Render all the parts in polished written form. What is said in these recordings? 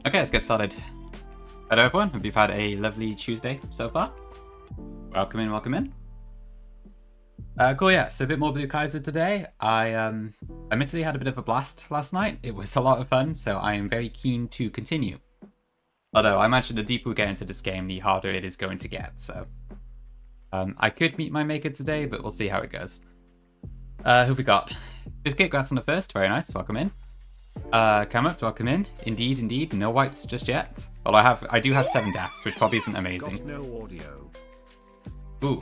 Okay, let's get started. Hello everyone, hope you've had a lovely Tuesday so far. Welcome in, welcome in. Cool, yeah, so a bit more Blue Kaizo today. I admittedly had a bit of a blast last night. It was a lot of fun, so I am very keen to continue. Although, I imagine the deeper we get into this game, the harder it is going to get, so... I could meet my maker today, but we'll see how it goes. Who've we got? Just Grass on the first, very nice, welcome in. Camuft, welcome in. Indeed, indeed, no wipes just yet. Although I do have 7 deaths, which probably isn't amazing. Got no audio. Ooh.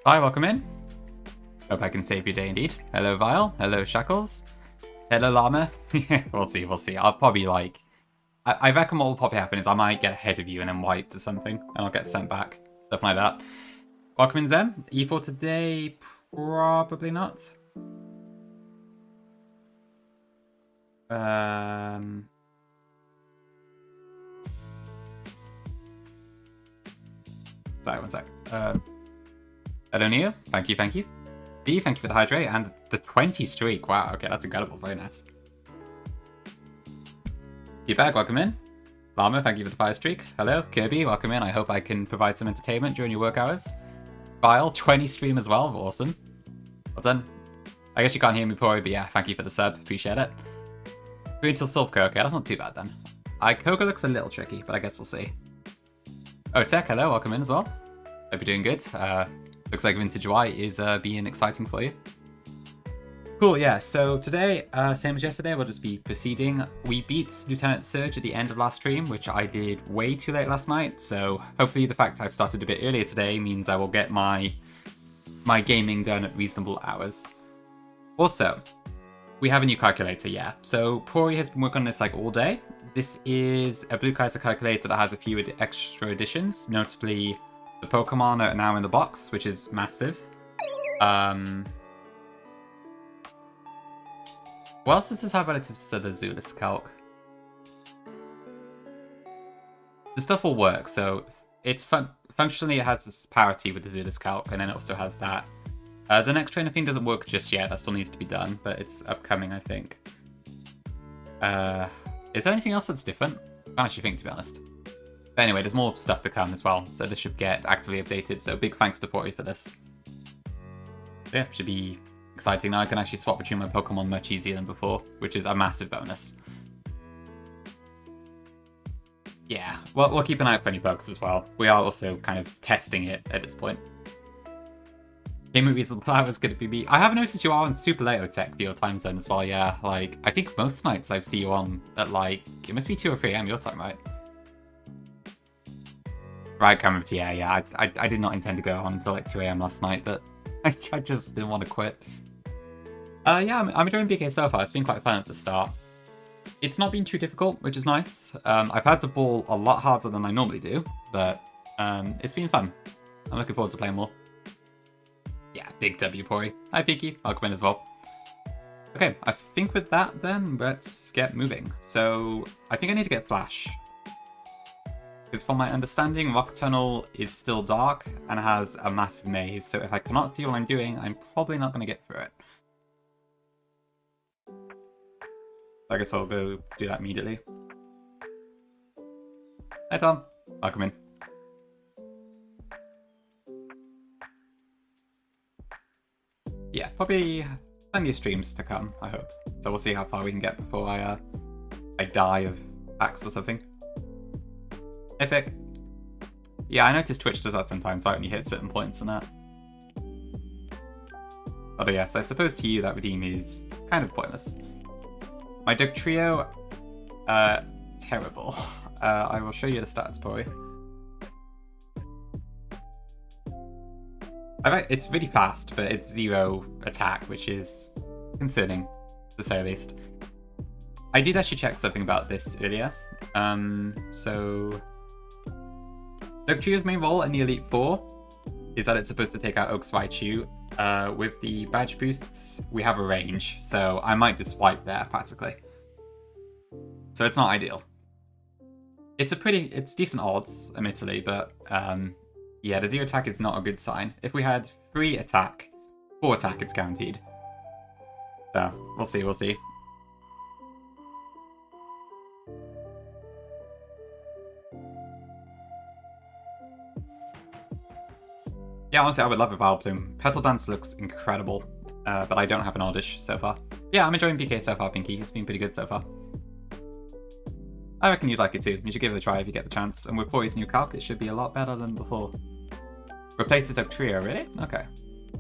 Hi, welcome in. Hope I can save your day indeed. Hello, Vile. Hello, Shackles. Hello, Llama. We'll see, we'll see. I'll probably like... I reckon what will probably happen is I might get ahead of you and then wipe to something, and I'll get sent back. Stuff like that. Welcome in, Zem. E4 today? Probably not. Sorry, one sec. Hello, Neo. Thank you, thank you. B, thank you for the hydrate and the 20 streak. Wow, okay, that's incredible. Very nice. Feedback, welcome in. Llama, thank you for the 5 streak. Hello, Kirby, welcome in. I hope I can provide some entertainment during your work hours. Vile, 20 stream as well. Awesome. Well done. I guess you can't hear me, Pori, but yeah, thank you for the sub. Appreciate it. We're until Silvco. Okay, that's not too bad then. Koga looks a little tricky, but I guess we'll see. Oh, Tech, hello, welcome in as well. Hope you're doing good. Looks like Vintage Y is being exciting for you. Cool, yeah, so today, same as yesterday, we'll just be proceeding. We beat Lieutenant Surge at the end of last stream, which I did way too late last night, so hopefully the fact I've started a bit earlier today means I will get my gaming done at reasonable hours. Also, we have a new calculator, yeah. So Pori has been working on this like all day. This is a Blue Kaiser calculator that has a few extra additions, notably the Pokemon are now in the box, which is massive. What else does this have relative to the Zulus calc? The stuff will work, so it's functionally it has this parity with the Zulus calc, and then it also has that. The next trainer thing doesn't work just yet, that still needs to be done, but it's upcoming, I think. Is there anything else that's different? I can't actually think, to be honest. But anyway, there's more stuff to come as well, so this should get actively updated, so big thanks to Pori for this. Yeah, should be exciting. Now I can actually swap between my Pokemon much easier than before, which is a massive bonus. Yeah, well, we'll keep an eye out for any bugs as well. We are also kind of testing it at this point. Game Movies and Flowers gonna be me. I have noticed you are on super late tech for your time zone as well, yeah. Like, I think most nights I see you on at like, it must be 2 or 3 AM your time, right? Right, Cameron, yeah. I did not intend to go on until like 2 AM last night, but I just didn't want to quit. Yeah, I'm enjoying BK so far. It's been quite fun at the start. It's not been too difficult, which is nice. I've had to ball a lot harder than I normally do, but it's been fun. I'm looking forward to playing more. Yeah, big W, Pori. Hi, Peaky. Welcome in as well. Okay, I think with that then, let's get moving. So, I think I need to get Flash. Because from my understanding, Rock Tunnel is still dark and has a massive maze, so if I cannot see what I'm doing, I'm probably not going to get through it. I guess I'll go do that immediately. Hi Tom, welcome in. Yeah, probably plenty of streams to come, I hope. So we'll see how far we can get before I die of hacks or something. Epic. Yeah, I noticed Twitch does that sometimes, right, when you hit certain points and that. Although yes, I suppose to you that redeem is kind of pointless. My Doug Trio, terrible. I will show you the stats, Pori. It's really fast, but it's 0 attack, which is concerning, to say the least. I did actually check something about this earlier. So Doug Trio's main role in the Elite Four is that it's supposed to take out Oak's Raichu. With the badge boosts, we have a range, so I might just swipe there, practically. So it's not ideal. It's decent odds, admittedly, but yeah, the 0 attack is not a good sign. If we had 3 attack 4 attack, it's guaranteed. So, we'll see, we'll see. Yeah, honestly, I would love a Vileplume. Petal Dance looks incredible, but I don't have an Oddish so far. Yeah, I'm enjoying PK so far, Pinky. It's been pretty good so far. I reckon you'd like it too. You should give it a try if you get the chance. And with Pory's new calc, it should be a lot better than before. Replaces Octrio, really? Okay.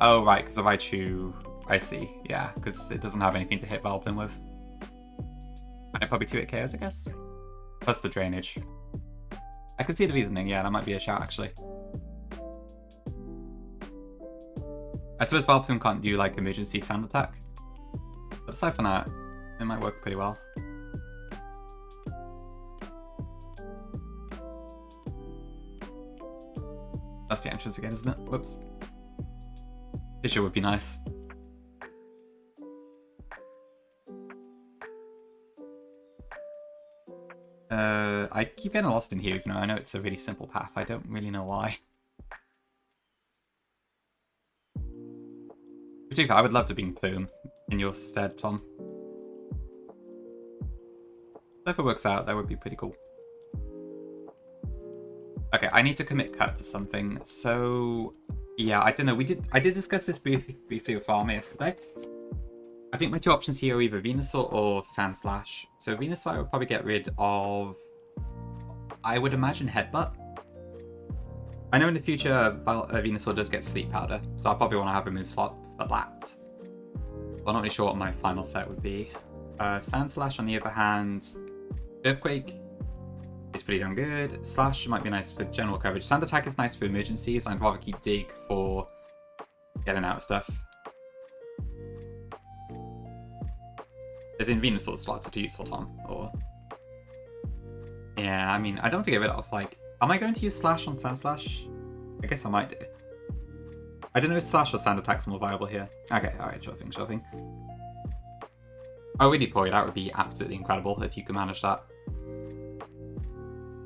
Oh, right, because of Raichu. I see. Yeah, because it doesn't have anything to hit Vileplume with. And it probably 2-hit KOs, I guess? Plus the drainage. I could see the reasoning, yeah, that might be a shout, actually. I suppose Vileplume can't do, like, emergency sand attack. But aside from that, it might work pretty well. That's the entrance again, isn't it? Whoops. Fissure would be nice. I keep getting lost in here, even though I know it's a really simple path. I don't really know why. Particularly, I would love to be Plume in your stead, Tom. So if it works out, that would be pretty cool. Okay, I need to commit Cut to something. So, yeah, I don't know. I did discuss this briefly with Farmer yesterday. I think my 2 options here are either Venusaur or Sandslash. So Venusaur I would probably get rid of, I would imagine, Headbutt. I know in the future Venusaur does get Sleep Powder, so I'll probably want to have a move slot for that. I'm not really sure what my final set would be. Sandslash, on the other hand, Earthquake is pretty damn good. Slash might be nice for general coverage. Sand Attack is nice for emergencies. I'd rather keep Dig for getting out of stuff. As in Venusaur slots are too useful, Tom. Or yeah, I mean, I don't want to get rid of, like, am I going to use Slash on Sandslash? I guess I might do. I don't know if Slash or Sand Attack's more viable here. Okay, alright, sure thing, sure thing. Oh, really, Pory, that would be absolutely incredible if you could manage that.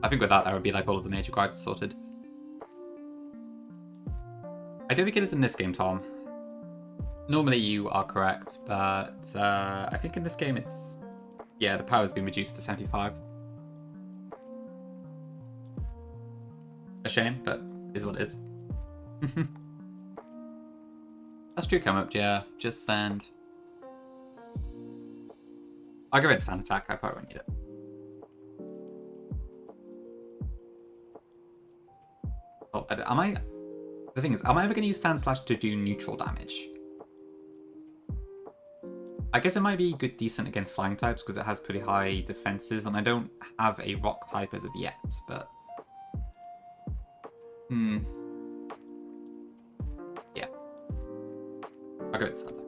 I think with that would be like all of the major gripes sorted. I don't think it is in this game, Tom. Normally you are correct, but I think in this game it's... yeah, the power's been reduced to 75. A shame, but is what it is. That's true, come up, yeah. Just sand. I'll go rid of Sand Attack, I probably won't need it. Oh, am I... the thing is, am I ever going to use Sandslash to do neutral damage? I guess it might be good, decent against flying types because it has pretty high defenses, and I don't have a rock type as of yet, but... yeah. I'll go with Sandslash.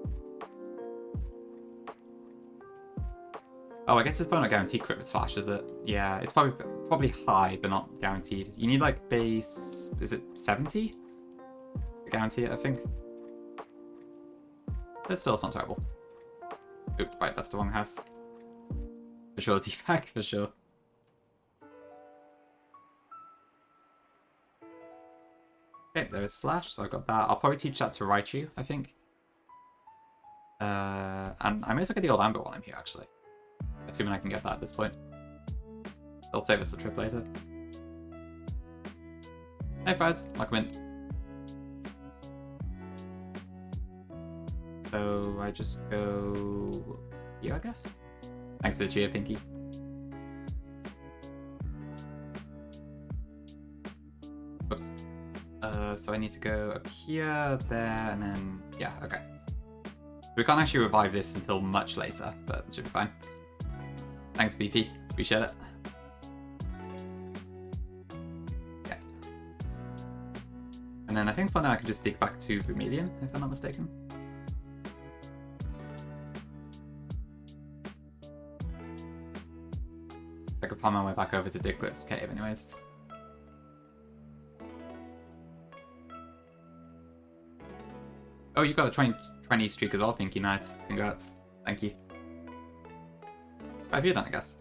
Oh, I guess it's probably not guaranteed crit with Slash, is it? Yeah, it's probably high, but not guaranteed. You need like base, is it 70? To guarantee it, I think. But still, it's not terrible. Oops, right, that's the wrong house. For sure, T-Pack, for sure. Okay, there is Flash, so I got that. I'll probably teach that to Raichu, I think. And I may as well get the old Amber while I'm here, actually. Assuming I can get that at this point. They'll save us the trip later. Hey, Fries, welcome in. So I just go here, I guess? Thanks to the cheer, Pinky. Whoops. So I need to go up here, there, and then... yeah, okay. We can't actually revive this until much later, but it should be fine. Thanks, BP. Appreciate it. Okay. And then I think for now I can just dig back to Vermilion, if I'm not mistaken. I could find my way back over to Diglett's cave anyways. Oh, you got a 20 streak as well, Pinky. Nice. Congrats. Thank you. 5 years then, I guess.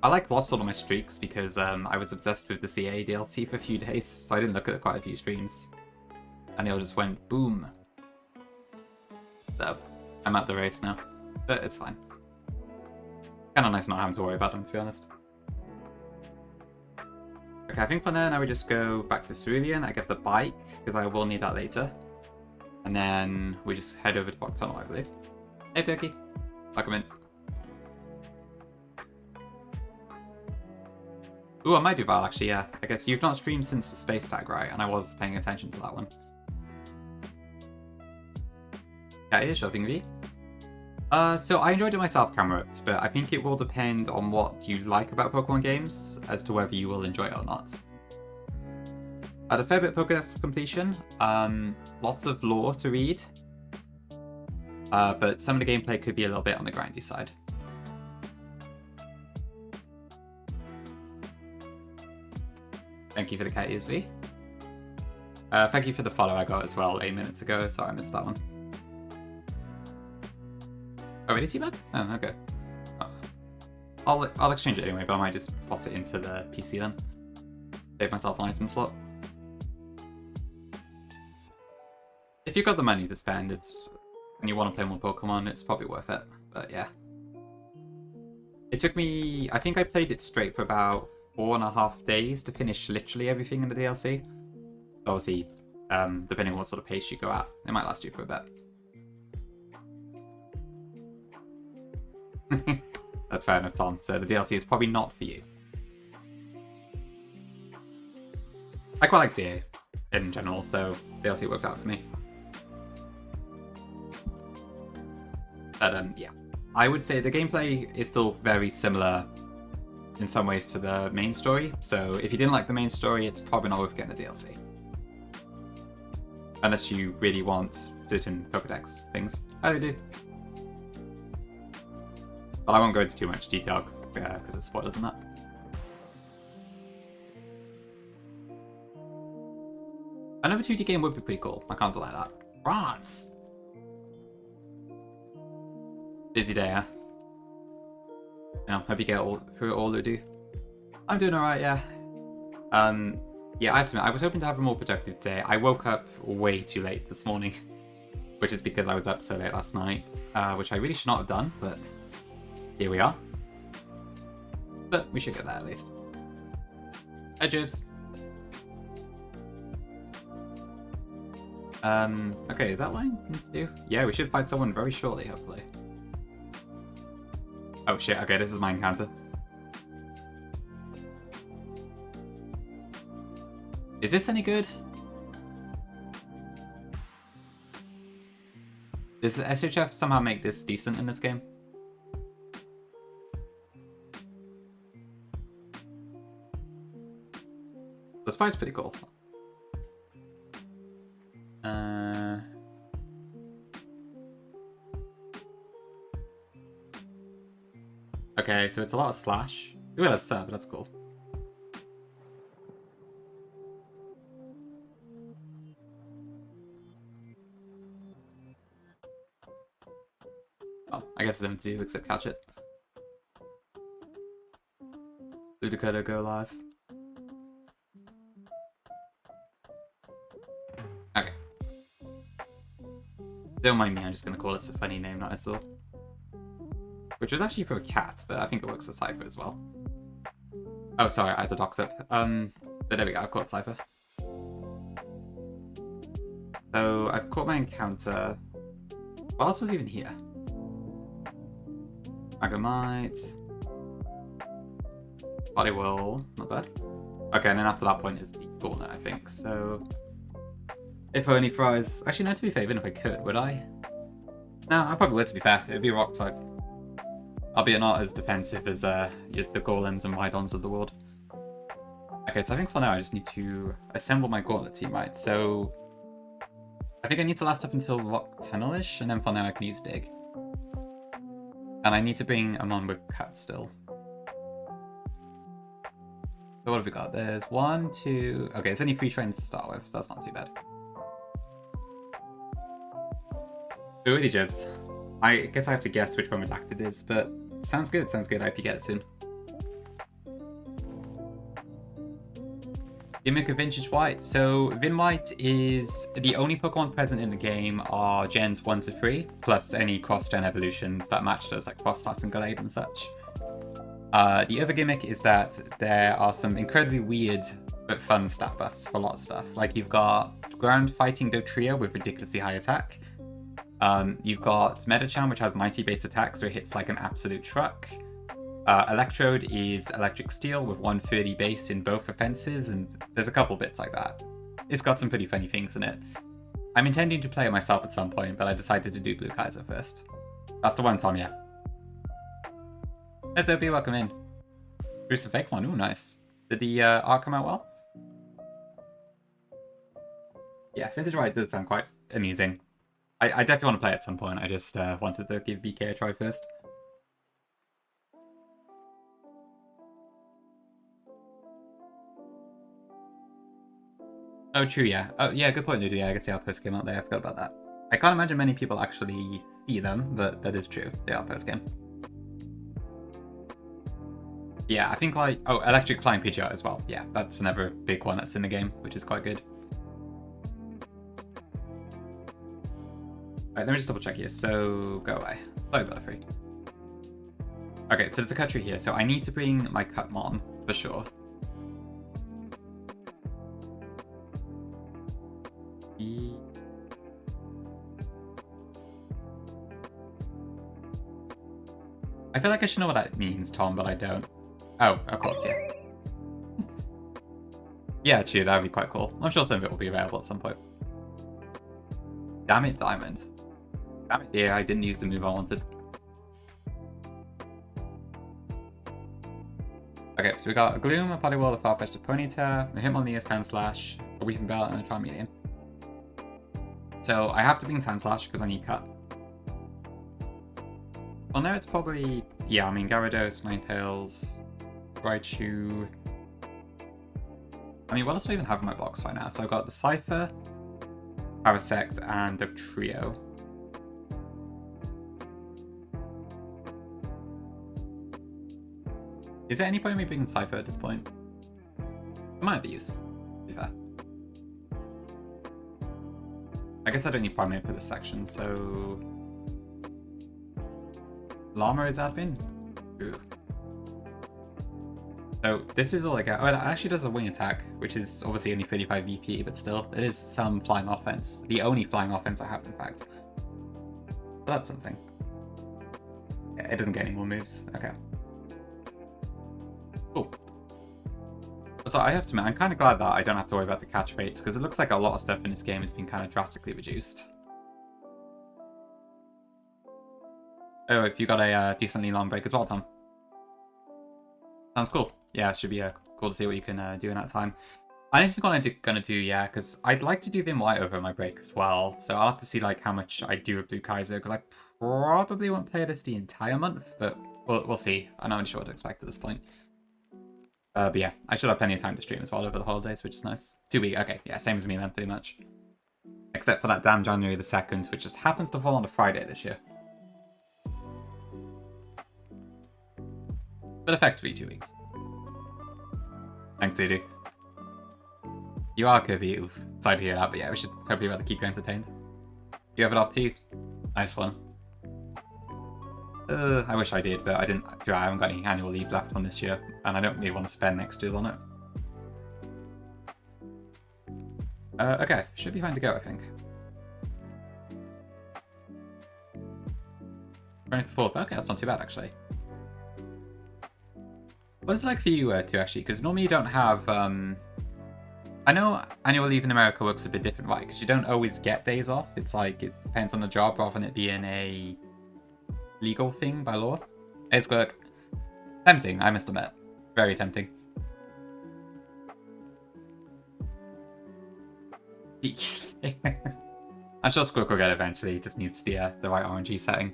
I like lost all of my streaks because I was obsessed with the CA DLC for a few days, so I didn't look at quite a few streams. And they all just went boom. So I'm at the race now, but it's fine. Kind of nice not having to worry about them, to be honest. Okay, I think for now we just go back to Cerulean. I get the bike, because I will need that later. And then we just head over to Fox Tunnel, I believe. Hey, Perky. Welcome in. Ooh, I might do Val, actually, yeah. I guess you've not streamed since the space tag, right? And I was paying attention to that one. Okay, shopping V. So I enjoyed it myself, Cameron, but I think it will depend on what you like about Pokemon games as to whether you will enjoy it or not. I had a fair bit of Pokédex completion, lots of lore to read, but some of the gameplay could be a little bit on the grindy side. Thank you for the cat ESV. Thank you for the follow I got as well 8 minutes ago, sorry I missed that one. Oh, really, T-Bag? Oh, okay. I'll exchange it anyway, but I might just toss it into the PC then. Save myself an item slot. If you've got the money to spend, and you want to play more Pokemon, it's probably worth it. But yeah. It took me, I think I played it straight for about 4.5 days to finish literally everything in the DLC. Obviously, depending on what sort of pace you go at, it might last you for a bit. That's fair enough, Tom. So the DLC is probably not for you. I quite like CA in general, so DLC worked out for me. But yeah, I would say the gameplay is still very similar in some ways to the main story. So if you didn't like the main story, it's probably not worth getting the DLC. Unless you really want certain Pokédex things. I do. But I won't go into too much detail because it's spoilers and that. Another 2D game would be pretty cool. I can't deny that. France! Busy day, huh? Yeah, hope you get through it all, Ludu. I'm doing alright, yeah. Yeah, I have to admit, I was hoping to have a more productive day. I woke up way too late this morning, which is because I was up so late last night, which I really should not have done, but here we are. But we should get that at least. Hi, Jibs. Okay, is that what I need to do? Yeah, we should fight someone very shortly, hopefully. Oh shit, okay, this is my encounter. Is this any good? Does SHF somehow make this decent in this game? The spy's pretty cool. Okay, so it's a lot of slash. Ooh, that's sad, but that's cool. Oh, I guess there's nothing to do except catch it. Ludicolo go live. Okay. Don't mind me, I'm just gonna call this a funny name that I saw. Which was actually for a cat, but I think it works for Cypher as well. Oh, sorry, I had the docs up. But there we go, I've caught Cypher. So, I've caught my encounter. What else was even here? Magnemite. Body Whirl, not bad. Okay, and then after that point is the Gauntlet, I think. So, if only fries. Actually, no, to be fair, even if I could, would I? No, I probably would, to be fair. It would be a rock type. Albeit not as defensive as the Golems and Rhydons of the world. Okay, so I think for now I just need to assemble my Gauntlet team, right? So, I think I need to last up until Rock Tunnel-ish, and then for now I can use Dig. And I need to bring them on with Cut still. So what have we got? There's 1, 2... Okay, it's only 3 trains to start with, so that's not too bad. Ooh, Jibs. I guess I have to guess which one Redacted is, but sounds good, I hope you get it soon. The Gimmick of Vintage White. So Vin White is the only Pokemon present in the game are gens 1 to 3, plus any cross-gen evolutions that match those, like Frostlass and Gallade and such. The other gimmick is that there are some incredibly weird but fun stat buffs for a lot of stuff. Like you've got Ground Fighting Dotrio with ridiculously high attack. You've got Metachan, which has 90 base attack, so it hits like an absolute truck. Electrode is Electric Steel with 130 base in both offenses, and there's a couple bits like that. It's got some pretty funny things in it. I'm intending to play it myself at some point, but I decided to do Blue Kaizo first. That's the one, Tom, yeah. Hey, Sophie, welcome in. Drew some fake one, ooh, nice. Did the art come out well? Yeah, Vintage White does sound quite amusing. I definitely want to play it at some point, I just wanted to give BK a try first. Oh, true, yeah. Oh, yeah, good point, Ludo. Yeah, I guess the outpost came out there. I forgot about that. I can't imagine many people actually see them, but that is true. The outpost game. Yeah, I think like... Oh, Electric Flying Pidgeot as well. Yeah, that's another big one that's in the game, which is quite good. Alright, let me just double check here. So, go away. Sorry about free. Okay, so there's a country here. So I need to bring my Cutmon, for sure. I feel like I should know what that means, Tom, but I don't. Oh, of course, yeah. Yeah, true, that would be quite cool. I'm sure some of it will be available at some point. Damn it, Diamond. Damn it, yeah, I didn't use the move I wanted. Okay, so we got a Gloom, a Poliwhirl, a Farfetch'd, a Ponyta, a Hitmonlee, a Sandslash, a Weeping Bell, and a Charmeleon. So I have to bring Sandslash because I need Cut. Well, no, it's probably... Yeah, I mean, Gyarados, Ninetales, Raichu... I mean, what else do I even have in my box right now? So I've got the Cypher, Parasect, and Dotrio. Is there any point in me bringing Cypher at this point? I might have the use, to be fair. I guess I don't need Primeape for this section, so... Llama is admin? Ooh. So this is all I get. Oh, it actually does a wing attack, which is obviously only 35 VP, but still, it is some flying offense. The only flying offense I have, in fact. But that's something. Yeah, it doesn't get any more moves. Okay. Cool. So I have to admit, I'm kind of glad that I don't have to worry about the catch rates, because it looks like a lot of stuff in this game has been kind of drastically reduced. Oh, if you got a decently long break as well, Tom. Sounds cool. Yeah, it should be cool to see what you can do in that time. I need to be gonna do, yeah, because I'd like to do Vin White over my break as well. So I'll have to see like how much I do of Blue Kaizo, because I probably won't play this the entire month, but we'll see. I'm not really sure what to expect at this point. But yeah, I should have plenty of time to stream as well over the holidays, which is nice. 2 weeks, okay, yeah, same as me then, pretty much. Except for that damn January the 2nd, which just happens to fall on a Friday this year. But effectively 2 weeks. Thanks, Zudu. You are Kirby. Oof. Sorry to hear that, but yeah, we should hopefully be able to keep you entertained. You have it off too. Nice one. I wish I did, but I didn't. I haven't got any annual leave left on this year, and I don't really want to spend next year's on it. Okay, should be fine to go, I think. 24th. Okay, that's not too bad actually. What is it like for you two actually? Because normally you don't have. I know annual leave in America works a bit different, right? Because you don't always get days off. It's like it depends on the job rather than it being a legal thing by law. It's good. Tempting, I must admit. Very tempting. I'm sure Squirk will get it eventually. It just needs the right RNG setting.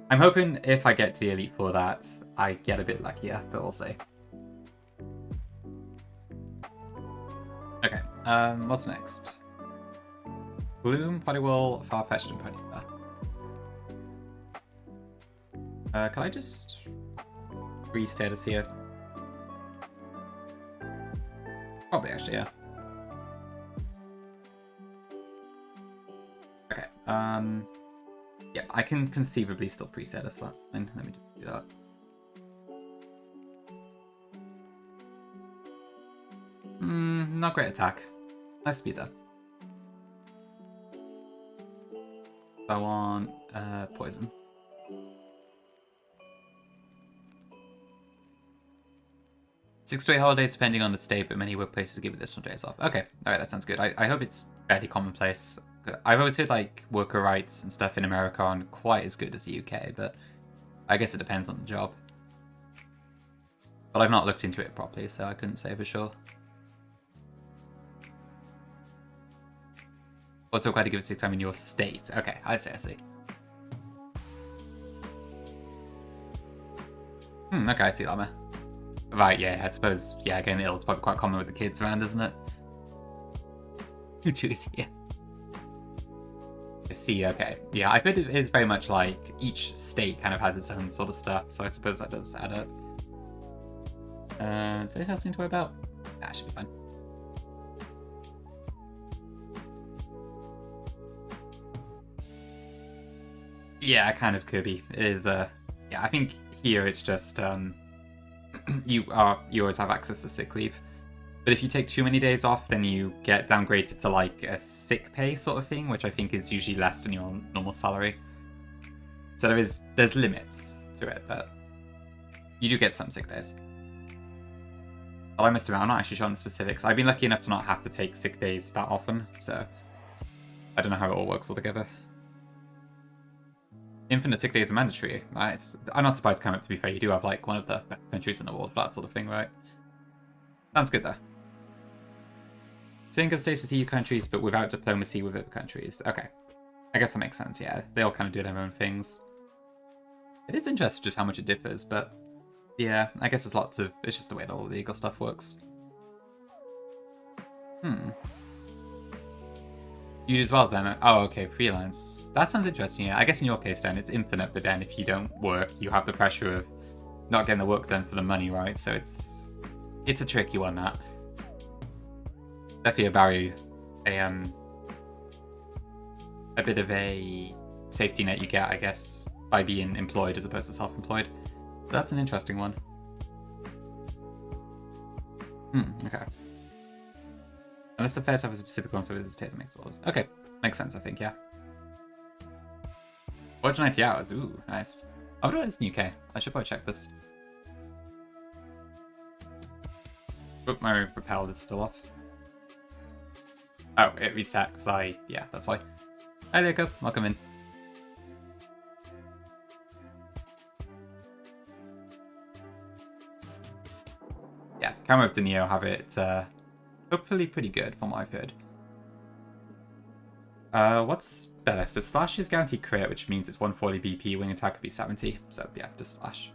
I'm hoping if I get to the Elite Four that I get a bit luckier, but we'll see. Okay, what's next? Bloom, Poliwhirl, Farfetch'd, and Ponyta. Can I just restatus here? Probably Probably, actually, yeah. Okay, yeah, I can conceivably still preset us, so that's fine. Let me just do that. Not great attack. Nice speed, though. I want, poison. 6 to 8 holidays depending on the state, but many workplaces give additional days off. Okay, alright, that sounds good. I hope it's fairly commonplace. I've always heard like worker rights and stuff in America aren't quite as good as the UK, but I guess it depends on the job. But I've not looked into it properly, so I couldn't say for sure. Also required to give it sick time in your state. Okay, I see. Okay, I see that, man. Right, yeah, I suppose, yeah, again, it's probably quite common with the kids around, isn't it? Yeah. I see, okay. Yeah, I think it is very much like each state kind of has its own sort of stuff, so I suppose that does add up. Is there anything else I need to worry about? Nah, should be fine. Yeah, kind of Kirby. It is, yeah, I think here it's just, you always have access to sick leave. But if you take too many days off, then you get downgraded to like a sick pay sort of thing, which I think is usually less than your normal salary. So there's limits to it, but you do get some sick days. But I must admit, I'm not actually sure on the specifics. I've been lucky enough to not have to take sick days that often, so I don't know how it all works altogether. Infinite sick days are mandatory. I'm not surprised, to be fair. You do have like one of the best countries in the world for that sort of thing, right? Sounds good though. Single states to EU countries, but without diplomacy with other countries. Okay. I guess that makes sense, yeah. They all kind of do their own things. It is interesting just how much it differs, but yeah, I guess there's lots of... It's just the way that all the legal stuff works. You as well as them. Oh, okay, freelance. That sounds interesting, yeah. I guess in your case then, it's infinite, but then if you don't work, you have the pressure of not getting the work done for the money, right? So it's a tricky one, that. Definitely a barrier, a bit of a safety net you get, I guess, by being employed as opposed to self-employed. But that's an interesting one. Okay. Unless the fairs have a specific one, so it is a state that makes laws. Okay, makes sense, I think, yeah. 490 hours, ooh, nice. I wonder what it's in the UK. I should probably check this. Oh, my repel is still off. Oh, it reset, because yeah, that's why. Hi, Erika, welcome in. Yeah, Camera of Neo have it, hopefully pretty good from what I've heard. What's better? So Slash is guaranteed crit, which means it's 140 BP, wing attack could be 70. So yeah, just Slash.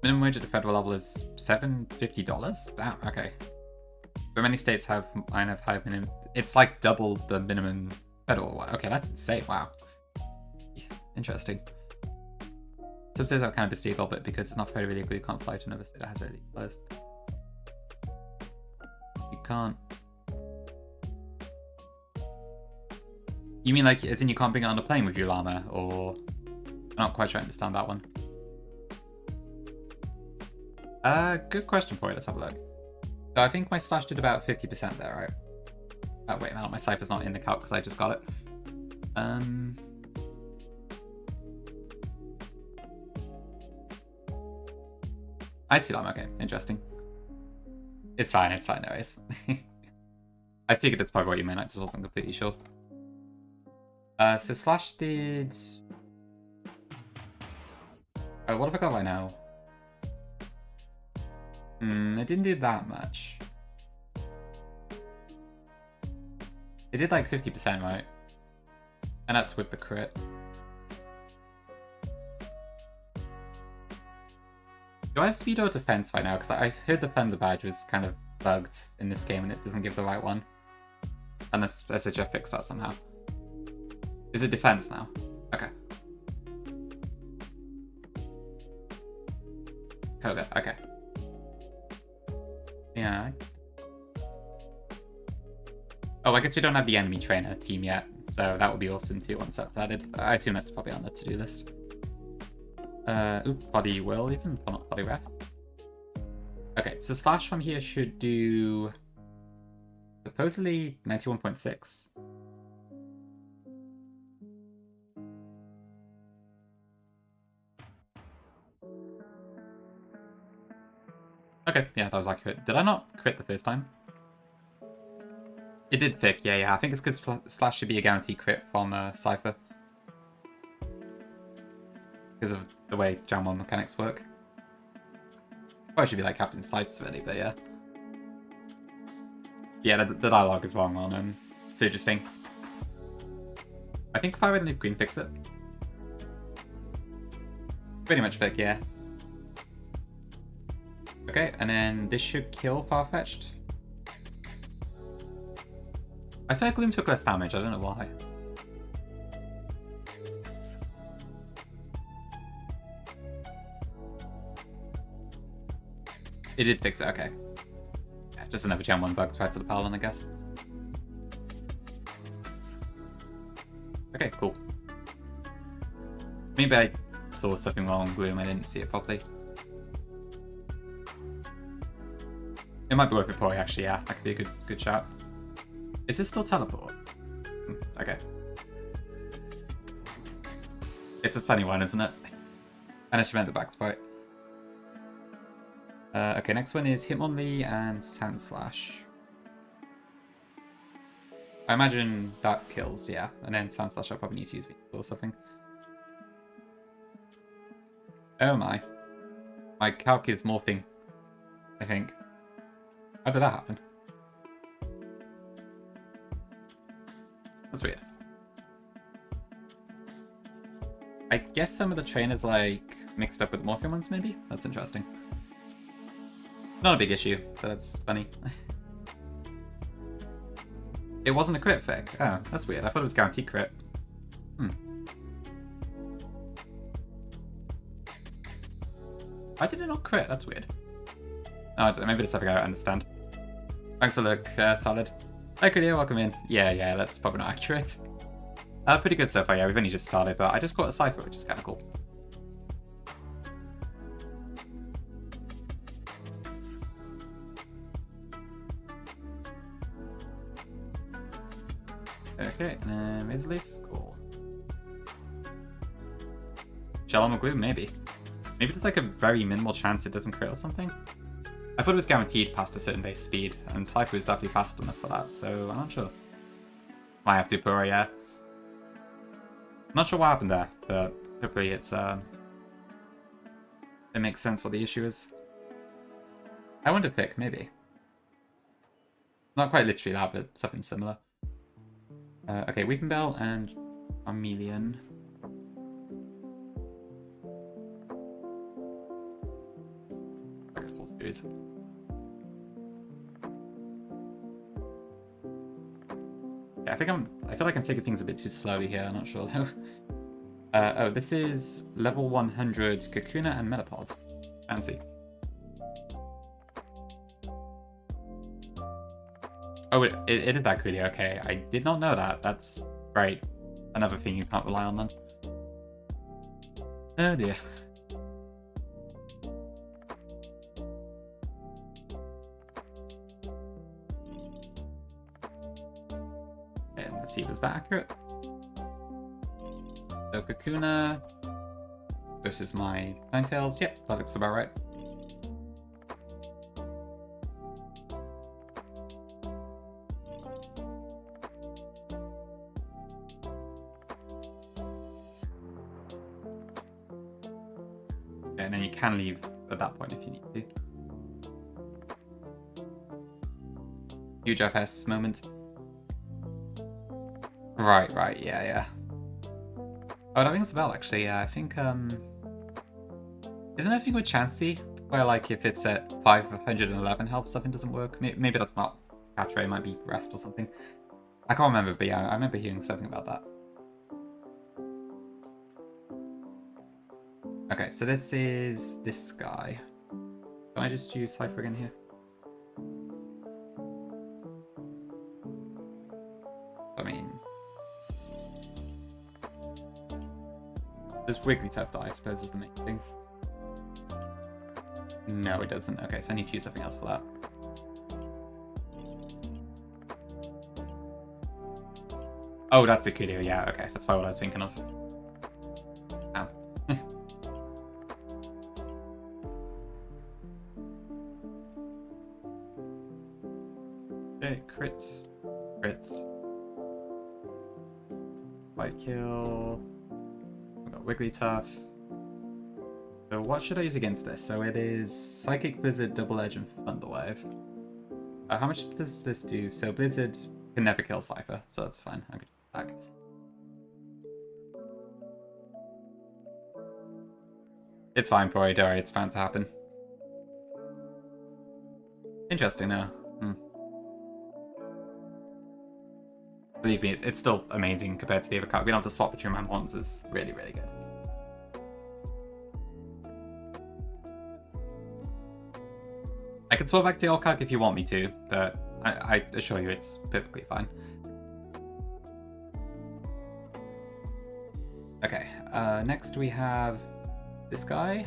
Minimum wage at the federal level is $750? Damn, okay. But many states have high minimum. It's like double the minimum federal one. Okay, that's insane. Wow. Interesting. Some states are kind of illegal, but because it's not federally legal, you can't fly to another state that has it legalized. You can't. You mean like, as in you can't bring it on a plane with your llama, or? I'm not quite sure I understand that one. Good question for you. Let's have a look. So I think my Slash did about 50% there, right? Oh, wait, no, my cipher's not in the calc because I just got it. I see that. Okay, interesting. It's fine, no worries. I figured it's probably what you meant, I just wasn't completely sure. So Slash did... Oh, what have I got right now? It didn't do that much. It did like 50%, right? And that's with the crit. Do I have speed or defense right now? Because I heard the Thunder Badge was kind of bugged in this game and it doesn't give the right one. Unless SHF fix that somehow. Is it defense now? Okay. Koga, okay. Yeah. Oh, I guess we don't have the enemy trainer team yet, so that would be awesome too once that's added. I assume that's probably on the to-do list. Body will even, or not body ref. Okay, so Slash from here should do supposedly 91.6. Okay, yeah, that was accurate. Did I not crit the first time? It did pick, yeah. I think it's because Slash should be a guaranteed crit from Cypher. Because of the way Jam 1 mechanics work. Probably should be like Captain Sipes really, but yeah. Yeah, the dialogue is wrong on Surge's thing. I think if I would leave green fix it. Pretty much pick, yeah. Okay, and then this should kill Farfetch'd. I swear Gloom took less damage, I don't know why. It did fix it, okay. Yeah, just another Gen 1 bug to add to the Paladin, I guess. Okay, cool. Maybe I saw something wrong with Gloom, I didn't see it properly. It might be worth it for you, actually, yeah. That could be a good shot. Is this still teleport? Okay. It's a funny one, isn't it? I know she meant the back spite. Okay, next one is Hitmonlee and Sand Slash. I imagine that kills, yeah. And then Sand Slash I probably need to use or something. Oh my. My calc is morphing, I think. How did that happen? That's weird. I guess some of the trainers like mixed up with morphing ones maybe? That's interesting. Not a big issue, but that's funny. It wasn't a crit fic. Oh, that's weird. I thought it was guaranteed crit. Why did it not crit? That's weird. Oh, maybe it's something I don't understand. Thanks for the look, Salad. Hi, Kudia, welcome in. Yeah, that's probably not accurate. Pretty good so far, yeah. We've only just started, but I just caught a Cypher, which is kind of cool. Okay, Razorleaf, cool. Shalom Gloom, maybe. Maybe there's like a very minimal chance it doesn't crit or something. I thought it was guaranteed past a certain base speed, and Cypher was definitely fast enough for that, so I'm not sure. Might have to Pura, yeah. I'm not sure what happened there, but hopefully it's it makes sense what the issue is. I wonder if pick, maybe. Not quite literally that, but something similar. Okay, Weeping Bell and Armelian. I guess full series. Yeah, I feel like I'm taking things a bit too slowly here, I'm not sure though. Oh, this is level 100 Kakuna and Metapod. Fancy. Oh, it is that quickly, okay. I did not know that. That's great. Another thing you can't rely on then. Oh dear. And let's see, was that accurate? So Kakuna versus my Ninetales. Yep, that looks about right. And then you can leave at that point if you need to. Huge FS moment. Right, yeah. Oh, that rings a bell, actually, yeah, I think, isn't there a thing with Chansey, where, like, if it's at 511 health, something doesn't work? Maybe that's not Patre, it might be Rest or something. I can't remember, but yeah, I remember hearing something about that. Okay, so this is this guy. Can I just use Cypher again here? I mean... Does Wigglytuff die, I suppose, is the main thing. No, it doesn't. Okay, so I need to use something else for that. Oh, that's a Coolio, yeah, okay. That's probably what I was thinking of. Ow. Okay, crit. Crit. White kill. We've got Wigglytuff. So what should I use against this? So it is Psychic Blizzard, Double Edge, and Thunder Wave. How much does this do? So Blizzard can never kill Cypher, so that's fine. I could attack. It's fine, Pori, don't worry, it's bound to happen. Interesting, though. Believe me, it's still amazing compared to the other card. Being able to swap between my ones is really, really good. I can swap back to Orcag if you want me to, but I assure you it's perfectly fine. Okay, next we have this guy.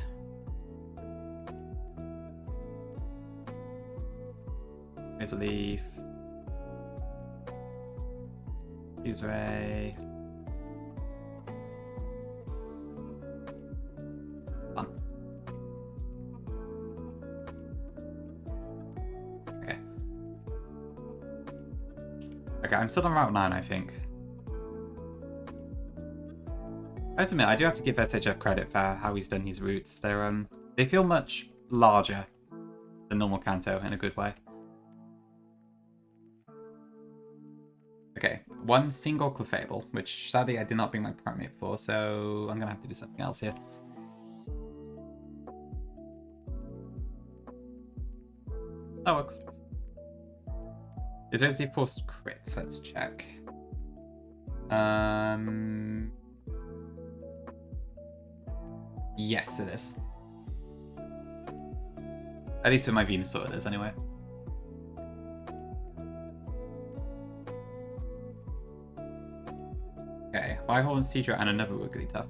Here's a leaf. Use Ray. Fun. Okay. Okay, I'm still on Route 9, I think. I have to admit, I do have to give SHF credit for how he's done these routes. They feel much larger than normal Kanto in a good way. Okay, one single Clefable, which sadly I did not bring my Primate for, so I'm gonna have to do something else here. That works. Is there a forced crit? Let's check. Yes, it is. At least with my Venusaur it is, anyway. Okay, Whitehorn, Seadra, and another Wigglytuff.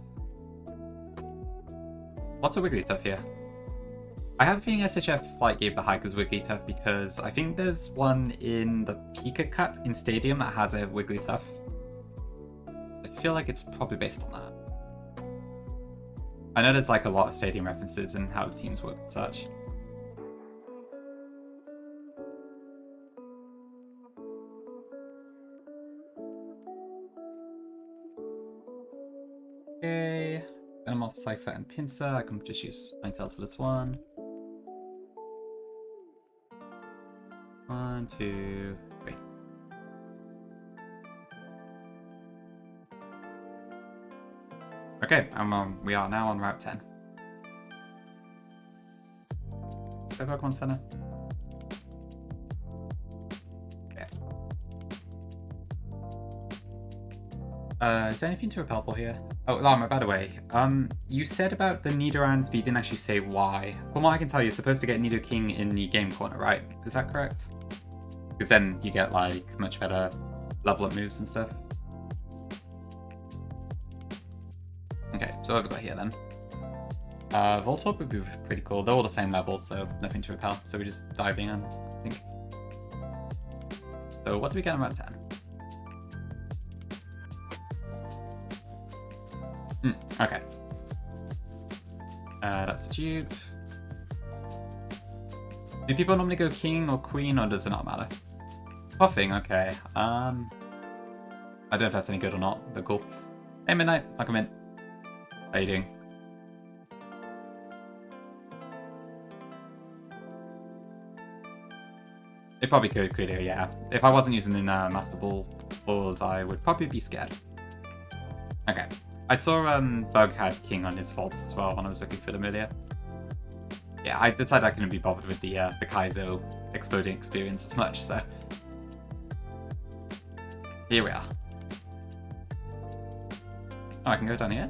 Lots of Wigglytuff here. I have a feeling SHF gave the Hikers Wigglytuff because I think there's one in the Pika Cup in Stadium that has a Wigglytuff. I feel like it's probably based on that. I know there's a lot of Stadium references and how the teams work and such. Okay, Venomoth, Cypher, and Pinsir. I can just use Ninetales for this one. 1, 2, 3. Okay, we are now on Route 10. Go Pokemon Center. Is there anything to repel for here? Oh, Llama, by the way, you said about the Nidorans, but you didn't actually say why. From what I can tell, you're supposed to get Nidoking in the game corner, right? Is that correct? Because then you get, much better level up moves and stuff. Okay, so what have we got here, then? Voltorb would be pretty cool. They're all the same level, so nothing to repel. So we're just diving in, I think. So what do we get on Route 10? Okay. That's a dupe. Do people normally go king or queen, or does it not matter? Puffing, okay. I don't know if that's any good or not, but cool. Hey, Midnight, welcome in. How you doing? It probably could here, yeah. If I wasn't using the Master Ball claws, I would probably be scared. Okay. I saw Bug had King on his vaults as well when I was looking for them earlier. Yeah, I decided I couldn't be bothered with the Kaizo exploding experience as much, so... Here we are. Oh, I can go down here?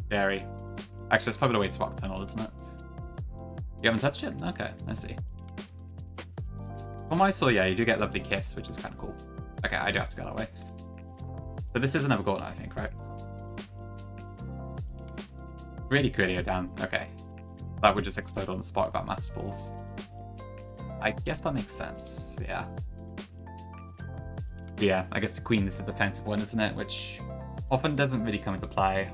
Scary. Actually, that's probably the way to Rock Tunnel, isn't it? You haven't touched it? Okay, I see. From what I saw, yeah, you do get Lovely Kiss, which is kind of cool. Okay, I do have to go that way. So this is another gauntlet, I think, right? Really Coolio down. Okay. That would just explode on the spot without Master Balls. I guess that makes sense, yeah. Yeah, I guess the Queen is the defensive one, isn't it? Which often doesn't really come into play.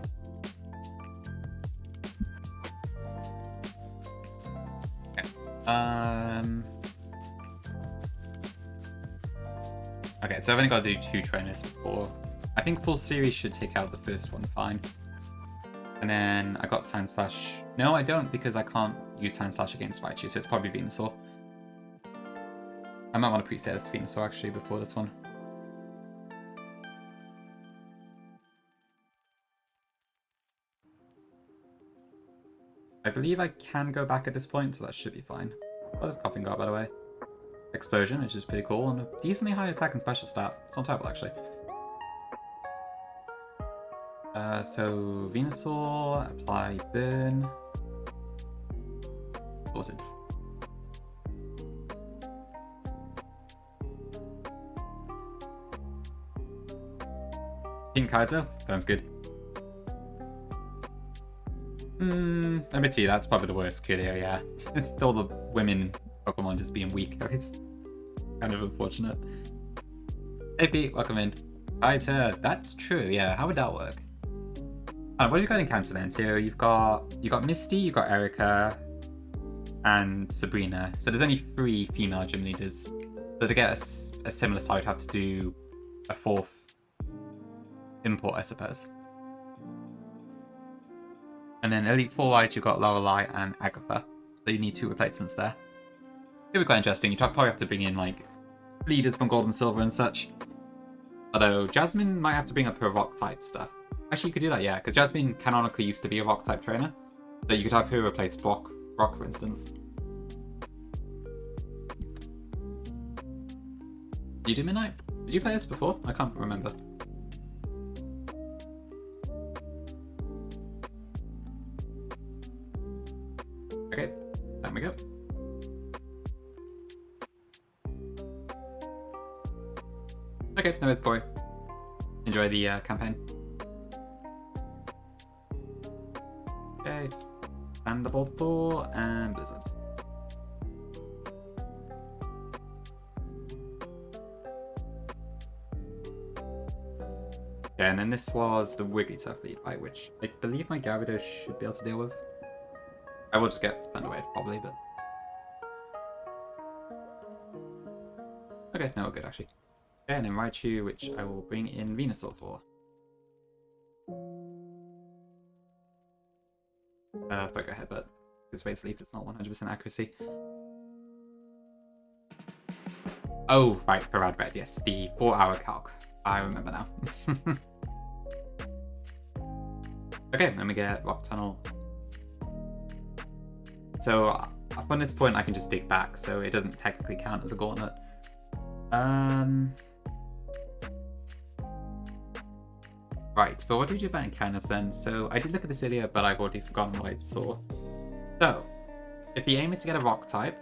Okay. Okay, so I've only got to do 2 trainers before. I think full series should take out the first one fine. And then I got Sand Slash. No, I don't, because I can't use Sand Slash against Raichu, so it's probably Venusaur. I might want to preset as Venusaur actually before this one. I believe I can go back at this point, so that should be fine. What does Coughing got, by the way? Explosion, which is pretty cool, and a decently high attack and special stat. It's not terrible, actually. So Venusaur, apply Burn. Sorted. King Kaizo? Sounds good. Number 2, that's probably the worst Coolio, yeah. All the women Pokemon just being weak. It's kind of unfortunate. Hey Pete, welcome in. Kaizo, that's true, yeah. How would that work? What have you got in counter then? So you've got Misty, you've got Erika, and Sabrina. So there's only 3 female gym leaders. So to get a similar side, have to do a 4th import, I suppose. And then Elite 4-wise, you've got Lorelei and Agatha. So you need 2 replacements there. It'll be quite interesting. You probably have to bring in like leaders from Gold and Silver and such. Although Jasmine might have to bring up her rock type stuff. Actually, you could do that, yeah, because Jasmine canonically used to be a rock type trainer. So you could have her replace Brock, for instance. Did you do Midnight? Did you play this before? I can't remember. Okay, there we go. Okay, no, it's boring. Enjoy the campaign. Okay, Thunderbolt 4 and Blizzard. Yeah, and then this was the Wigglytuff lead, right, which I believe my Gyarados should be able to deal with. I will just get Thunder Wave, probably, but... Okay, no, we're good, actually. Okay, and then Raichu, which I will bring in Venusaur for. If I go ahead, but this way sleep, it's not 100% accuracy. Oh, right, for Rad Red, yes, the 4-hour calc. I remember now. Okay, let me get Rock Tunnel. So, up on this point, I can just dig back, so it doesn't technically count as a gauntlet. Right, but what do we do about encounters then? So, I did look at this earlier, but I've already forgotten what I saw. So, if the aim is to get a rock type,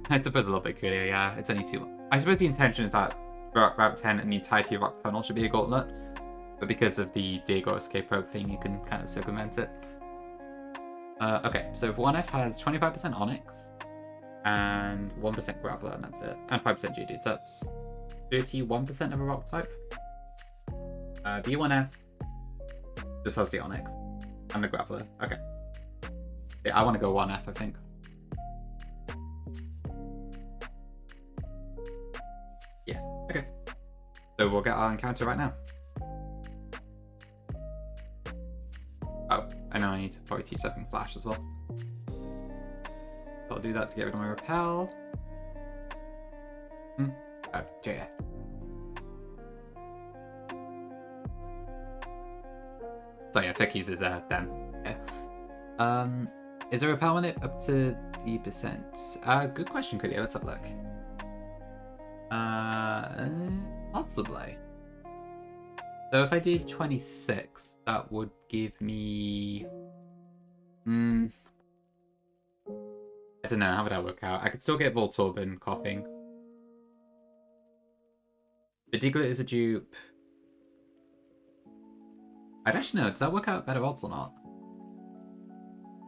I suppose a little bit cooler, yeah, it's only 2. I suppose the intention is that Route 10 and the entirety of Rock Tunnel should be a gauntlet, but because of the dig or escape rope thing, you can kind of circumvent it. Okay, so 1F has 25% Onyx, and 1% Graveler, and that's it. And 5% Geodude, so that's 31% of a rock type. B1F just has the Onyx and the Graveler. Okay. Yeah, I want to go 1F, I think. Yeah, okay. So we'll get our encounter right now. Oh, I know I need to probably teach something Flash as well. I'll do that to get rid of my Repel. Oh, JF. So yeah, Thick uses them. Yeah. Is there a power limit up to D%? Good question, Critio. Let's have a look. Possibly. So if I did 26, that would give me... I don't know, how would that work out? I could still get Voltorb coughing. But Diglett is a dupe. I don't actually know, does that work out better odds or not?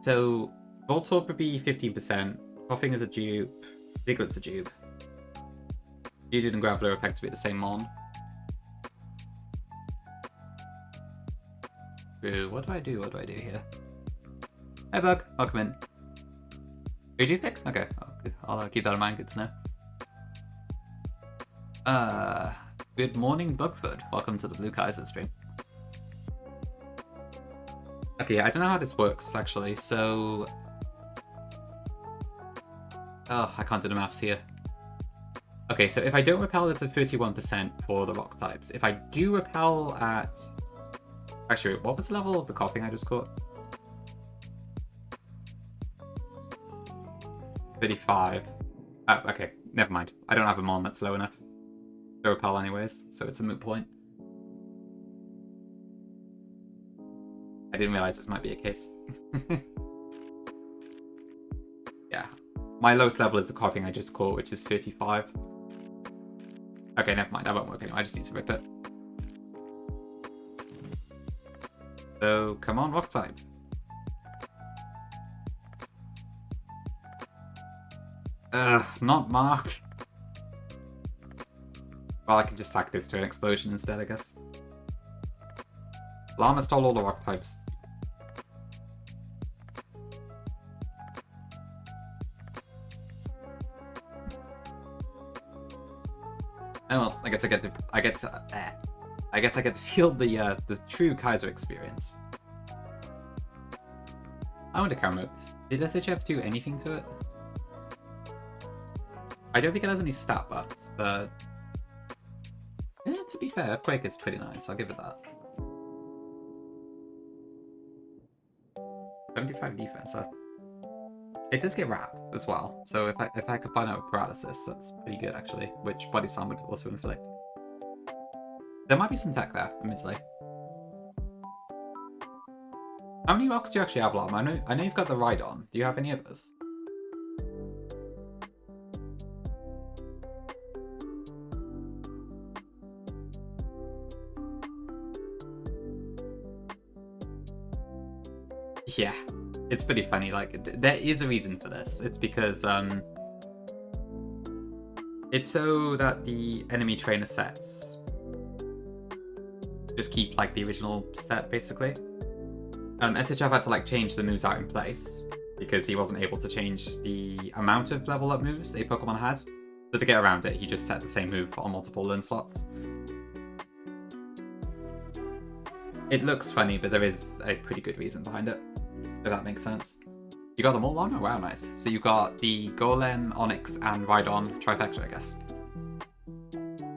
So, Voltorb would be 15%, coughing is a dupe, Diglett's a dupe. Geodude and Graveler are effectively the same mon. Ooh, what do I do? What do I do here? Hey Bug, welcome in. Are you do pick? Okay, I'll keep that in mind, good to know. Good morning Bugfoot, welcome to the Blue Kaizo stream. Okay, I don't know how this works actually, so... Oh, I can't do the maths here. Okay, so if I don't repel, it's a 31% for the rock types. If I do repel at... Actually, what was the level of the coughing I just caught? 35. Oh, okay, never mind. I don't have a mon that's low enough to repel anyways, so it's a moot point. I didn't realize this might be a case. Yeah. My lowest level is the coughing I just caught, which is 35. Okay, never mind. That won't work anyway. I just need to rip it. So, come on, rock type. Ugh, not Mark. Well, I can just sack this to an explosion instead, I guess. Llama stole all the rock types. Oh well, I guess I get to feel the true Kaizo experience. I wonder, Cameron, did SHF do anything to it? I don't think it has any stat buffs, but to be fair, Quake is pretty nice. I'll give it that. 75 defense. It does get wrap as well, so if I could find out paralysis, that's pretty good actually. Which body slam would also inflict. There might be some tech there, admittedly. How many rocks do you actually have, Lam? I know you've got the Rhydon. Do you have any others? Yeah, it's pretty funny. Like, there is a reason for this. It's because it's so that the enemy trainer sets just keep like the original set basically. SHF had to like change the moves out in place because he wasn't able to change the amount of level up moves a Pokemon had. So to get around it, he just set the same move on multiple learn slots. It looks funny, but there is a pretty good reason behind it, if that makes sense. You got them all on? Oh, wow, nice. So you got the Golem, Onyx, and Rhydon trifecta, I guess.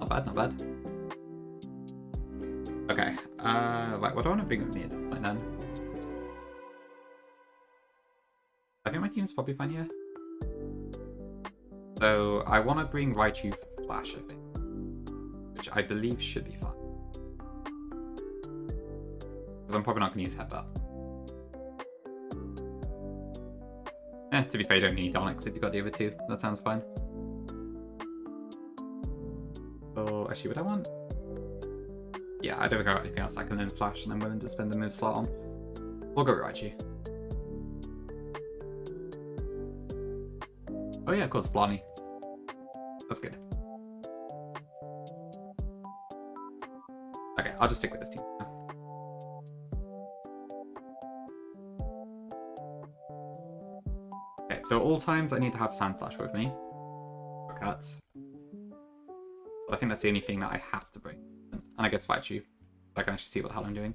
Not bad, not bad. Okay, right, what do I want to bring with me at this point then? I think my team's probably fine here. So I want to bring Raichu for Flash, I think. Which I believe should be fine. Because I'm probably not going to use Headbutt. To be fair, you don't need Onyx if you've got the other two. That sounds fine. Oh, actually, would I want... Yeah, I don't think I got anything else I can learn Flash and I'm willing to spend the move slot on. We'll go with Raichu. Oh yeah, of course, Blondie. That's good. Okay, I'll just stick with this team. Okay, so at all times I need to have Sandslash with me. For cats. But I think that's the only thing that I have to bring. And I guess Raichu. So I can actually see what the hell I'm doing.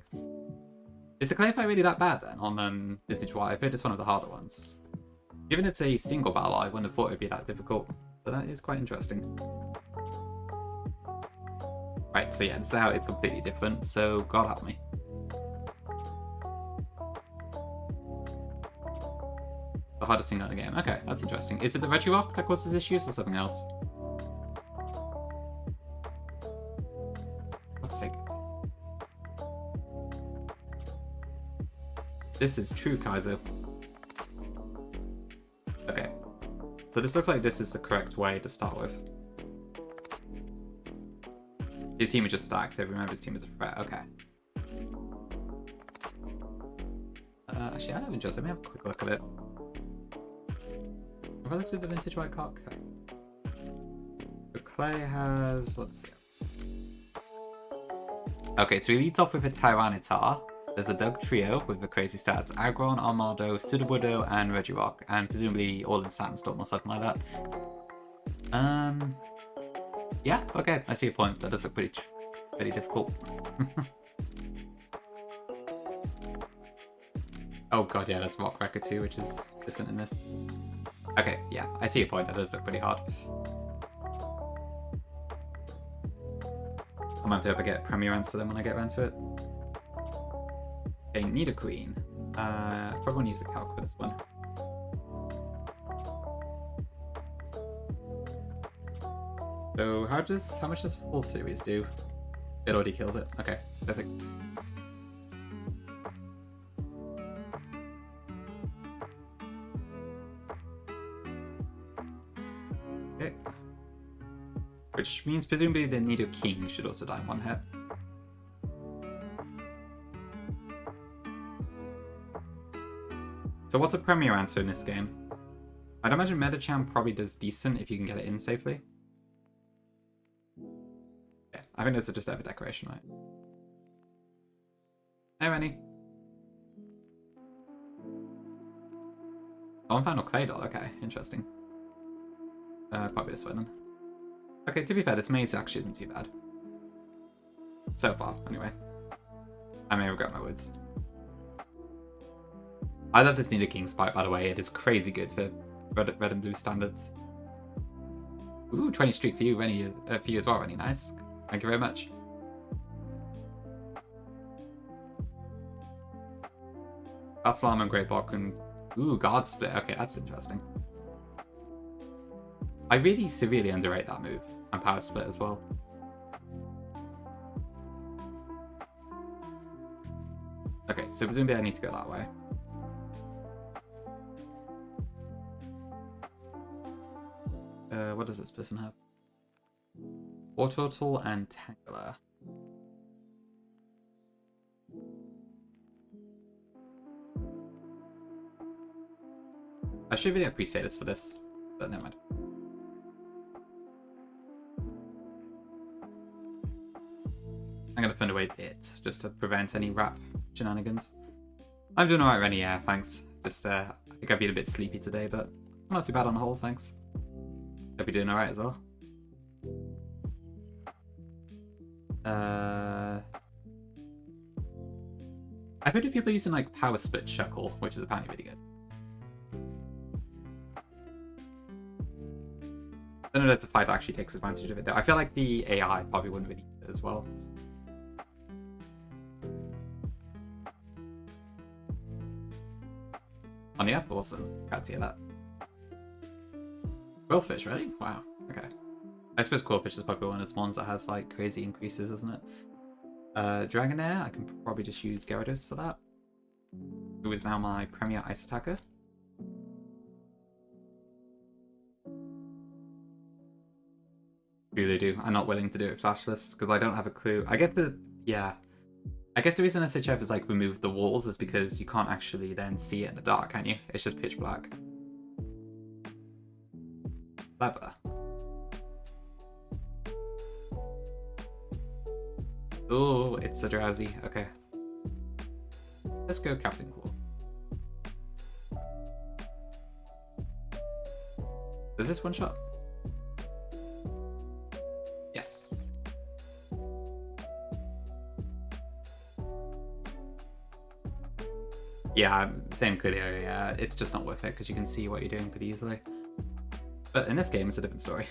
Is the Clayfight really that bad then on Vintage Y? I've heard it's one of the harder ones. Given it's a single battle, I wouldn't have thought it would be that difficult. But that is quite interesting. Right, so yeah, this layout is completely different, so God help me. The hardest thing on the game. Okay, that's interesting. Is it the Regirock that causes issues or something else? Let's see. This is true Kaizo. Okay. So this looks like this is the correct way to start with. His team is just stacked. Every member of his team is a threat. Okay. Actually, I don't enjoy this. Let me have a quick look at it. Have I looked at the vintage white cock? The clay has... let's see. Okay, so he leads off with a Tyranitar. There's a Doug trio with the crazy stats. Aggron, Armado, Sudowoodo, and Regirock. And presumably all in Sandstorm or something like that. Yeah, okay, I see your point. That does look pretty difficult. Oh god, yeah, that's Rock Wrecker too, which is different in this. Okay, yeah, I see your point. That does look pretty hard. I'm going to hope I get Premier Answer them when I get around to it. Okay, need a Queen. Probably want to use the Calc for this one. So how much does full series do? It already kills it. Okay, perfect. Okay. Which means presumably the Nido King should also die in one hit. So what's a Premier Answer in this game? I'd imagine Metachan probably does decent if you can get it in safely. Yeah, I think this is just over decoration, right? Hey, Rennie. Oh, I'm final Clay Doll. Okay, interesting. Probably this one then. Okay, to be fair, this maze actually isn't too bad. So far, anyway. I may regret my words. I love this Nido King spike, by the way. It is crazy good for red and blue standards. Ooh, 20 streak for you, Rennie, for you as well, Rennie. Nice. Thank you very much. That's Llama and Great Block and... ooh, Guard Split. Okay, that's interesting. I really severely underrate that move. And Power Split as well. Okay, so presumably I need to go that way. What does this person have? Wartortle and Tangler. I should really have Crusaders for this, but never mind. I'm gonna find a way to hit, just to prevent any rap shenanigans. I'm doing alright, Rennie, yeah, thanks. Just, I think I've been a bit sleepy today, but not too bad on the whole, thanks. Hope you're doing alright as well. I've heard of people using like Power Split Shuckle, which is apparently really good. I don't know if the fight actually takes advantage of it though. I feel like the AI probably wouldn't really use it as well. On the up, awesome. Glad to hear that. Quillfish, really? Wow, okay. I suppose Quillfish is probably one of the ones that has like crazy increases, isn't it? Dragonair, I can probably just use Gyarados for that. Who is now my premier ice attacker. Really do. I'm not willing to do it flashless because I don't have a clue. I guess the reason SHF is like remove the walls is because you can't actually then see it in the dark, can you? It's just pitch black. Clever. Oh, it's a Drowsy. Okay. Let's go Captain Cool. Does this one shot? Yes. Yeah, same Coolio, yeah. It's just not worth it because you can see what you're doing pretty easily. But in this game, it's a different story.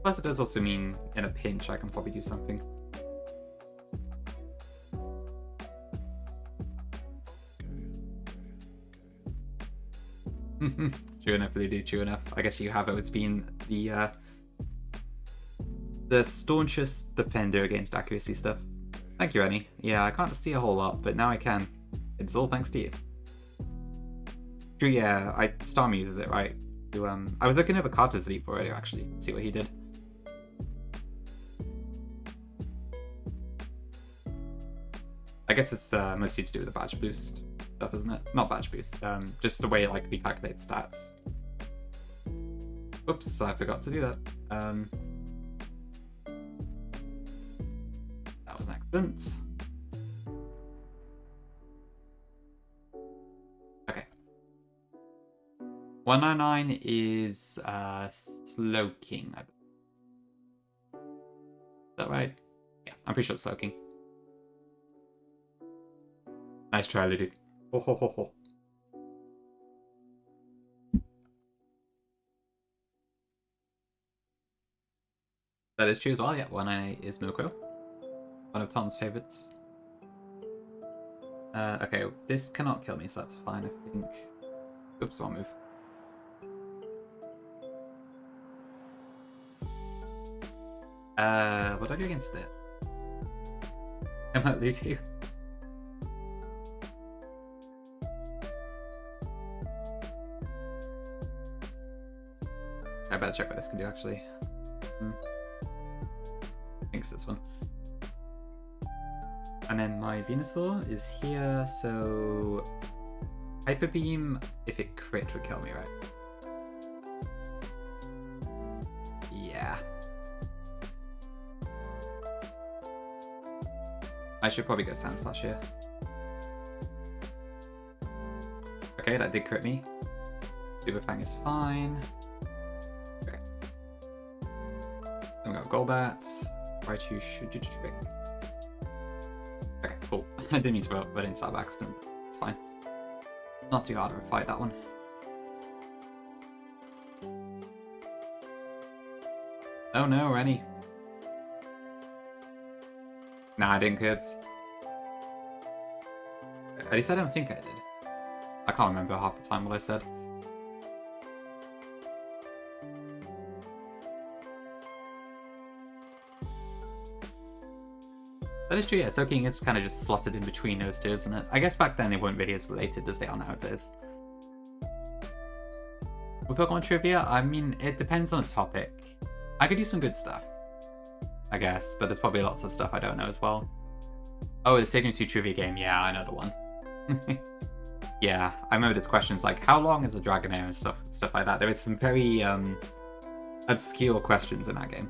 Plus, it does also mean in a pinch, I can probably do something. True enough, Ludo, true enough. I guess you have always been the staunchest defender against accuracy stuff. Thank you, Annie. Yeah, I can't see a whole lot, but now I can. It's all thanks to you. True, yeah, Storm uses it, right? To, I was looking over Carter's leap already, actually, to see what he did. I guess it's mostly to do with the badge boost stuff, isn't it? Not badge boost, just the way it like recalculates stats. Oops, I forgot to do that. That was an accident. Okay. 199 is Slowking, I believe. Is that right? Yeah, I'm pretty sure it's Slowking. Nice try, Ludo. Ho ho ho ho. That is true as well, yeah. 198 is Milko. One of Tom's favorites. Okay, this cannot kill me, so that's fine, I think. Oops, wrong move. What do I do against it? I might lose you. I better check what this can do, actually. I think it's this one. And then my Venusaur is here, so... Hyper Beam, if it crit, would kill me, right? Yeah. I should probably go Sand Slash here. Okay, that did crit me. Super Fang is fine. Okay. Then we got Golbat. Raichu should do trick. Okay, cool. I didn't mean to vote, but didn't start by accident. It's fine. Not too hard of a fight, that one. Oh no, Rennie. Nah, I didn't, Kirbs. At least I don't think I did. I can't remember half the time what I said. That is true, yeah. Soaking is kind of just slotted in between those two, isn't it? I guess back then they weren't really as related as they are nowadays. With Pokemon trivia, I mean, it depends on the topic. I could do some good stuff, I guess, but there's probably lots of stuff I don't know as well. Oh, the Stadium 2 trivia game, yeah, I know the one. Yeah, I remember there's questions like, how long is a Dragonair and stuff like that. There is some very obscure questions in that game.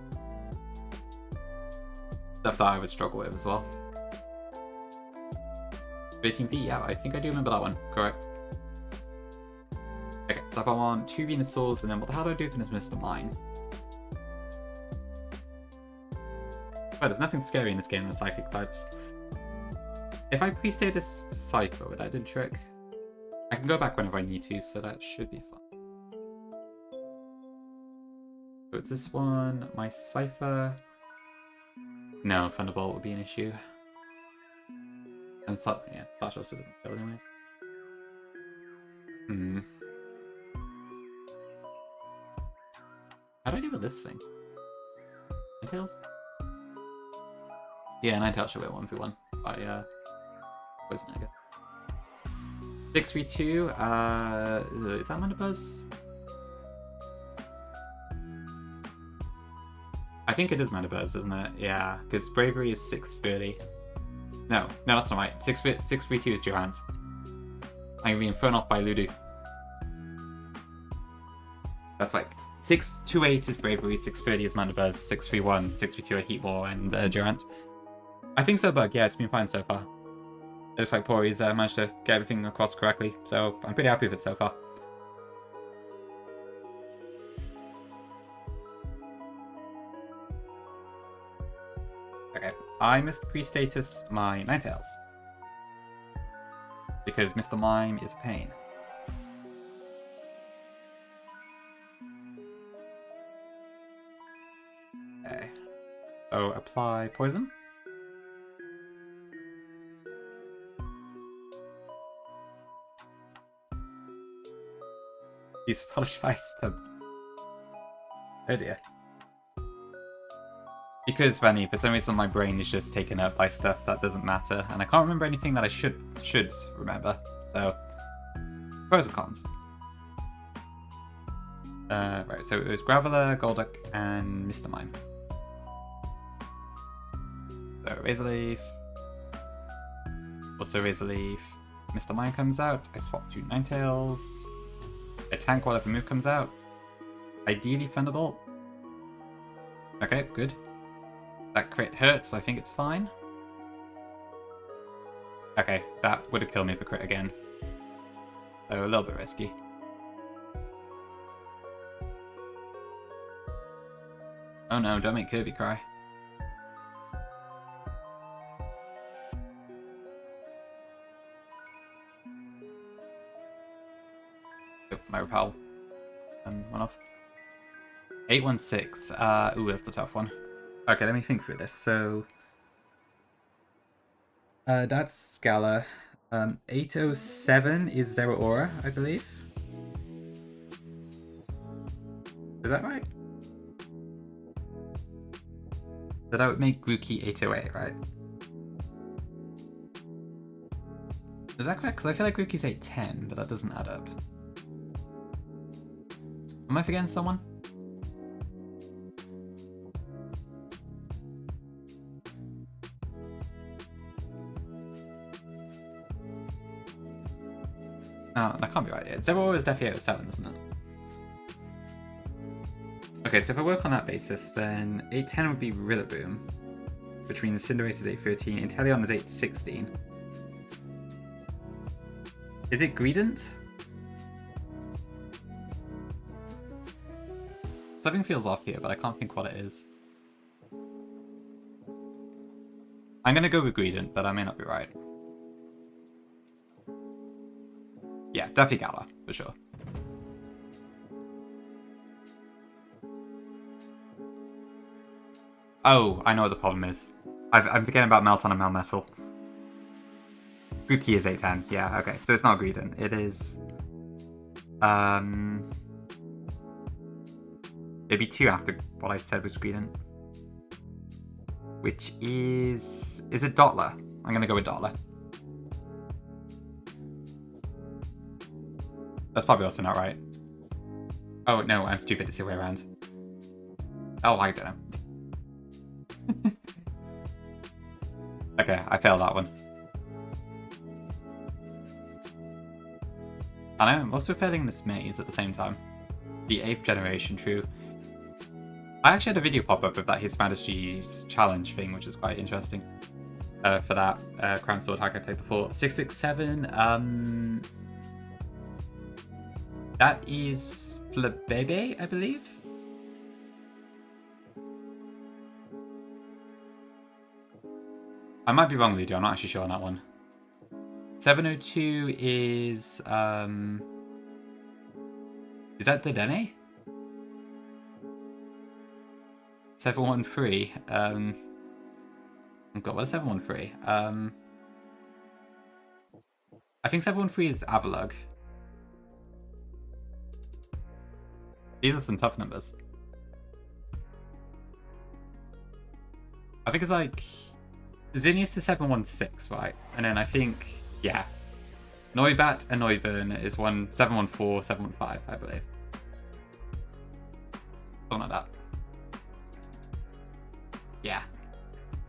Stuff that I would struggle with as well. 13p, yeah, I think I do remember that one, correct. Okay, so I want 2 Venusaurs, and then what the hell do I do if it's Mr. Mime? Well, there's nothing scary in this game with psychic types. If I pre-status Cypher, would I do the trick? I can go back whenever I need to, so that should be fine. So it's this one, my Cypher. No, Thunderbolt would be an issue. And yeah, Slash also doesn't kill anyways. How do I deal with this thing? Ninetales? Yeah, Ninetales should win 1v1 by Poison, I guess. 632, is that Mandibuzz? I think it is Mandibuzz, isn't it? Yeah, because Bravery is 630. No, that's not right. 632 is Durant. I'm being thrown off by Ludo. That's right. 628 is Bravery, 630 is Mandibuzz, 631, 632 are Heatmore and Durant. I think so, Bug. Yeah, it's been fine so far. It looks like Pori's managed to get everything across correctly, so I'm pretty happy with it so far. Okay, I must pre-status my Ninetales. Because Mr. Mime is a pain. Okay. So apply poison. Please apologize to them. Oh dear. Because funny, for some reason my brain is just taken up by stuff that doesn't matter, and I can't remember anything that I should remember. So, pros and cons. Right, so it was Graveler, Golduck, and Mr. Mime. So Razor Leaf. Also Razor Leaf. Mr. Mime comes out. I swap to Ninetales. I tank whatever move comes out. Ideally Thunderbolt. Okay, good. That crit hurts, but I think it's fine. Okay, that would have killed me for crit again. So a little bit risky. Oh no, don't make Kirby cry. Oh, my repel. Went off. 816. Ooh, that's a tough one. Okay, let me think through this. So, that's Scala. 807 is Zero Aura, I believe. Is that right? So that would make Grookey 808, right? Is that correct? Because I feel like Grookey's 810, but that doesn't add up. Am I forgetting someone? No, that can't be right. Zero is definitely 807, isn't it? Okay, so if I work on that basis, then 810 would be Rillaboom, which means Cinderace is 813, Inteleon is 816. Is it Greedent? Something feels off here, but I can't think what it is. I'm gonna go with Greedent, but I may not be right. Yeah, definitely Gala, for sure. Oh, I know what the problem is. I'm forgetting about Melton and Melmetal. Grookey is 810, yeah, okay. So it's not Greedent, it is... It'd be 2 after what I said was Greedent. Which is... Is it Dottler? I'm gonna go with Dottler. That's probably also not right. Oh, no, I'm stupid. It's the other way around. Oh, I don't know. Okay, I failed that one. I know, I'm also failing this maze at the same time. The 8th generation, true. I actually had a video pop up of that His Majesty's challenge thing, which was quite interesting. For that Crown Sword hack I played before. 667, that is Flabebe, I believe? I might be wrong, Ludo, I'm not actually sure on that one. 702 is that Dedenne? 713, oh god, what is 713? I think 713 is Avalugg. These are some tough numbers. I think it's like... Xenius is 716, right? And then I think, yeah. Noibat and Noivern is 714, 715, I believe. Something like that. Yeah.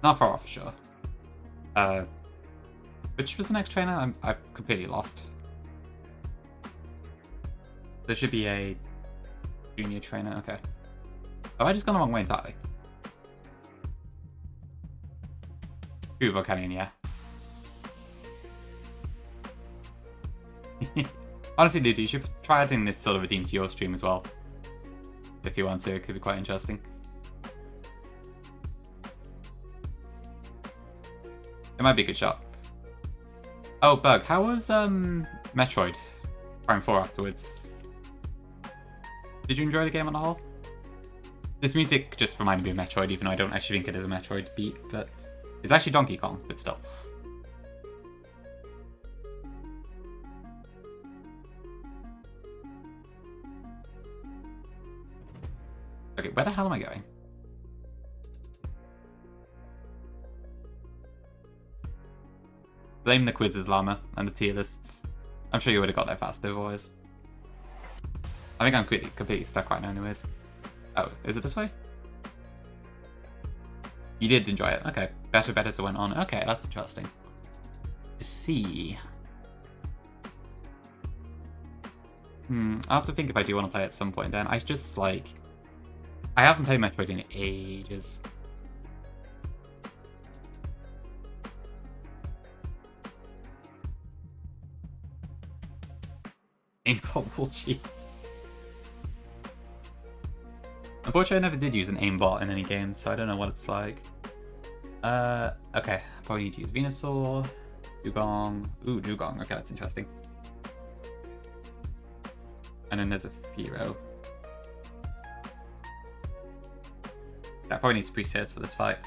Not far off for sure. Which was the next trainer? I've completely lost. There should be a junior trainer, okay. Have I just gone the wrong way entirely? Ooh, Volcanion, yeah. Honestly, dude, you should try adding this sort of a theme to your stream as well. If you want to, it could be quite interesting. It might be a good shot. Oh, Bug, how was Metroid Prime 4 afterwards? Did you enjoy the game on the whole? This music just reminded me of Metroid, even though I don't actually think it is a Metroid beat, but it's actually Donkey Kong, but still. Okay, where the hell am I going? Blame the quizzes, Llama, and the tier lists. I'm sure you would have got there faster otherwise. I think I'm completely stuck right now anyways. Oh, is it this way? You did enjoy it. Okay. Better as it went on. Okay, that's interesting. Let's see. I'll have to think if I do want to play at some point then. I just, like... I haven't played Metroid in ages. Aimbot cheese. Unfortunately, I never did use an aimbot in any game, so I don't know what it's like. Okay. Probably need to use Venusaur, Dugong. Ooh, Dugong. Okay, that's interesting. And then there's a Firo. I probably need to pre-save for this fight.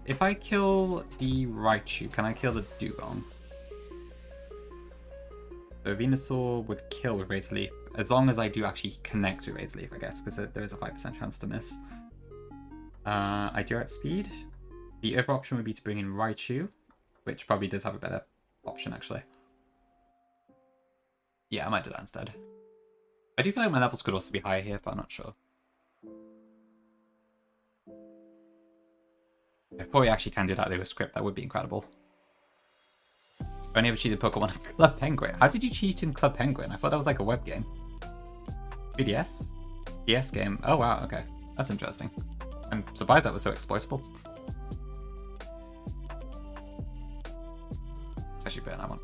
If I kill the Raichu, can I kill the Dugong? So Venusaur would kill with Razor Leaf, as long as I do actually connect with Razor Leaf, I guess, because there is a 5% chance to miss. I do at speed. The other option would be to bring in Raichu, which probably does have a better option, actually. Yeah, I might do that instead. I do feel like my levels could also be higher here, but I'm not sure. If probably actually can do that with a script, that would be incredible. I only ever cheated Pokemon in Club Penguin. How did you cheat in Club Penguin? I thought that was like a web game. 3DS? DS game. Oh wow, okay. That's interesting. I'm surprised that was so exploitable. Actually better that one.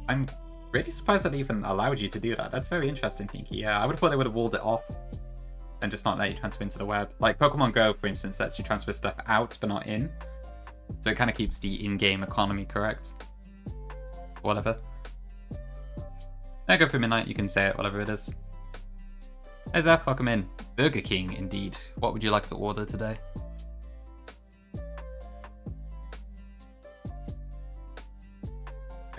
I'm really surprised that they even allowed you to do that. That's very interesting, Pinky. Yeah, I would have thought they would have walled it off and just not let you transfer into the web. Like Pokemon Go, for instance, lets you transfer stuff out but not in. So it kind of keeps the in-game economy correct. Whatever. Now go for midnight, you can say it, whatever it is. Hey Zeph, welcome in. Burger King, indeed. What would you like to order today?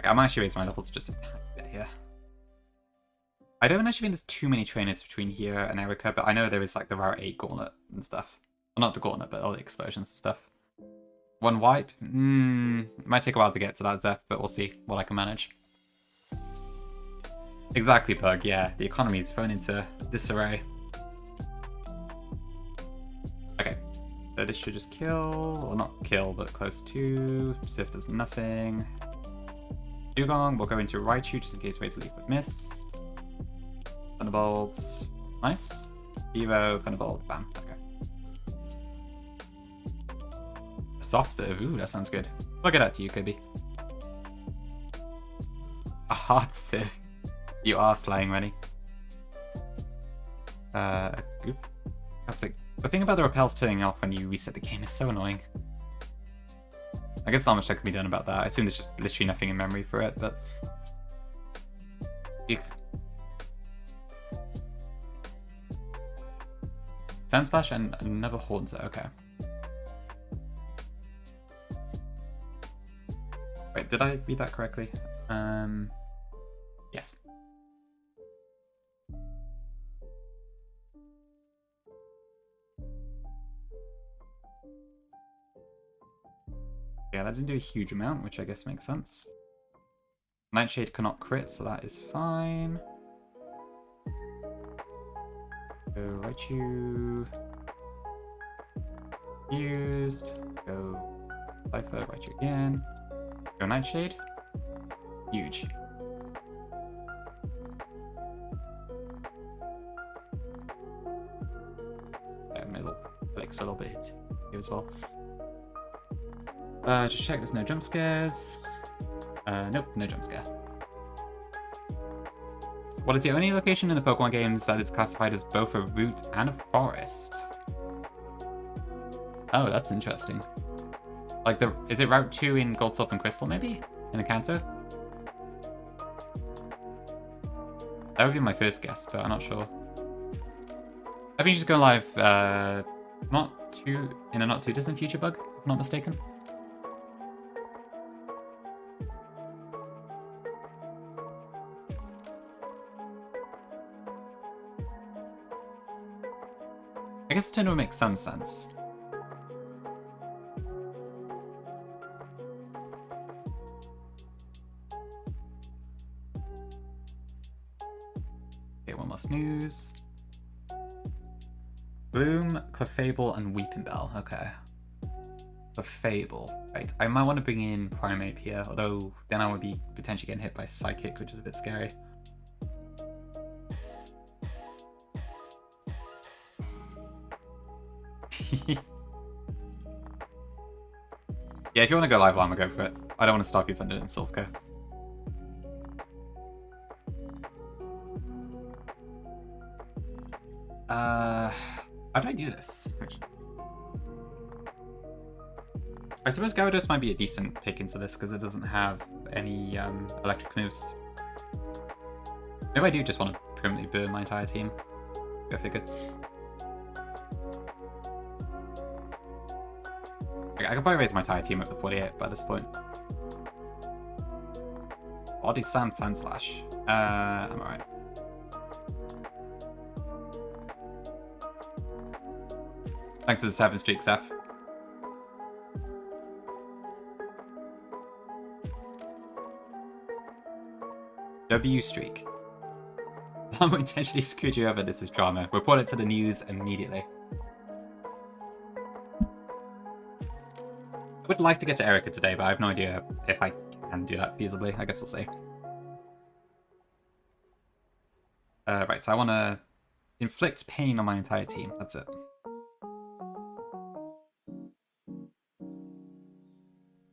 I might actually raise my levels just a tiny bit here. I don't actually think there's too many trainers between here and Erika, but I know there is like the Route 8 Gauntlet and stuff. Well, not the Gauntlet, but all the explosions and stuff. One wipe? It might take a while to get to that, Zeph, but we'll see what I can manage. Exactly, Pug, yeah. The economy's thrown into disarray. Okay. So this should just kill, or not kill, but close to. Sif does nothing. Dugong, we'll go into Raichu just in case Razor Leaf would miss. Thunderbolt. Nice. Evo, Thunderbolt, bam. Okay. Soft serve, ooh, that sounds good. I'll get out to you, Kirby. A hard sieve. You are slaying ready. Oop. That's like the thing about the repels turning off when you reset the game is so annoying. I guess not much that can be done about that. I assume there's just literally nothing in memory for it, but... Sand Slash and another Haunter, okay. Wait, did I read that correctly? Yes. Yeah, that didn't do a huge amount, which I guess makes sense. Nightshade cannot crit, so that is fine. Go Raichu. Used. Go Cypher, Raichu again. Go Nightshade. Huge. Yeah, may as well flex a little bit here as well. Just check there's no jump scares. Nope, no jump scare. What is the only location in the Pokemon games that is classified as both a route and a forest? Oh, that's interesting. Like is it Route 2 in Gold, Silver, and Crystal maybe? In the Kanto? That would be my first guess, but I'm not sure. I think she's going live, not in a not too distant future bug, if I'm not mistaken. I guess it would make some sense. Okay, one more snooze. Bloom, Clefable, and Weepinbell. Okay. Clefable. Right. I might want to bring in Primeape here, although then I would be potentially getting hit by Psychic, which is a bit scary. Yeah, if you want to go live Llama, go for it. I don't want to stop you from doing Silph. How do I do this? Actually? I suppose Gyarados might be a decent pick into this because it doesn't have any electric moves. Maybe I do just want to permanently burn my entire team. Go figure. I could probably raise my entire team up to 48 by this point. Body Slam Sandslash. I'm alright. Thanks to the 7 streak, Seth. W streak. Llama intentionally screwed you over. This is drama. Report it to the news immediately. I would like to get to Erika today, but I have no idea if I can do that feasibly. I guess we'll see. Right, so I want to inflict pain on my entire team. That's it.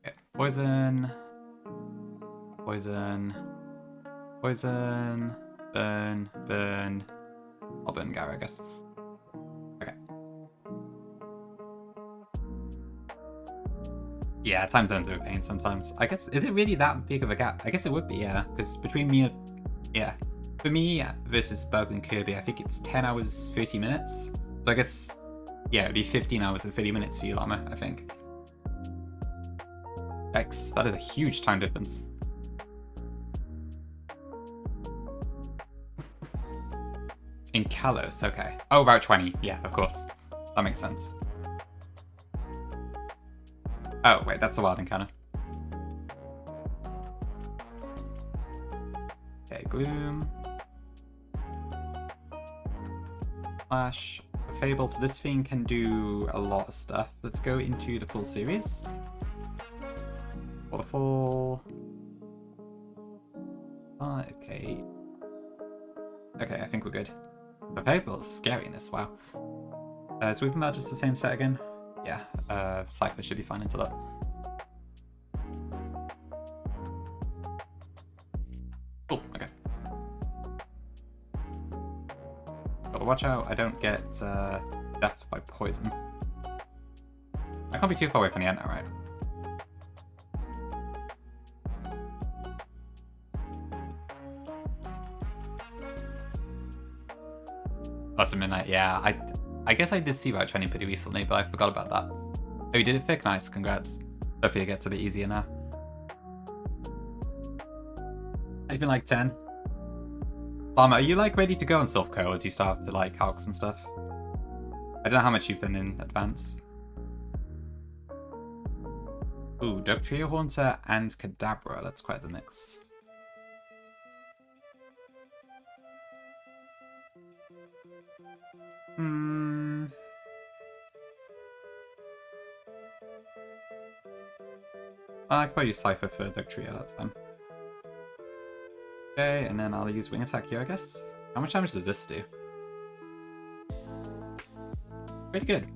Okay, poison. Poison. Poison. Burn. Burn. I'll burn Gara, I guess. Okay. Yeah, time zones are a pain sometimes. I guess, is it really that big of a gap? I guess it would be, yeah. Because between me and... Yeah. For me versus Bug and Kirby, I think it's 10 hours, 30 minutes. So I guess, yeah, it'd be 15 hours and 30 minutes for you, Llama, I think. X, that is a huge time difference. In Kalos, okay. Oh, Route 20. Yeah, of course. That makes sense. Oh, wait, that's a wild encounter. Okay, Gloom. Flash. Fable, so this thing can do a lot of stuff. Let's go into the full series. Waterfall. Okay. Okay, I think we're good. The Fable is scariness, wow. Is Weepinbell just the same set again? Yeah, Cycler should be fine into that. Cool, okay. Gotta watch out I don't get death by poison. I can't be too far away from the end now, right? That's a midnight, yeah. I guess I did see Route 20 pretty recently, but I forgot about that. Oh, you did it thick? Nice, congrats. Hopefully it gets a bit easier now. Even like 10. Llama, are you like ready to go on Silph Co, or do you still have to like calc some stuff? I don't know how much you've done in advance. Ooh, Dugtrio Haunter and Kadabra. That's quite the mix. I could probably use Cypher for Dugtrio, that's fine. Okay, and then I'll use Wing Attack here, I guess. How much damage does this do? Pretty good.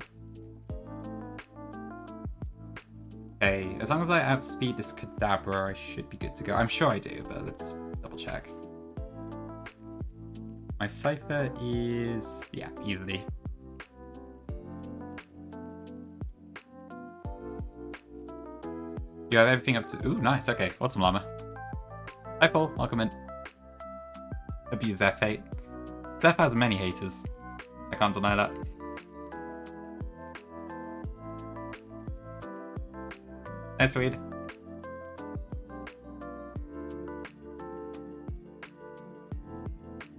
Okay, as long as I outspeed this Kadabra, I should be good to go. I'm sure I do, but let's double check. My Cypher is... yeah, easily. You have everything up to... ooh, nice, okay. Awesome, Llama. Hi, Paul. Welcome in. Abuse Zeph hate. Zeph has many haters. I can't deny that. Nice read.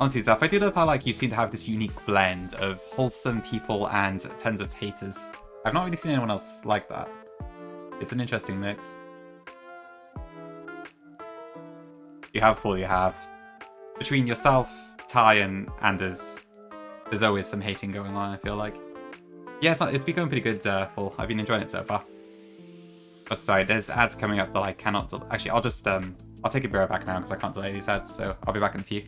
Honestly, Zeph, I do love how like you seem to have this unique blend of wholesome people and tons of haters. I've not really seen anyone else like that. It's an interesting mix. You have all you have. Between yourself, Ty, and Anders, there's always some hating going on, I feel like. Yeah, it's been going pretty good, Full. I've been enjoying it so far. Oh, sorry, there's ads coming up that I cannot... Actually, I'll just, I'll take a beer back now because I can't delay these ads, so I'll be back in a few.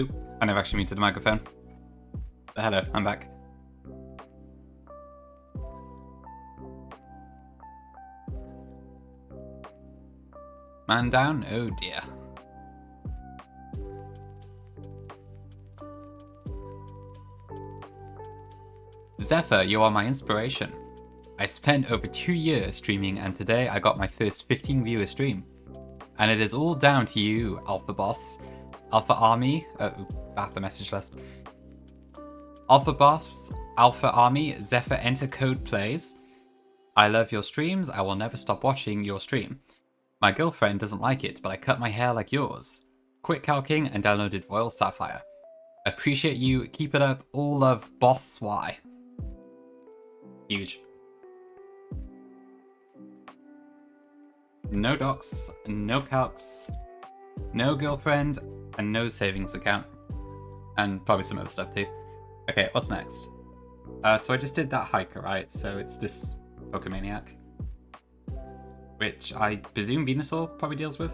Oop, I never actually muted the microphone. But hello, I'm back. Man down? Oh dear. Zephyr, you are my inspiration. I spent over 2 years streaming and today I got my first 15 viewer stream. And it is all down to you, Alpha Boss. Alpha Army, back the message list. Alpha Boss, Alpha Army, Zephyr Enter Code Plays. I love your streams, I will never stop watching your stream. My girlfriend doesn't like it, but I cut my hair like yours. quit calking and downloaded Royal Sapphire. Appreciate you. Keep it up. All love, Boss Y. Huge. No docs, no calcs, no girlfriend, and no savings account. And probably some other stuff too. Okay, what's next? So I just did that hiker, right? So it's this Pokemaniac. Which I presume Venusaur probably deals with.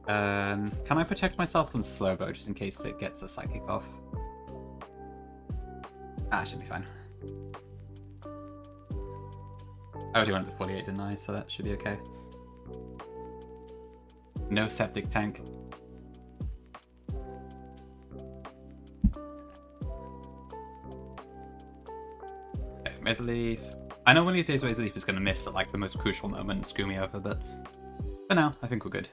Can I protect myself from Slowbo just in case it gets a Psychic off? Ah, it should be fine. I already went to 48, didn't I? So that should be okay. No Septic Tank. Okay, Razorleaf. I know one of these days Razorleaf is going to miss at like the most crucial moment and screw me over, but for now, I think we're good.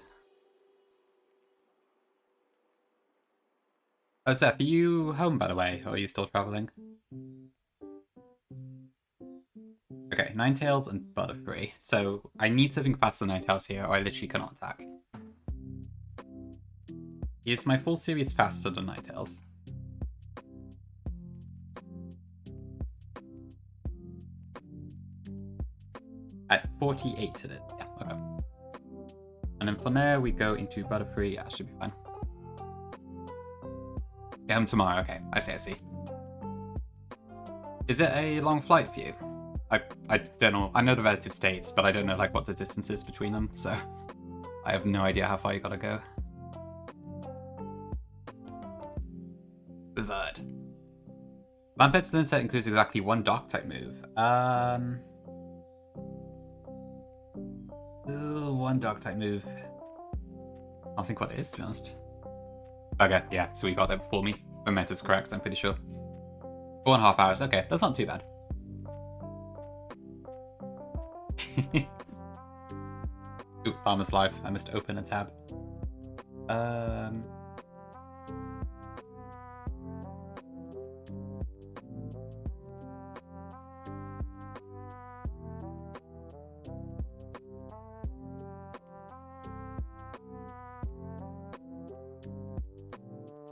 Oh, Seth, are you home, by the way, or are you still traveling? Okay, Ninetales and Butterfree. So I need something faster than Ninetales here, or I literally cannot attack. Is my full series faster than Ninetales? At 48 it is. Yeah, okay. And then from there we go into Butterfree. Yeah, should be fine. Get home tomorrow. Okay, I see. Is it a long flight for you? I don't know. I know the relative states, but I don't know like what the distance is between them, so I have no idea how far you gotta go. Blizzard. Lampet's learn set includes exactly one Dark type move. One Dark type move. I don't think what it is, to be honest. Okay, yeah, so we got that before me. Momentum's correct, I'm pretty sure. 4.5 hours. Okay, that's not too bad. Ooh, Farmer's Life. I must open a tab.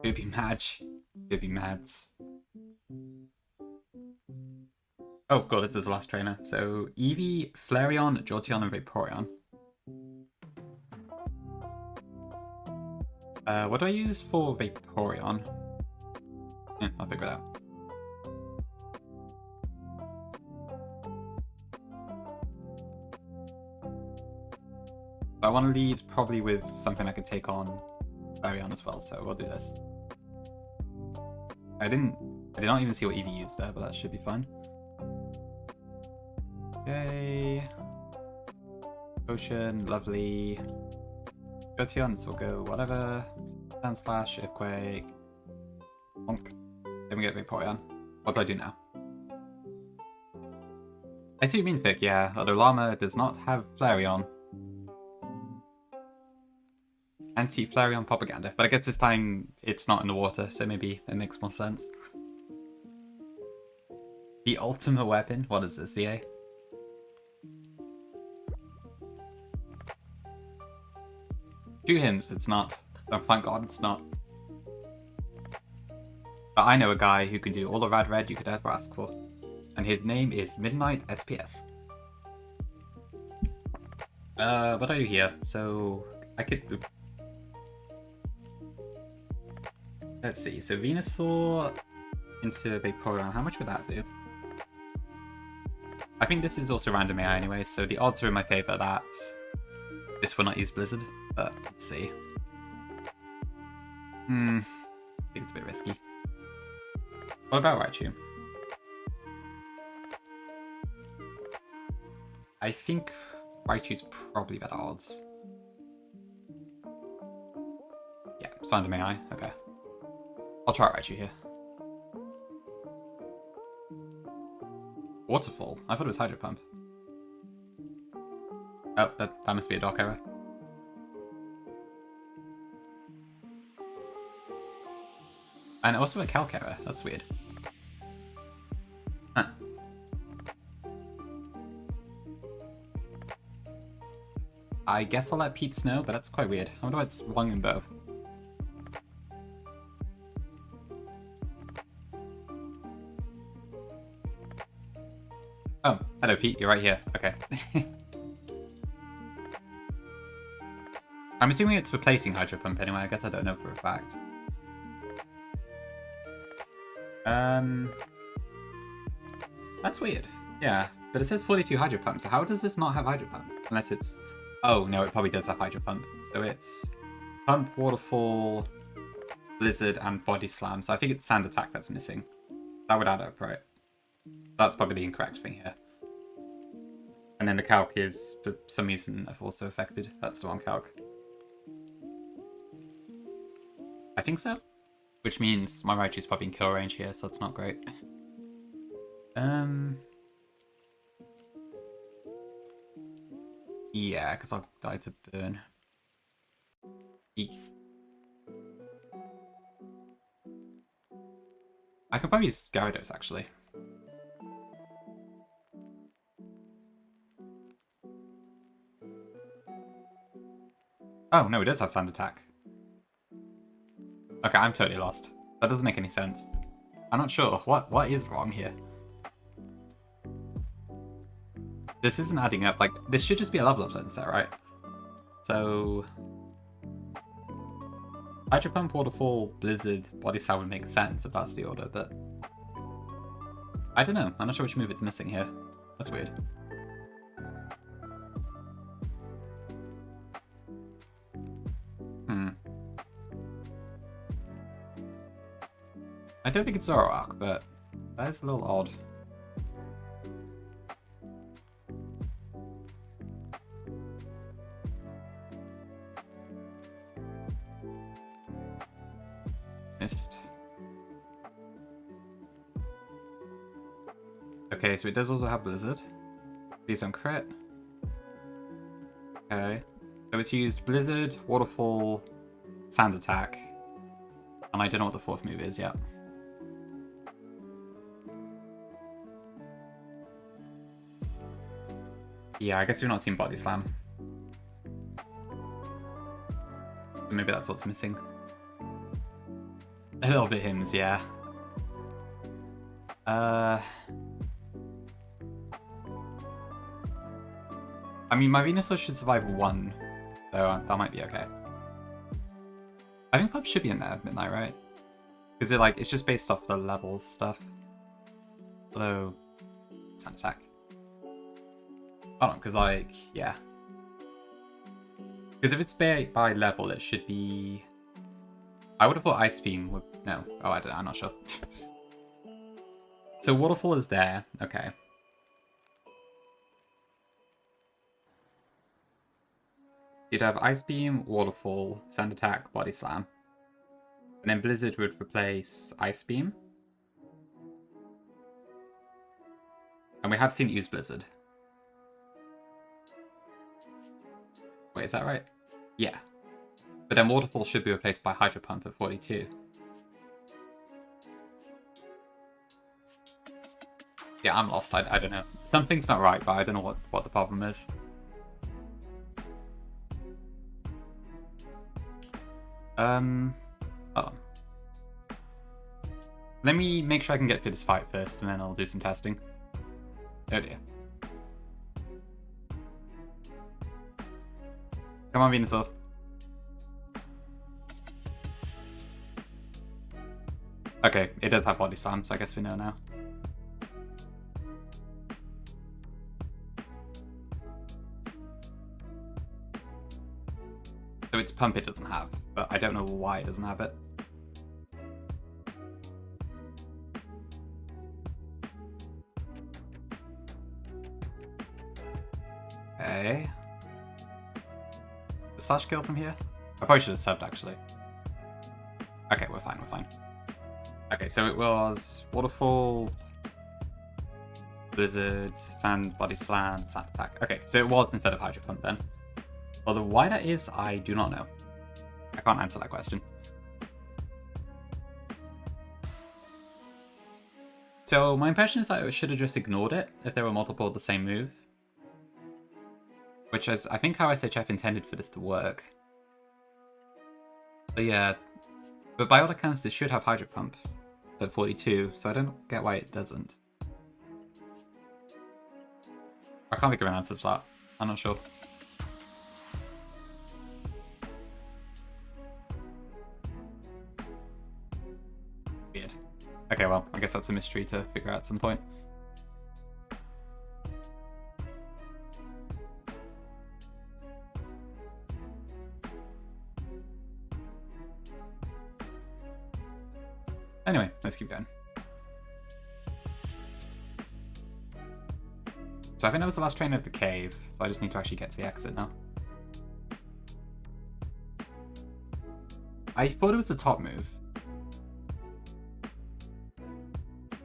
Booby Madge. Booby Mads. Oh god, this is the last trainer. So Eevee, Flareon, Jolteon, and Vaporeon. What do I use for Vaporeon? I'll figure it out. I want to lead probably with something I could take on Flareon as well, so we'll do this. I did not even see what Eevee used there, but that should be fine. Okay. Potion, lovely. Jolteons will go whatever. Sand Slash, Earthquake. Bonk. Then we get Vaporeon. What do I do now? I see what you mean, Vic, yeah. Although Llama does not have Flareon. Anti-Flareon propaganda. But I guess this time it's not in the water, so maybe it makes more sense. The ultimate weapon? What is this, EA? Shoot him, it's not. Oh, thank god it's not. But I know a guy who can do all the rad red you could ever ask for. And his name is Midnight SPS. What do I do here? So, I could... Oop. Let's see, so Venusaur into Vaporeon, how much would that do? I think this is also random AI anyway, so the odds are in my favour that this will not use Blizzard, but let's see. I think it's a bit risky. What about Raichu? I think Raichu's probably better odds. Yeah, it's random AI, okay. I'll try Raichu here. Waterfall? I thought it was Hydro Pump. Oh, that must be a dock error. And also a calc error. That's weird. Huh. I guess I'll let Pete Snow, but that's quite weird. I wonder why it's wrong in both. Oh, hello Pete, you're right here. Okay. I'm assuming it's replacing Hydro Pump anyway, I guess I don't know for a fact. That's weird. Yeah, but it says 42 Hydro Pump, so how does this not have Hydro Pump? Unless it's... Oh, no, it probably does have Hydro Pump. So it's Pump, Waterfall, Blizzard, and Body Slam. So I think it's Sand Attack that's missing. That would add up, right? That's probably the incorrect thing here. And then the calc is, for some reason, also affected. That's the wrong calc. I think so. Which means my Raichu's probably in kill range here, so that's not great. Yeah, because I'll die to burn. Eek. I could probably use Gyarados, actually. Oh, no, it does have Sand Attack. Okay, I'm totally lost. That doesn't make any sense. I'm not sure. What is wrong here? This isn't adding up. Like, this should just be a level up set, right? So... Hydro Pump, Waterfall, Blizzard, Body Slam would make sense if that's the order, but... I don't know. I'm not sure which move it's missing here. That's weird. I don't think it's Zoroark, but that is a little odd. Missed. Okay, so it does also have Blizzard. Please don't crit. Okay. So it's used Blizzard, Waterfall, Sand Attack, and I don't know what the fourth move is yet. Yeah, I guess we've not seen Body Slam. So maybe that's what's missing. A little bit hims, yeah. I mean, my Venusaur should survive one, so that might be okay. I think Pub should be in there, Midnight, right? Because it's just based off the level stuff. Although, Sand Attack. Hold on, because yeah. Because if it's by level, it should be... I would have thought Ice Beam would... No. Oh, I don't know, I'm not sure. So Waterfall is there, okay. You'd have Ice Beam, Waterfall, Sand Attack, Body Slam. And then Blizzard would replace Ice Beam. And we have seen it use Blizzard. Wait, is that right? Yeah. But then Waterfall should be replaced by Hydro Pump at 42. Yeah, I'm lost. I don't know. Something's not right, but I don't know what the problem is. Hold on. Let me make sure I can get through this fight first, and then I'll do some testing. Oh dear. Come on, Venusaur. Okay, it does have Body Slam, so I guess we know now. So it's Pump it doesn't have, but I don't know why it doesn't have it. Okay. The slash kill from here? I probably should have subbed, actually. Okay, we're fine, we're fine. Okay, so it was Waterfall, Blizzard, Sand, Body Slam, Sand Attack. Okay, so it was instead of Hydro Pump then. Although why that is, I do not know. I can't answer that question. So my impression is that I should have just ignored it if there were multiple of the same move. which is, I think, how SHF intended for this to work. But yeah, but by all accounts, this should have Hydro Pump at 42, so I don't get why it doesn't. I can't think of an answer to that. I'm not sure. Weird. Okay, well, I guess that's a mystery to figure out at some point. Anyway, let's keep going. So I think that was the last train of the cave, so I just need to actually get to the exit now. I thought it was the top move.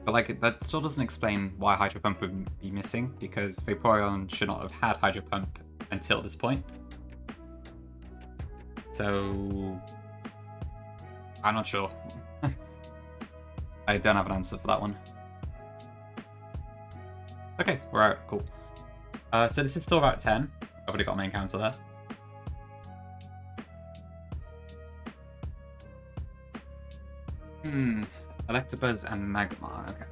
But like, that still doesn't explain why Hydro Pump would be missing, because Vaporeon should not have had Hydro Pump until this point. So... I'm not sure. I don't have an answer for that one. Okay, we're out. Cool. So this is still Route 10. I've already got a main counter there. Electabuzz and Magmar. Okay.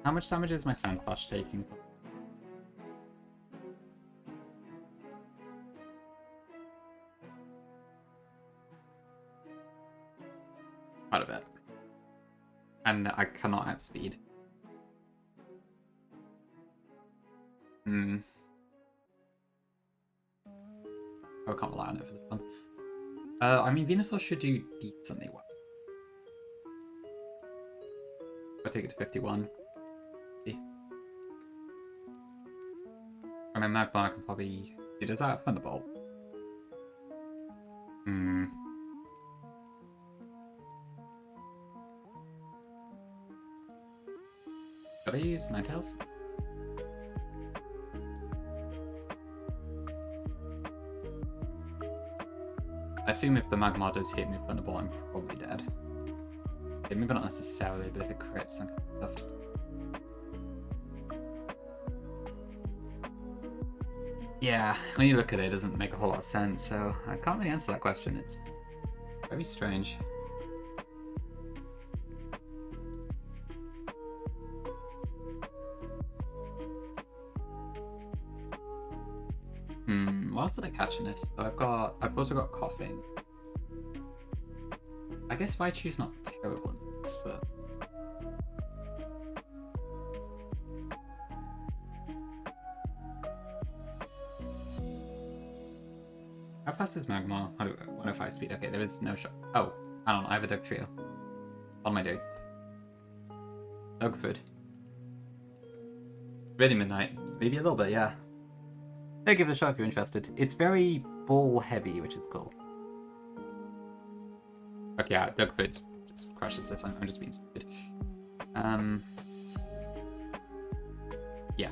How much damage is my Sand Slash taking? Quite a bit. And I cannot outspeed. I can't rely on it for this one. I mean, Venusaur should do decently well. If I take it to 51. See. And then Magmar can probably... Does that Thunderbolt? Should I use Ninetales? I assume if the Magmar does hit me with Thunderbolt, I'm probably dead. Okay, maybe not necessarily, but if it crits, I'm kind of stuffed. Yeah, when you look at it, it doesn't make a whole lot of sense, so I can't really answer that question. It's very strange. What else did I catch in this? So I've also got Coughing. I guess Raichu's not terrible in this, but... How fast is Magmar? 105 speed. Okay, there is no shot. Oh, I don't know. I have a Duck Trio. What am I doing? Dogfood. Really midnight. Maybe a little bit, yeah. Hey, give it a shot if you're interested. It's very ball heavy, which is cool. Okay, yeah, Dogfood just crushes this. I'm just being stupid. Yeah.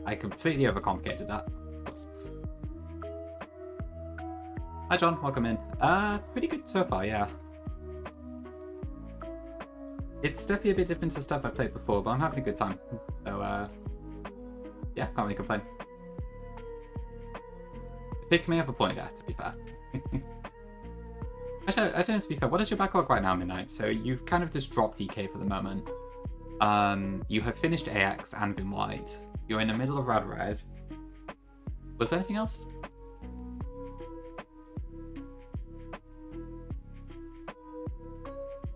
I completely overcomplicated that. Oops. Hi John, welcome in. Pretty good so far, yeah. It's definitely a bit different to stuff I've played before, but I'm having a good time. So, yeah, can't really complain. It picked me up a point there, to be fair. Actually, I don't know, to be fair, what is your backlog right now, Midnight? So you've kind of just dropped DK for the moment. You have finished AX and been White. You're in the middle of Rad Red. Was there anything else?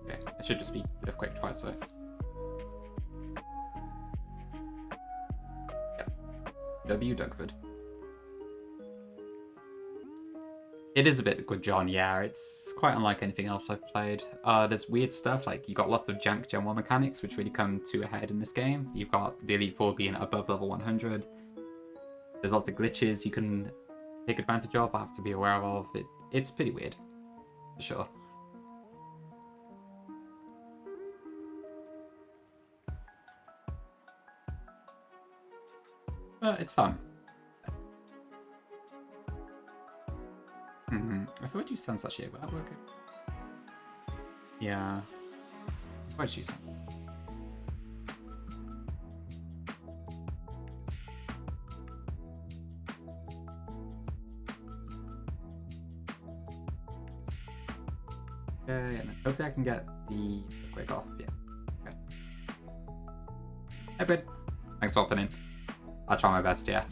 Okay, it should just be Earthquake twice, so. Yep. W. Dugford. It is a bit good, John, yeah. It's quite unlike anything else I've played. There's weird stuff, like you've got lots of jank Gen 1 mechanics, which really come to a head in this game. You've got the Elite Four being above level 100. There's lots of glitches you can take advantage of, I have to be aware of. It's pretty weird, for sure. But it's fun. If I would use Sun's actually, would that work? Yeah. Why did you use Sun? can get the break off. Yeah. Okay. Hey, Brid. Thanks for hopping in. I'll try my best, yeah.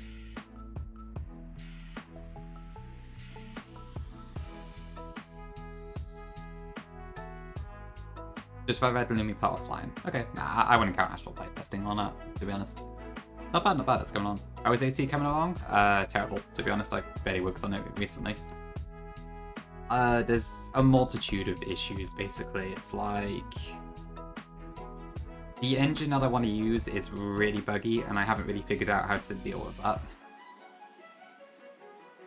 Just for Red Lumi Plot offline. Okay, nah, I wouldn't count Astral Play testing on that, to be honest. Not bad, not bad, it's coming on. How is AC coming along? Terrible, to be honest. I barely worked on it recently. There's a multitude of issues, basically. It's like... the engine that I want to use is really buggy, and I haven't really figured out how to deal with that.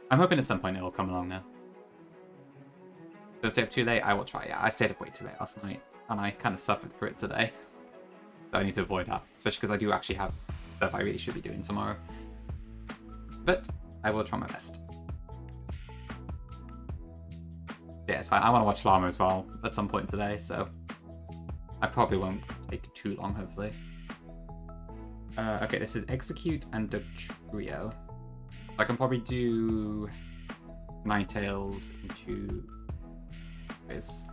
I'm hoping at some point it'll come along now. Did I stay up too late? I will try, yeah. I stayed up way too late last night, and I kind of suffered for it today. So I need to avoid that, especially because I do actually have stuff I really should be doing tomorrow. But I will try my best. Yeah, it's fine. I want to watch Llama as well at some point today, so I probably won't take too long, hopefully. Okay, this is Execute and the Trio. I can probably do Ninetales into this.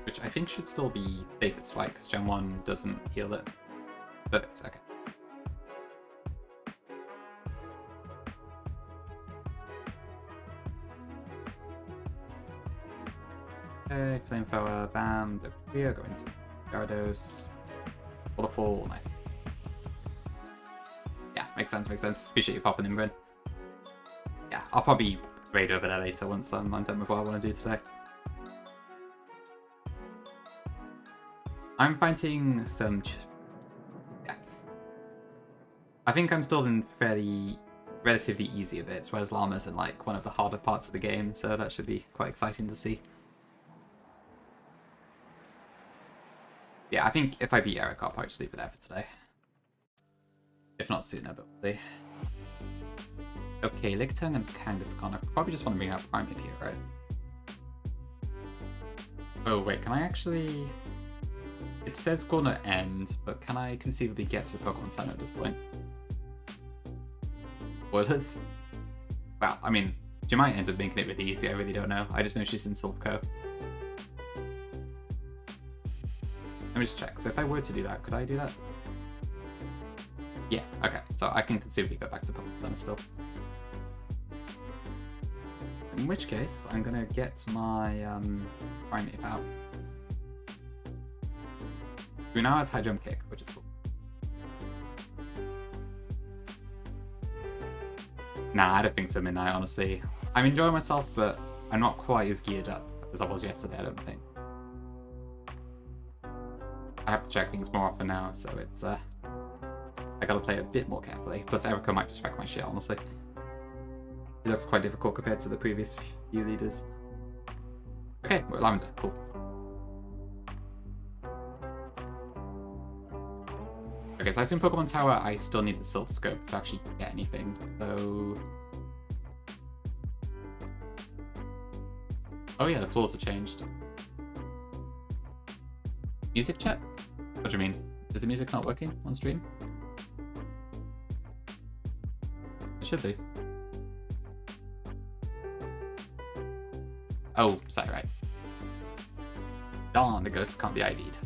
Which I think should still be status, right? Because Gen 1 doesn't heal it. Perfect, okay. Okay, Flamethrower, bam, the Trio, go into Gyarados, Waterfall, nice. Yeah, makes sense, makes sense. Appreciate you popping in, Bryn. Yeah, I'll probably raid over there later once I'm done with what I want to do today. I'm finding some... yeah. I think I'm still in relatively easier bits, whereas Llama's in like one of the harder parts of the game, so that should be quite exciting to see. Yeah, I think if I beat Erika, I'll probably just leave it there for today. If not sooner, but we'll see. Okay, Lickitung and Kangaskhan. I probably just want to bring out Primeape here, right? Oh, wait, can I actually... it says gonna end, but can I conceivably get to the Pokemon Center at this point? Spoilers? Well, I mean, she might end up making it really easy, I really don't know. I just know she's in Silph.co. Let me just check. So if I were to do that, could I do that? Yeah, okay. So I can conceivably go back to Pokemon Center still. In which case, I'm gonna get my Primeape out. Who now has High Jump Kick, which is cool. Nah, I don't think so, Midnight, honestly. I'm enjoying myself, but I'm not quite as geared up as I was yesterday, I don't think. I have to check things more often now, so it's, I gotta play a bit more carefully. Plus, Erika might just wreck my shit, honestly. It looks quite difficult compared to the previous few leaders. Okay, we're at Lavender, cool. Okay, so I assume Pokemon Tower, I still need the Silph Scope to actually get anything, so... oh yeah, the floors have changed. Music check? What do you mean? Is the music not working on stream? It should be. Oh, sorry, right. Darn, the ghost can't be ID'd.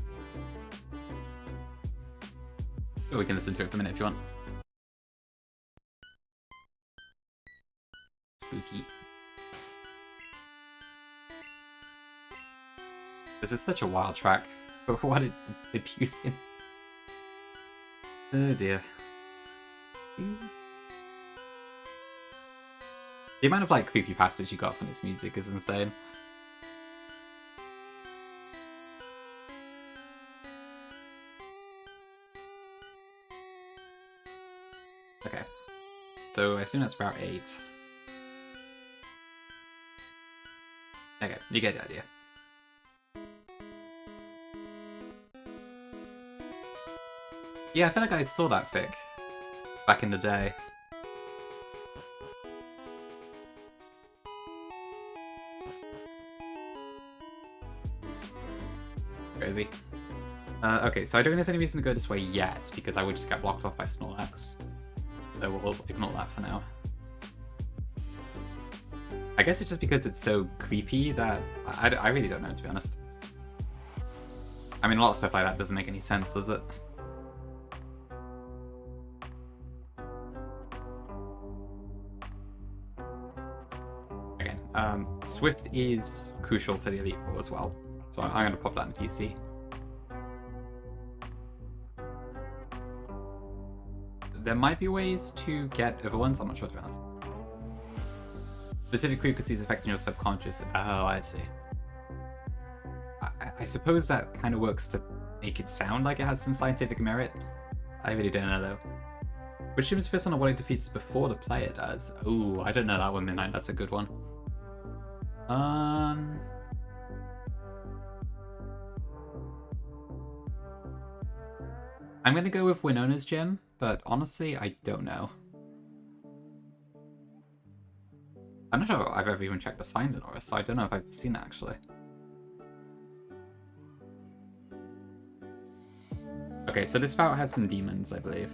Oh, we can listen to it for a minute if you want. Spooky. This is such a wild track. But what it debuts in. Oh dear. The amount of like creepypastas you got from this music is insane. Okay. So I assume that's Route 8. Okay, you get the idea. Yeah, I feel like I saw that pic back in the day. Crazy. Okay, so I don't think there's any reason to go this way yet, because I would just get blocked off by Snorlax. So we'll ignore that for now. I guess it's just because it's so creepy that I really don't know, to be honest. I mean, a lot of stuff like that doesn't make any sense, does it? Okay, Swift is crucial for the Elite Four as well, so I'm going to pop that in PC. There might be ways to get other ones, I'm not sure, to be honest. Specific frequencies affecting your subconscious. Oh, I see. I suppose that kind of works to make it sound like it has some scientific merit. I really don't know, though. Which seems the first one what it defeats before the player does. Ooh, I don't know that one, Midnight. That's a good one. I'm going to go with Winona's gym, but honestly, I don't know. I'm not sure I've ever even checked the signs in Aura, so I don't know if I've seen it actually. Okay, so this route has some demons, I believe.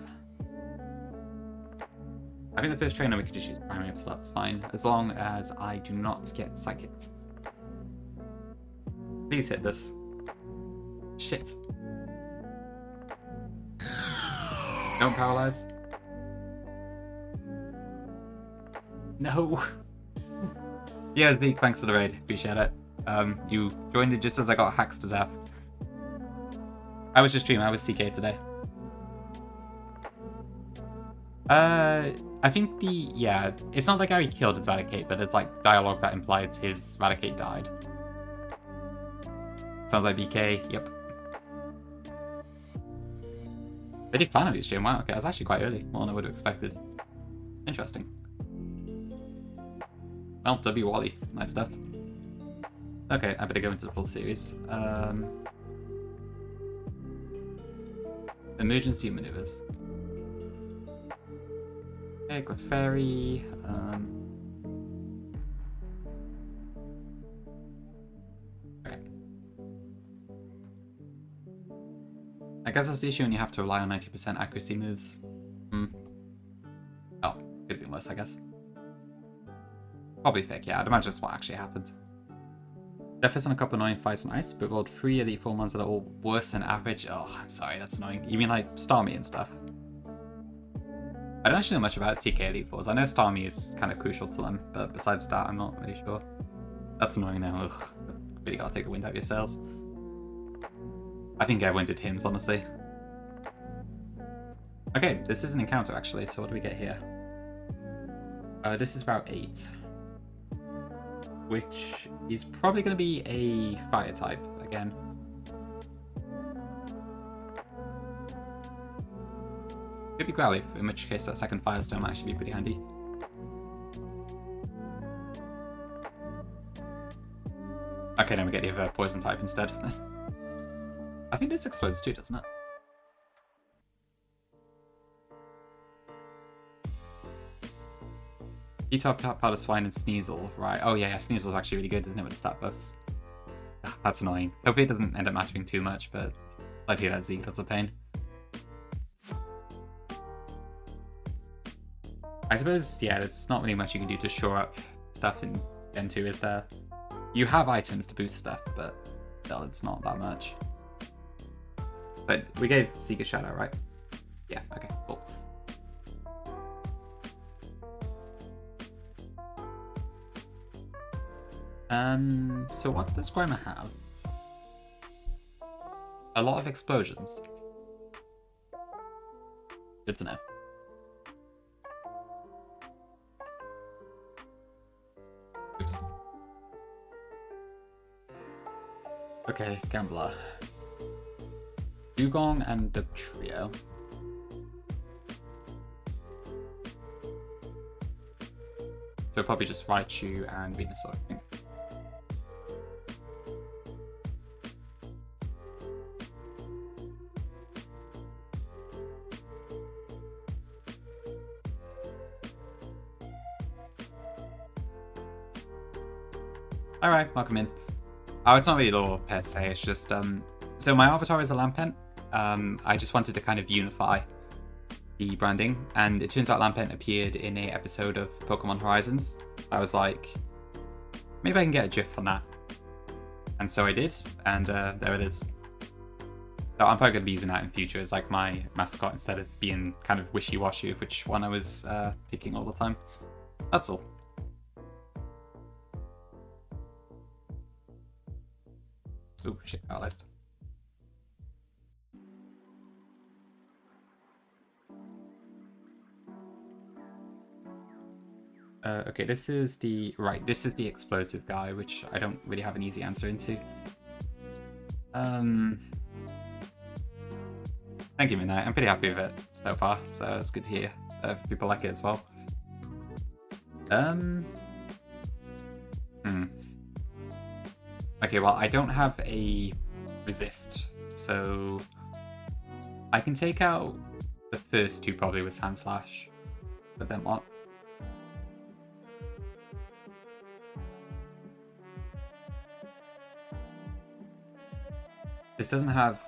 I think the first trainer we could just use primary, so that's fine, as long as I do not get psychicked. Please hit this. Shit. Don't paralyze. No. Yeah, Zeke, thanks for the raid. Appreciate it. You joined it just as I got hacked to death. I was just streaming. I was CK today. I think it's not like how he killed his Radicate, but it's like dialogue that implies his Radicate died. Sounds like BK. Yep. They did fan of his gym. Wow, okay, that's actually quite early. More than I would have expected. Interesting. Well, W Wally. Nice stuff. Okay, I better go into the full series. Emergency maneuvers. Okay, Clefairy. Okay. I guess that's the issue when you have to rely on 90% accuracy moves. Oh, could be worse, I guess. Probably fake, yeah. I'd imagine that's what actually happened. Deficit on a couple annoying fights on ice, but rolled 3 Elite Four ones that are all worse than average. Oh, I'm sorry, that's annoying. You mean like Starmie and stuff? I don't actually know much about CK Elite Fours. I know Starmie is kind of crucial to them, but besides that, I'm not really sure. That's annoying now. Ugh. Really gotta take the wind out of your sails. I think everyone did hymns, honestly. Okay, this is an encounter actually, so what do we get here? This is Route 8. Which is probably going to be a fire type again. Could be Growly, in which case that second Firestone might actually be pretty handy. Okay, then we get the other poison type instead. I think this explodes too, doesn't it? Etop, Powder Swine, and Sneasel, right? Oh yeah, Sneasel's actually really good, isn't it, with the stat buffs? Ugh, that's annoying. Hopefully it doesn't end up matching too much, but I'd hear that Zeke, that's a pain. I suppose, yeah, there's not really much you can do to shore up stuff in Gen 2, is there? You have items to boost stuff, but still, it's not that much. But we gave Zeke a shout out, right? Yeah, okay, cool. So what does Grimer have? A lot of explosions. Good to know. Oops. Okay, Gambler. Dugong and Dugtrio. So probably just Raichu and Venusaur, I think. Alright, welcome in. Oh, it's not really lore per se, it's just, so my avatar is a Lampent. I just wanted to kind of unify the branding, and it turns out Lampent appeared in an episode of Pokemon Horizons. I was like, maybe I can get a GIF on that. And so I did, and there it is. So I'm probably going to be using that in future as like my mascot instead of being kind of wishy-washy which one I was picking all the time. That's all. Oh shit, I realized. Okay, this is the explosive guy, which I don't really have an easy answer into. Thank you, Midnight. I'm pretty happy with it so far, so it's good to hear if people like it as well. Okay, well, I don't have a resist, so I can take out the first two probably with Sand Slash, but then what? This doesn't have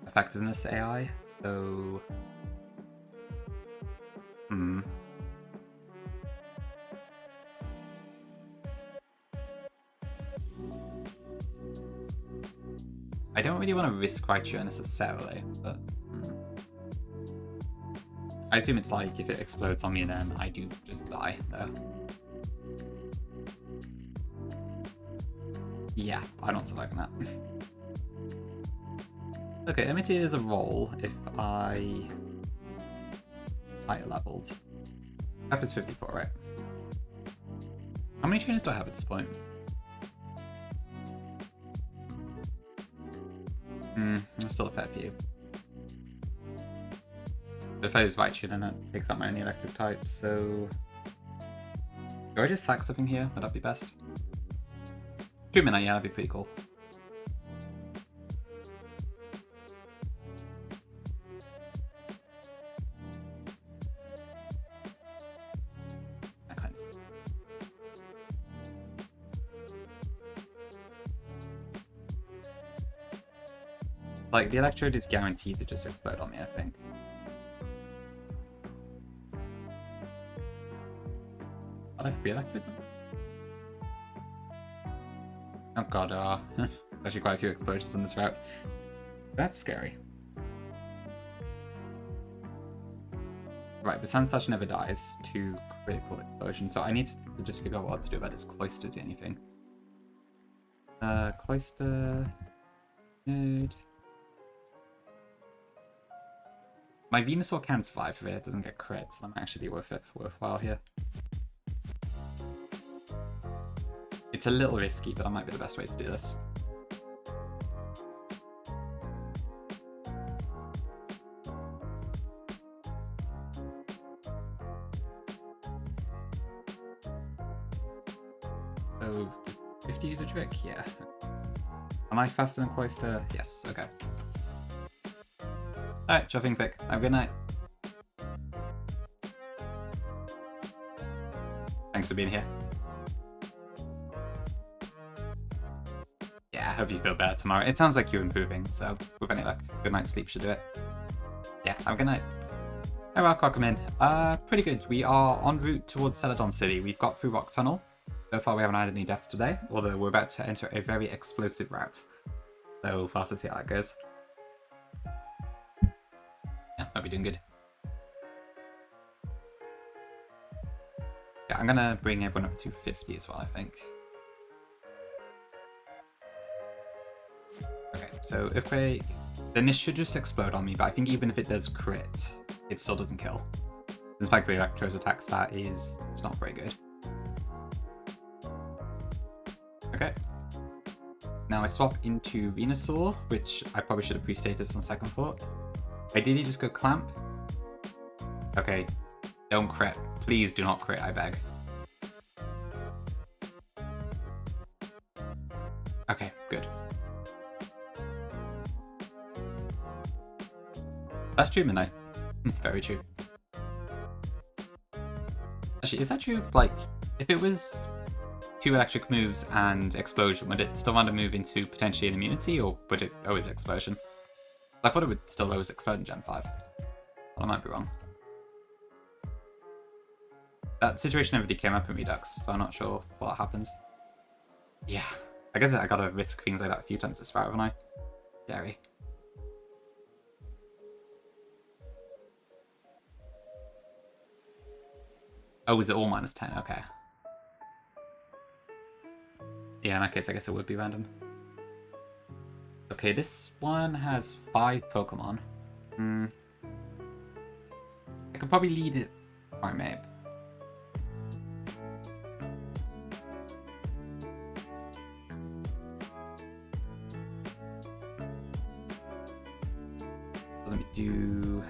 effectiveness AI, so... I don't really want to risk Raichu necessarily, but... I assume it's like if it explodes on me then I do just die, though. Yeah, I'm not surviving that. Okay, Imitator is a roll if I higher leveled. Cap is 54, right? How many trainers do I have at this point? There's still a fair few. But if I use Raichu, then that takes out my only electric type, so... Do I just sack something here? Would that be best? 2 minutes, yeah, that'd be pretty cool. Like, the Electrode is guaranteed to just explode on me, I think. Are there 3 Electrodes on? Oh god, there's actually quite a few explosions on this route. That's scary. Right, but Sandslash never dies to critical explosion, so I need to just figure out what to do about this Cloyster, is anything. Cloyster... Node... My Venusaur can survive if it doesn't get crit, so that might actually be worthwhile here. It's a little risky, but that might be the best way to do this. So, does 50 do the trick? Yeah. Am I faster than Cloyster? Yes, okay. Alright, chopping pick. Have a good night. Thanks for being here. Yeah, I hope you feel better tomorrow. It sounds like you're improving, so with any luck, good night's sleep should do it. Yeah, have a good night. Hey, welcome in. Pretty good. We are en route towards Celadon City. We've got through Rock Tunnel. So far, we haven't had any deaths today, although we're about to enter a very explosive route. So we'll have to see how that goes. Yeah, might be doing good. Yeah, I'm gonna bring everyone up to 50 as well, I think. Okay, so Earthquake, then this should just explode on me, but I think even if it does crit, it still doesn't kill. In fact, the Electro's attack stat is it's not very good. Okay. Now I swap into Venusaur, which I probably should have pre-stated this on second thought. Ideally just go Clamp. Okay, don't crit. Please do not crit, I beg. Okay, good. That's true, Midnight. Very true. Actually, is that true? Like, if it was 2 electric moves and explosion, would it still want to move into potentially an immunity, or would it always explosion? I thought it would still always explode in Gen 5. Well, I might be wrong. That situation never came up in Redux, so I'm not sure what happens. Yeah, I guess I gotta risk things like that a few times this route, haven't I? Scary. Oh, is it all -10? Okay. Yeah, in that case, I guess it would be random. Okay, this one has 5 Pokemon. I could probably lead it. Alright, maybe. Let me do...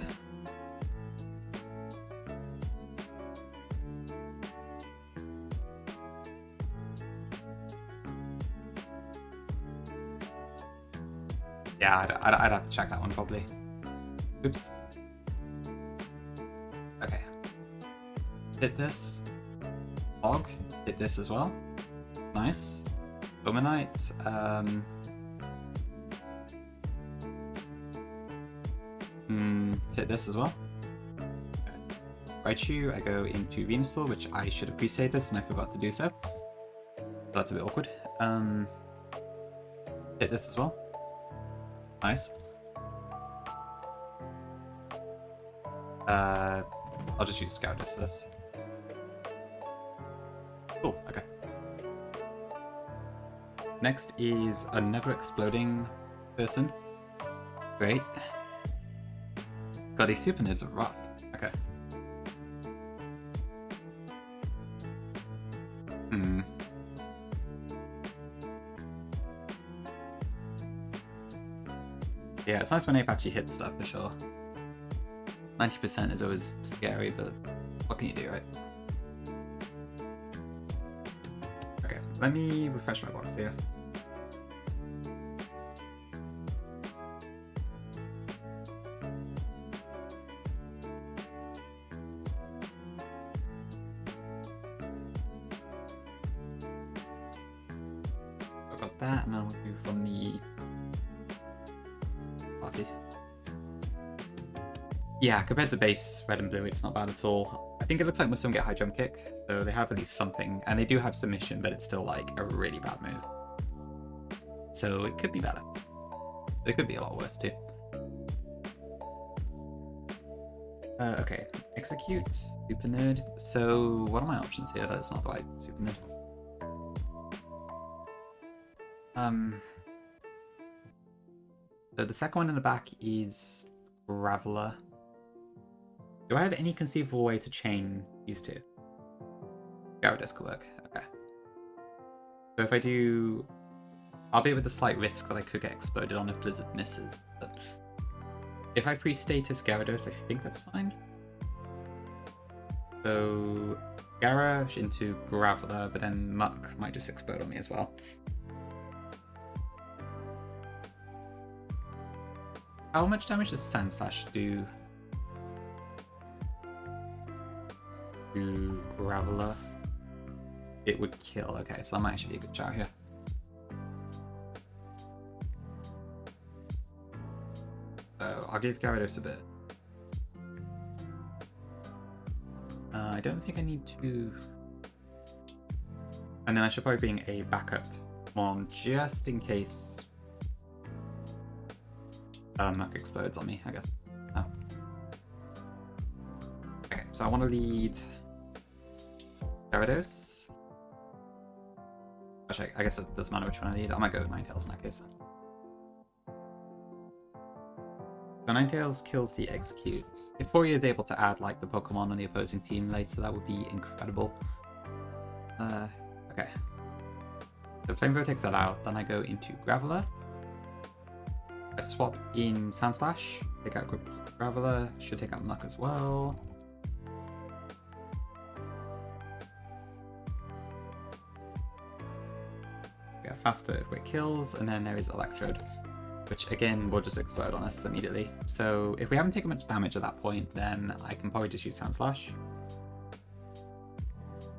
Yeah, I'd have to check that one probably. Oops. Okay. Hit this. Hog. Hit this as well. Nice. Omanite. Hit this as well. Raichu, I go into Venusaur, which I should appreciate this and I forgot to do so. That's a bit awkward. Hit this as well. Nice. I'll just use Gyarados for this. Cool, okay. Next is a never exploding person. Great. God, these super nerds are rough. Okay. Yeah, it's nice when Ape actually hits stuff for sure. 90% is always scary, but what can you do, right? Okay, let me refresh my box here. I've got that, and then we'll do from the party. Yeah, compared to base red and blue, it's not bad at all. I think it looks like most of them get high jump kick, so they have at least something, and they do have submission, but it's still like a really bad move. So it could be better. But it could be a lot worse too. Okay, execute, super nerd. So what are my options here? That's not the right super nerd. So the second one in the back is Graveler. Do I have any conceivable way to chain these two? Gyarados could work. Okay. So if I do... I'll be with the slight risk that I could get exploded on if Blizzard misses. But if I pre-status Gyarados, I think that's fine. So Gyara into Graveler, but then Muck might just explode on me as well. How much damage does Sand Slash do to Graveler? It would kill. Okay, so that might actually be a good shout here. So I'll give Gyarados a bit. I don't think I need to... And then I should probably bring a backup one just in case Muck explodes on me, I guess. Oh. Okay, so I want to lead Gyarados. Actually, I guess it doesn't matter which one I lead. I might go with Ninetales in that case. So Ninetales kills the executes. If Poirier is able to add like the Pokemon on the opposing team later, that would be incredible. Okay. So Flamethrower takes that out, then I go into Graveler. I swap in Sandslash, take out Graveler, should take out Muck as well. Get faster if it kills, and then there is Electrode, which again will just explode on us immediately. So if we haven't taken much damage at that point, then I can probably just use Sandslash.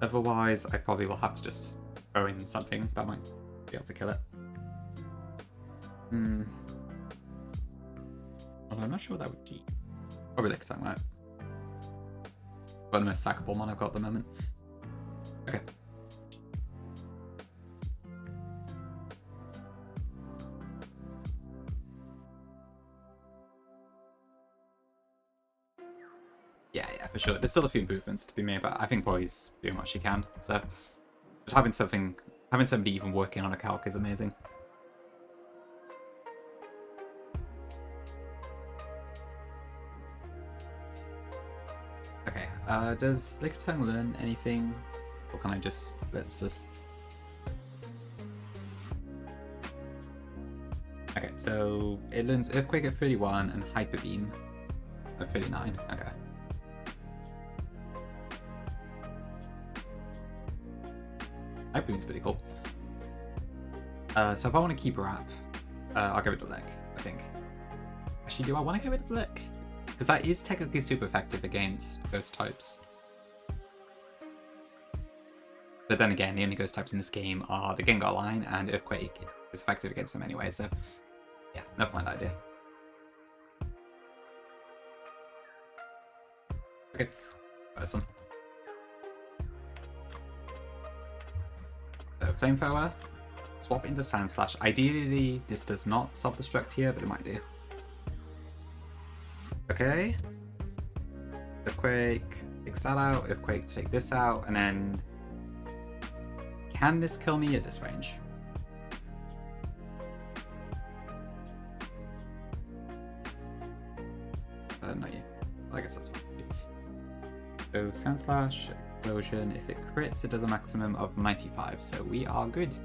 Otherwise, I probably will have to just throw in something that might be able to kill it. Although I'm not sure what that would be. Probably like something like that. But the most sackable one I've got at the moment. Okay. Yeah, for sure. There's still a few improvements to be made, but I think Roy's doing what she can. So just having somebody even working on a calc is amazing. Okay, does Liquid Tongue learn anything? Or can I just let's this? Okay, so it learns Earthquake at 31 and Hyper Beam at 39. Okay. Hyper Beam's pretty cool. So if I want to keep Wrap, I'll get rid of Lick, I think. Actually, do I want to get rid of Lick? Because that is technically super effective against ghost types. But then again, the only ghost types in this game are the Gengar line, and Earthquake is effective against them anyway, so yeah, never mind idea. Okay, first one. So, Flamethrower, swap into Sand Slash. Ideally, this does not self-destruct here, but it might do. Okay. Earthquake, takes that out, Earthquake to take this out, and then... Can this kill me at this range? Not yet. Well, I guess that's fine. So, Sand Slash, Explosion. If it crits, it does a maximum of 95, so we are good.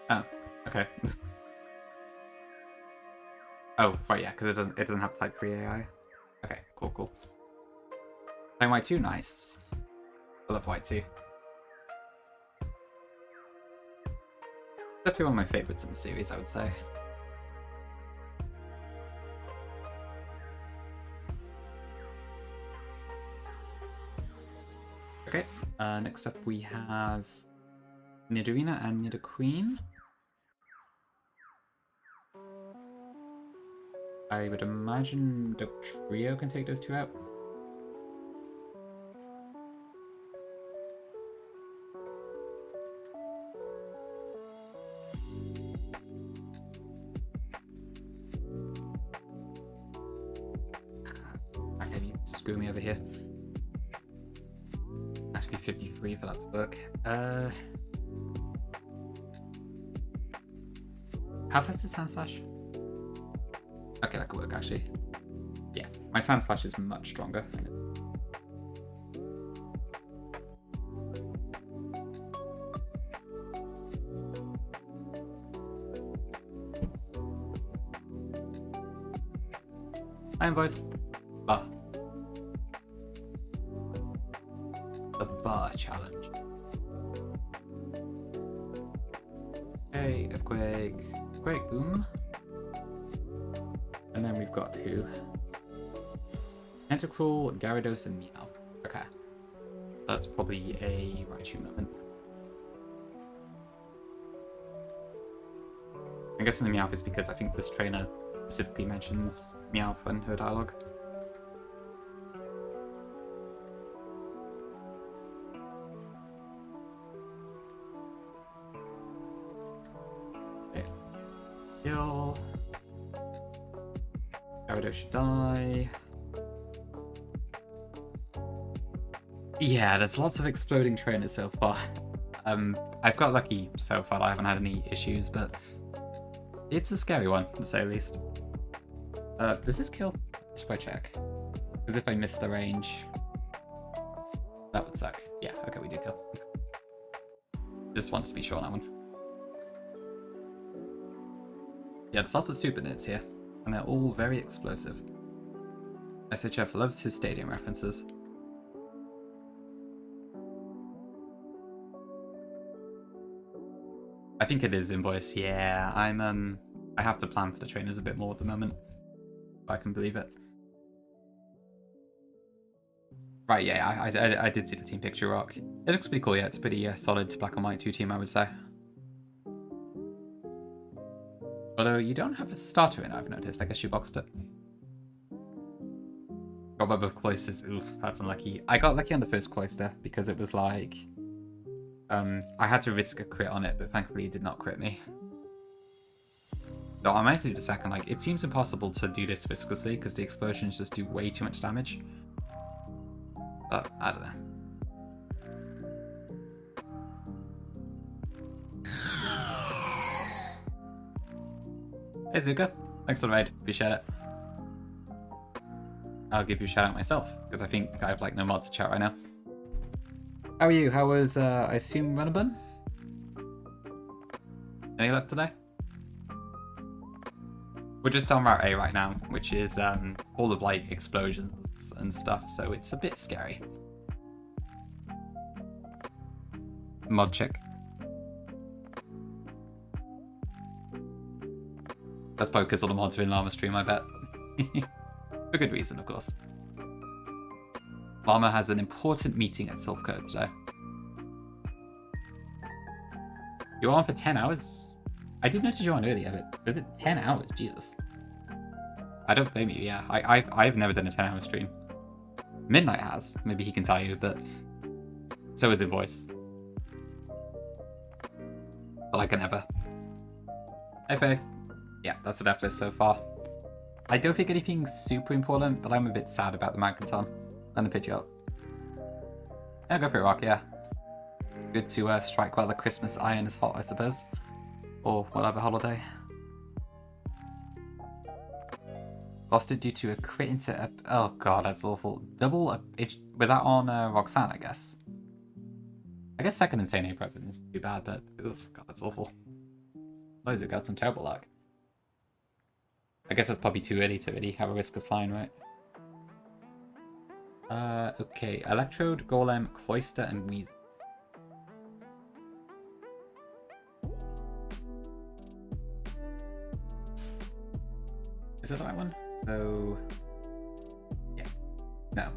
Oh, okay. Oh, right, yeah, because it doesn't have Type 3 AI. Okay, cool. Playing White 2, nice. I love White 2. Definitely one of my favourites in the series, I would say. Okay, next up we have Nidorina and Nidoqueen. I would imagine the trio can take those two out. Okay, you screw me over here. Has to be 53 for that to work. How fast is Sand Slash? Okay, that could work actually. Yeah, my Sand Slash is much stronger. Hi, boys. Bar. The bar challenge. Okay, Earthquake. Earthquake, boom. And then we've got who? Tentacruel, Gyarados, and Meow. Okay. That's probably a Raichu moment. I'm guessing the Meowth is because I think this trainer specifically mentions Meowth in her dialogue. Okay. Heal. Gyarados should die. Yeah, there's lots of exploding trainers so far. I've got lucky so far, I haven't had any issues, but it's a scary one, to say the least. Does this kill? Should I check? Because if I miss the range, that would suck. Yeah, okay, we do kill. Just wants to be sure on that one. Yeah, there's lots of super nits here, and they're all very explosive. SHF loves his stadium references. I think it is Invoice, yeah. I have to plan for the trainers a bit more at the moment, if I can believe it. Right, yeah, I did see the team picture rock. It looks pretty cool, yeah. It's a pretty solid black and white 2 team, I would say. Although you don't have a starter in, I've noticed. I guess you boxed it. Got Web of Cloisters. Oof, that's unlucky. I got lucky on the first Cloister because it was like... I had to risk a crit on it, but thankfully it did not crit me. Though I might do the second. Like, it seems impossible to do this viscously because the explosions just do way too much damage. But I don't know. Hey Zuka, thanks for the raid. Appreciate it. I'll give you a shout out myself because I think I have like no mods to chat right now. How are you? How was I assume Runabun? Any luck today? We're just on Route A right now, which is full of like explosions and stuff, so it's a bit scary. Mod check. That's probably because all the mods are in Llama stream, I bet. For good reason, of course. Llama has an important meeting at Silphco today. You're on for 10 hours? I did notice you were on earlier, but was it 10 hours? Jesus. I don't blame you, yeah. I've never done a 10-hour stream. Midnight has. Maybe he can tell you, but so is Invoice. But I can never. Hey, Faith. Yeah, that's the death list so far. I don't think anything's super important, but I'm a bit sad about the Magneton and the Pidgeot. Yeah, go for it, Rock, yeah. Good to strike while the Christmas iron is hot, I suppose. Or whatever holiday. Lost it due to a crit into a... Oh god, that's awful. Double... Was that on Roxanne, I guess? I guess second Insane April isn't too bad, but... Oof, god, that's awful. Those have got some terrible luck. I guess that's probably too early to really have a riskless line, right? Okay. Electrode, Golem, Cloyster, and Weasel. Is that the right one? So... Yeah. No.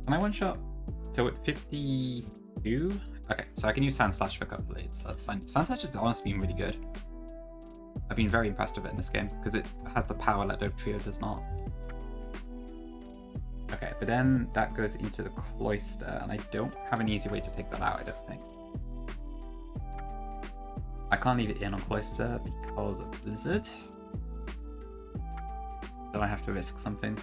Am I one shot? So at 52? Okay, so I can use Sandslash for a couple of these, so that's fine. Sandslash has honestly been really good. I've been very impressed with it in this game, because it has the power that Dugtrio does not. Okay, but then that goes into the Cloyster, and I don't have an easy way to take that out, I don't think. I can't leave it in on Cloyster because of Blizzard. So I have to risk something.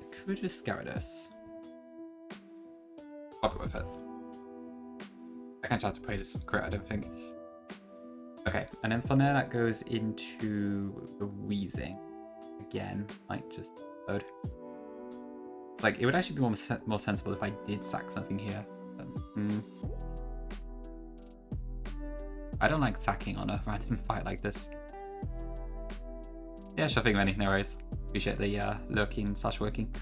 I could just Gyarados. Probably worth it. I can't try to play this crit, I don't think. Okay, and then from there that goes into the Wheezing. Again, might just load. Like, it would actually be more sensible if I did sack something here. But, I don't like sacking on a random fight like this. Yeah, sure thing, Rennie, no worries. Appreciate the lurking / working.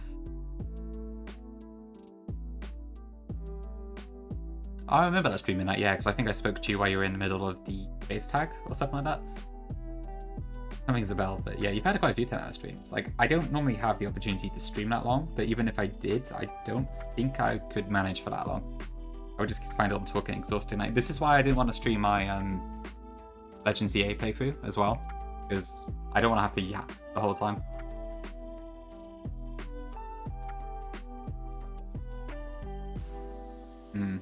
I remember that stream Midnight, yeah, because I think I spoke to you while you were in the middle of the base tag or something like that. Something's a bell, but yeah, you've had quite a few 10-hour streams. Like, I don't normally have the opportunity to stream that long, but even if I did, I don't think I could manage for that long. I would just find it talking exhausting. Like, this is why I didn't want to stream my Legends EA playthrough as well, because I don't want to have to yap the whole time.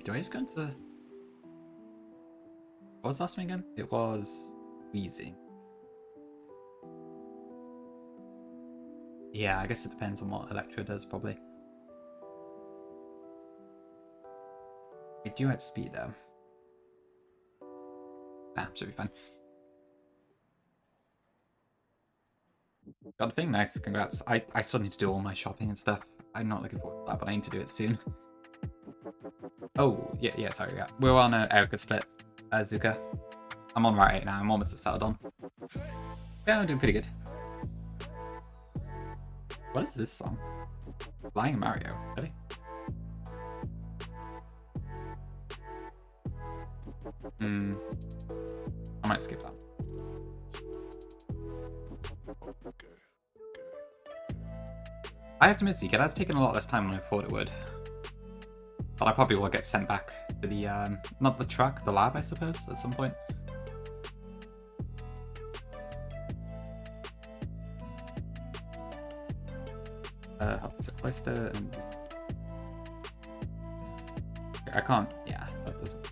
Do I just go into... What was the last one again? It was Wheezing. Yeah, I guess it depends on what Electro does, probably. I do at speed, though. Nah, should be fine. Got a thing? Nice, congrats. I still need to do all my shopping and stuff. I'm not looking forward to that, but I need to do it soon. Oh, yeah, sorry, yeah. We're on Erika split, Zuka. I'm on Route 8 now, I'm almost at Celadon. Yeah, I'm doing pretty good. What is this song? Flying Mario, really? I might skip that. I have to admit, Zeke, it has taken a lot less time than I thought it would. But I probably will get sent back to the, not the truck, the lab, I suppose, at some point. So Cloyster and... I can't. Yeah, that doesn't.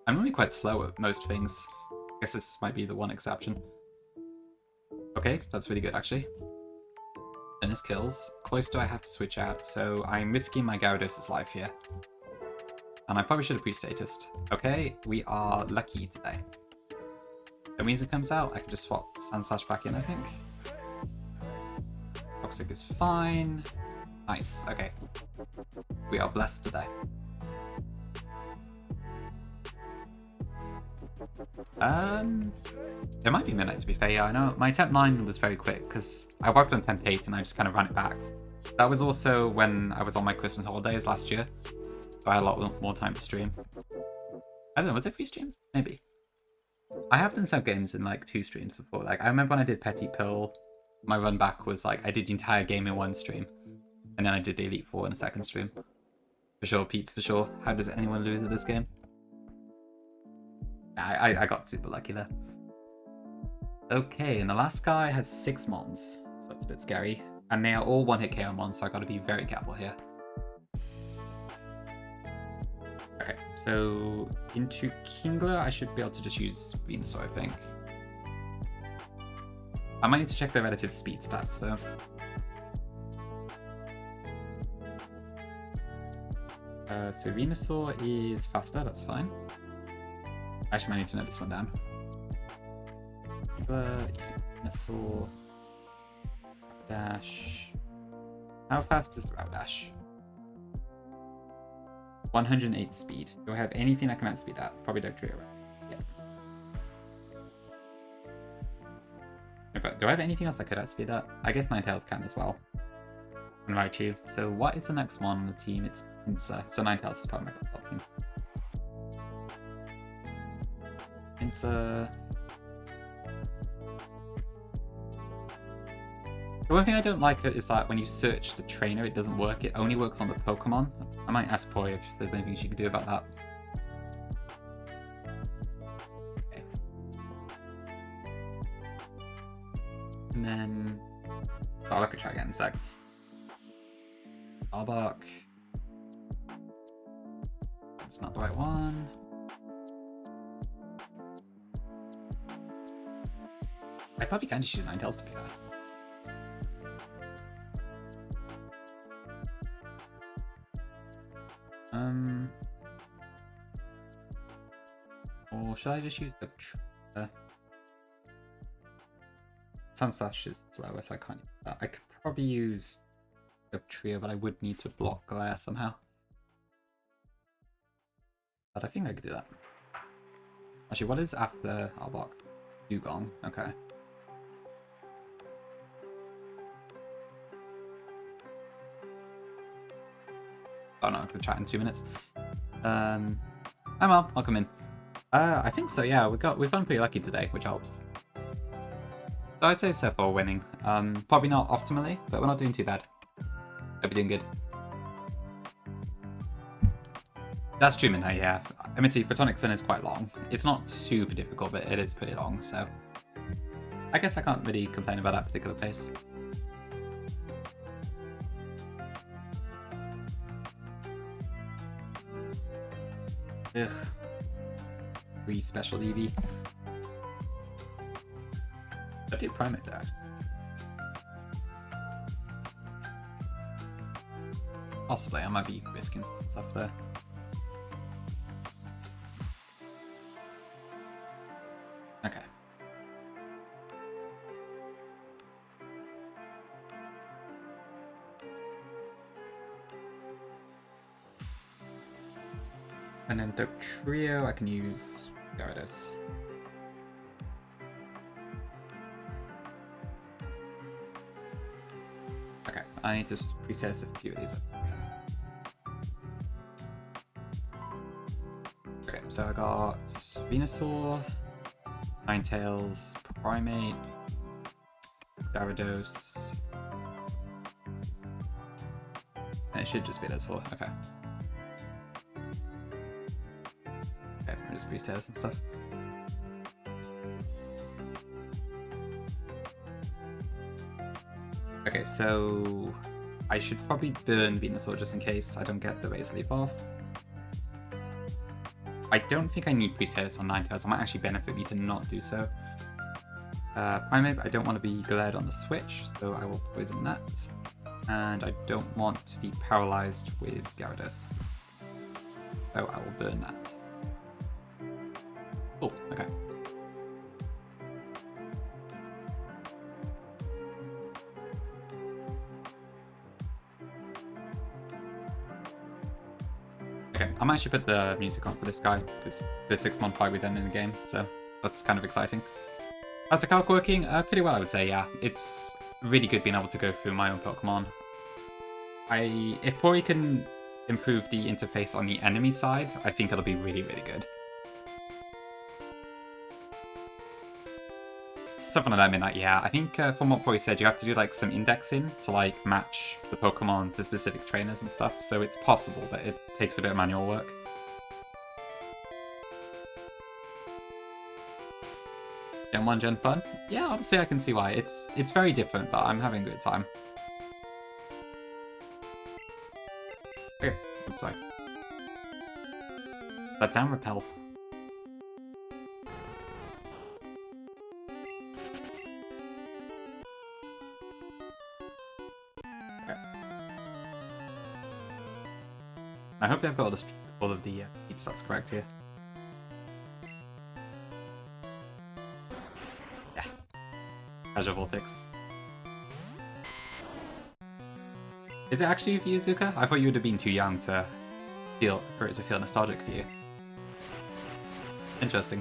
I'm really quite slow at most things. I guess this might be the one exception. Okay, that's really good actually. Bonus kills. Close do I have to switch out, so I'm risking my Gyarados' life here. And I probably should have pre-statused. Okay, we are lucky today. That means it comes out, I can just swap Sandslash back in, I think. Toxic is fine. Nice, okay. We are blessed today. It might be midnight to be fair, yeah, I know. My temp 9 was very quick because I wiped on temp 8 and I just kind of ran it back. That was also when I was on my Christmas holidays last year, so I had a lot more time to stream. I don't know, was it 3 streams? Maybe. I have done some games in like 2 streams before. Like I remember when I did Petit Pill, my run back was like I did the entire game in 1 stream, and then I did the Elite Four in a 2nd stream. For sure, Pete's for sure. How does anyone lose at this game? I got super lucky there. Okay, and the last guy has 6 mons, so that's a bit scary. And they are all 1-hit KO mons, so I gotta be very careful here. Okay, so into Kingler, I should be able to just use Venusaur, I think. I might need to check their relative speed stats, though. So Venusaur is faster, that's fine. Actually, I might need to note this one down. Venusaur, Dash. How fast is the Rapidash? 108 speed. Do I have anything that can outspeed that? Probably Dugtrio, right? Yeah. In fact, do I have anything else that could outspeed that? I guess Ninetales can as well. And Raichu. So what is the next one on the team? It's Pinsir. So Ninetales is probably my best option. Pinsir. The one thing I don't like is that when you search the trainer, it doesn't work. It only works on the Pokemon. I might ask Poi if there's anything she can do about that. Okay. And then... Oh, I could try again in a sec. Arbok. That's not the right one. I probably can just use Ninetales to be fair. Or should I just use the Sandslash is slower, so I can't use that. I could probably use the Trio, but I would need to block Glare somehow. But I think I could do that. Actually, what is after Arbok? Dugong, okay. Oh no, I have to chat in 2 minutes. I'm well, I'll come in. I think so, yeah, we've gone pretty lucky today, which helps. So I'd say so far winning. Probably not optimally, but we're not doing too bad. Hope you're doing good. That's true, Minho, yeah. I mean, see, Photonic Sun is quite long. It's not super difficult, but it is pretty long, so... I guess I can't really complain about that particular pace. Ugh. 3 special EV. I did Primate that. Possibly, I might be risking stuff there. Okay. And then Dugtrio, I can use Gyarados. Okay, I need to process a few of these. Okay, so I got Venusaur, Ninetales, Primate, Gyarados. And it should just be those 4, okay. Okay, I'll just pre-sales and stuff. Okay, so I should probably burn Venusaur just in case I don't get the Razor Leaf off. I don't think I need Priest on Ninetales. It might actually benefit me to not do so. Primeape, I don't want to be glared on the switch, so I will poison that. And I don't want to be paralyzed with Gyarados. So I will burn that. Oh, okay. Okay, I might actually put the music on for this guy, because the 6-mon fight with them in the game, so that's kind of exciting. How's the calc working? Pretty well, I would say, yeah. It's really good being able to go through my own Pokemon. If Pori can improve the interface on the enemy side, I think it'll be really, really good. Something like that midnight, yeah. I think from what Pori said, you have to do like some indexing to like match the Pokemon to specific trainers and stuff, so it's possible, but it takes a bit of manual work. Gen 1, Gen fun? Yeah, obviously I can see why. It's very different, but I'm having a good time. Okay, oops, sorry. That damn repel. Okay. I hope they've got all of the heat stats correct here. Casual Vulpix. Is it actually for you, Zuka? I thought you would have been too young for it to feel nostalgic for you. Interesting.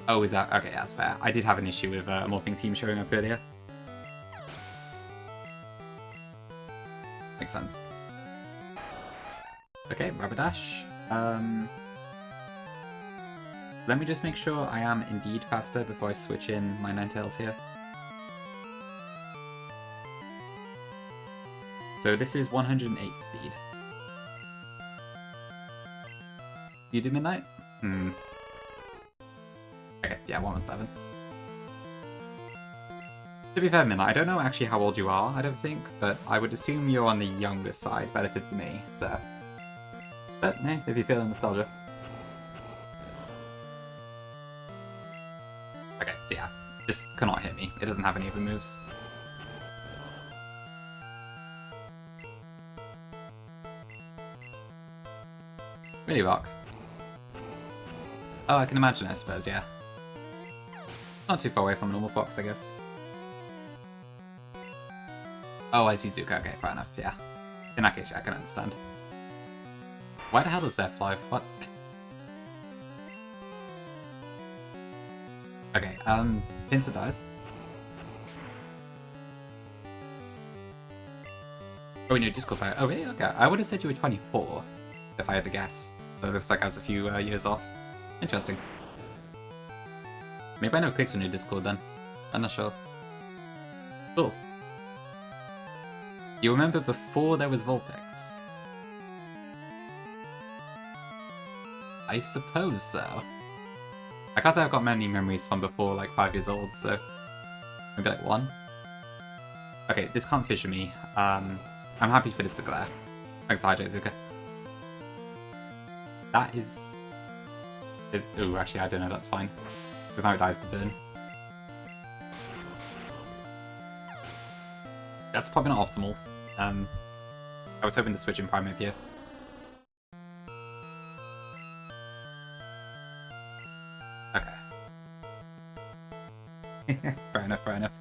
Oh, is that... Okay, that's fair. I did have an issue with a morphing team showing up earlier. Makes sense. Okay, Rapidash. Let me just make sure I am indeed faster before I switch in my Ninetales here. So this is 108 speed. You do Midnight? Okay, yeah, 117. To be fair, Midnight, I don't know actually how old you are, I don't think, but I would assume you're on the younger side relative to me, so... But, hey, if you're feeling nostalgia. Okay, so yeah, this cannot hit me. It doesn't have any of the moves. Really rock. Oh, I can imagine, I suppose, yeah. Not too far away from a normal fox, I guess. Oh, I see Zuka. Okay, fair enough, yeah. In that case, yeah, I can understand. Why the hell does Zeph live? What? Okay, Pinsir dies. Oh, no, Discord player. Oh, really? Okay. I would have said you were 24, if I had to guess. So it looks like I was a few years off. Interesting. Maybe I never clicked on your Discord then. I'm not sure. Cool. You remember before there was Vulpix? I suppose so. I can't say I've got many memories from before like 5 years old, so maybe like 1. Okay, this can't fissure me. I'm happy for this to glare. Thanks, Hydrate, Zuka. That is... Ooh, actually, I don't know, that's fine. Because now it dies to burn. That's probably not optimal. I was hoping to switch in Primeape here. Okay. Fair enough, fair enough.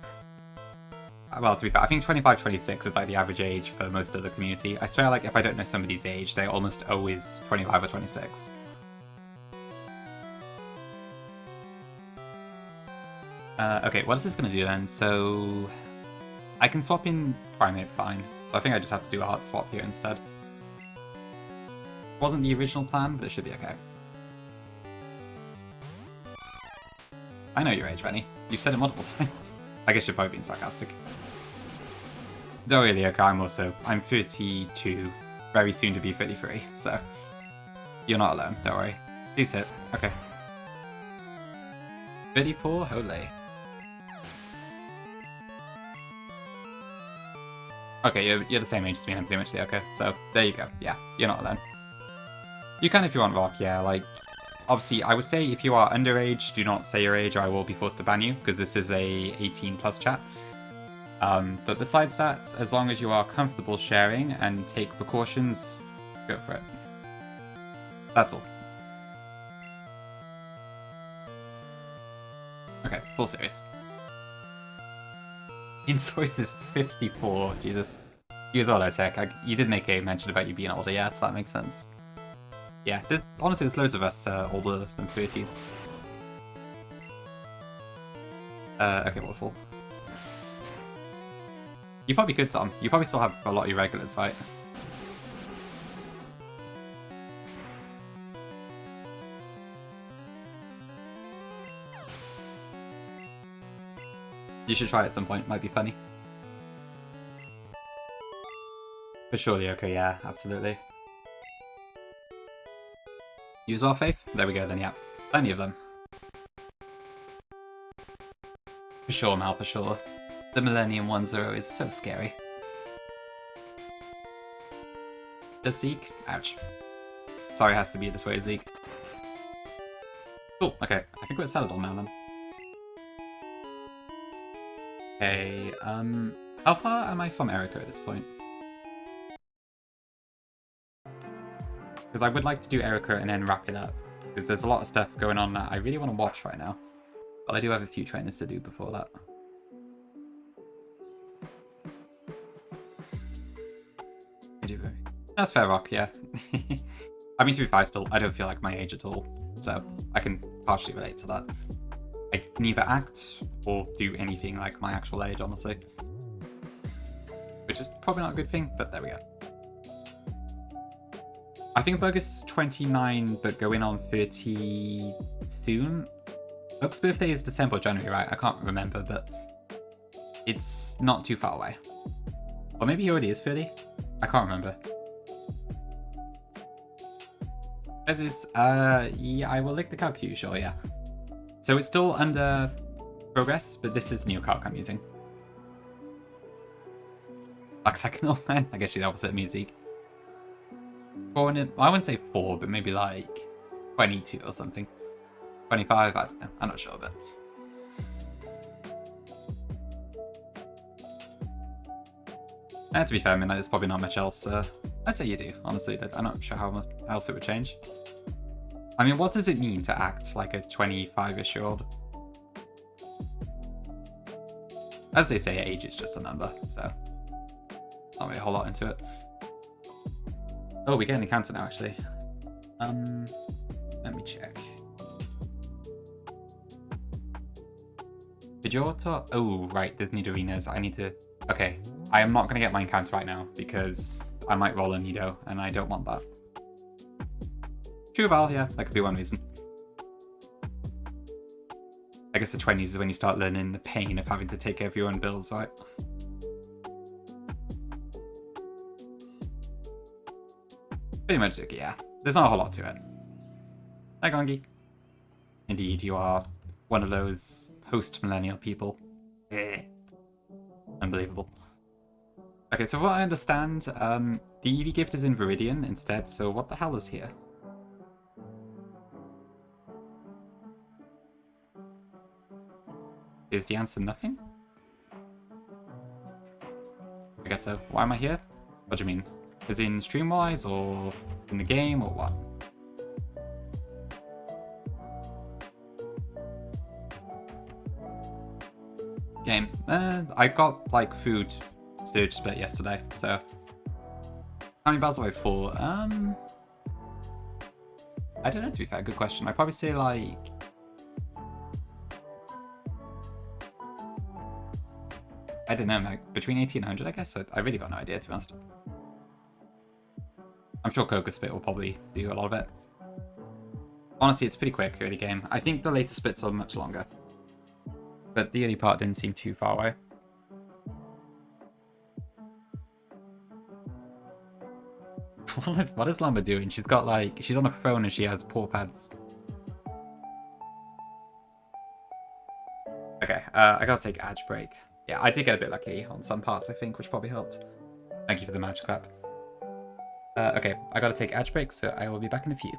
Well, to be fair, I think 25, 26 is like the average age for most of the community. I swear, like, if I don't know somebody's age, they're almost always 25 or 26. Okay, what is this going to do then? So... I can swap in Primeape fine, so I think I just have to do a hard swap here instead. Wasn't the original plan, but it should be okay. I know your age, Rennie. You've said it multiple times. I guess you're probably being sarcastic. Don't really, okay, I'm 32, very soon to be 33, so... You're not alone, don't worry. Please hit. Okay. 34, holy. Okay, you're the same age as me, I'm pretty much. Okay, so there you go. Yeah, you're not alone. You can if you want, Rock, yeah, like, obviously, I would say if you are underage, do not say your age or I will be forced to ban you, because this is a 18 plus chat. But besides that, as long as you are comfortable sharing and take precautions, go for it. That's all. Okay, full series. Insource is 54, Jesus. Use auto tech. You did make a mention about you being older, yeah, so that makes sense. Yeah, honestly, there's loads of us older than 30s. Okay, waterfall. You probably could, Tom. You probably still have a lot of your regulars, right? You should try it at some point. Might be funny. For surely, okay, yeah, absolutely. Use our faith? There we go then, yeah. Plenty of them. For sure, Mal, for sure. The Millennium 1-0 is so scary. Does Zeke? Ouch. Sorry, it has to be this way, Zeke. Cool, okay. I can quit Celadon now then. Okay, how far am I from Erika at this point? Because I would like to do Erika and then wrap it up. Because there's a lot of stuff going on that I really want to watch right now. But I do have a few trainers to do before that. That's fair, Rock, yeah. I mean, to be fair, I don't feel like my age at all. So I can partially relate to that. I neither act or do anything like my actual age, honestly. Which is probably not a good thing, but there we go. I think Bug is 29, but going on 30 soon. Bug's birthday is December or January, right? I can't remember, but it's not too far away. Or maybe he already is 30? I can't remember. As is, yeah, I will link the calc you, sure, yeah. So it's still under progress, but this is the new calc I'm using. Octagonal man? I guess you're the opposite of me, Zeke. I wouldn't say 4, but maybe like 22 or something. 25, I don't know. I'm not sure, but... to be fair, I mean, there's probably not much else. I'd say you do, honestly. I'm not sure how else it would change. I mean, what does it mean to act like a 25-ish-year-old? As they say, age is just a number, so... not really a whole lot into it. Oh, we get an encounter now, actually. Let me check. Did your talk? Oh, right, there's need arenas. I need to... Okay, I am not going to get my encounter right now, because I might roll a Nido, and I don't want that. True Val, yeah, that could be one reason. I guess the 20s is when you start learning the pain of having to take care of your own bills, right? Pretty much, yeah. There's not a whole lot to it. Hi, Gongi. Indeed, you are one of those post-millennial people. Unbelievable. Okay, so what I understand, the Eevee gift is in Viridian instead, so what the hell is here? Is the answer nothing? I guess so. Why am I here? What do you mean? Is it in stream-wise, or in the game, or what? Game. I got, like, food surge split yesterday, so... How many bells have I 4? I don't know, to be fair. Good question. I'd probably say, like... I don't know, like, between 80 and 100, I guess? I really got no idea, to be honest. I'm sure Coca Spit will probably do a lot of it. Honestly, it's pretty quick, early game. I think the later splits are much longer. But the early part didn't seem too far away. What is Lamba doing? She's got, like, she's on a phone and she has paw pads. I gotta take Edge Break. Yeah, I did get a bit lucky on some parts, I think, which probably helped. Thank you for the magic clap. Okay, I gotta take Edge Break, so I will be back in a few.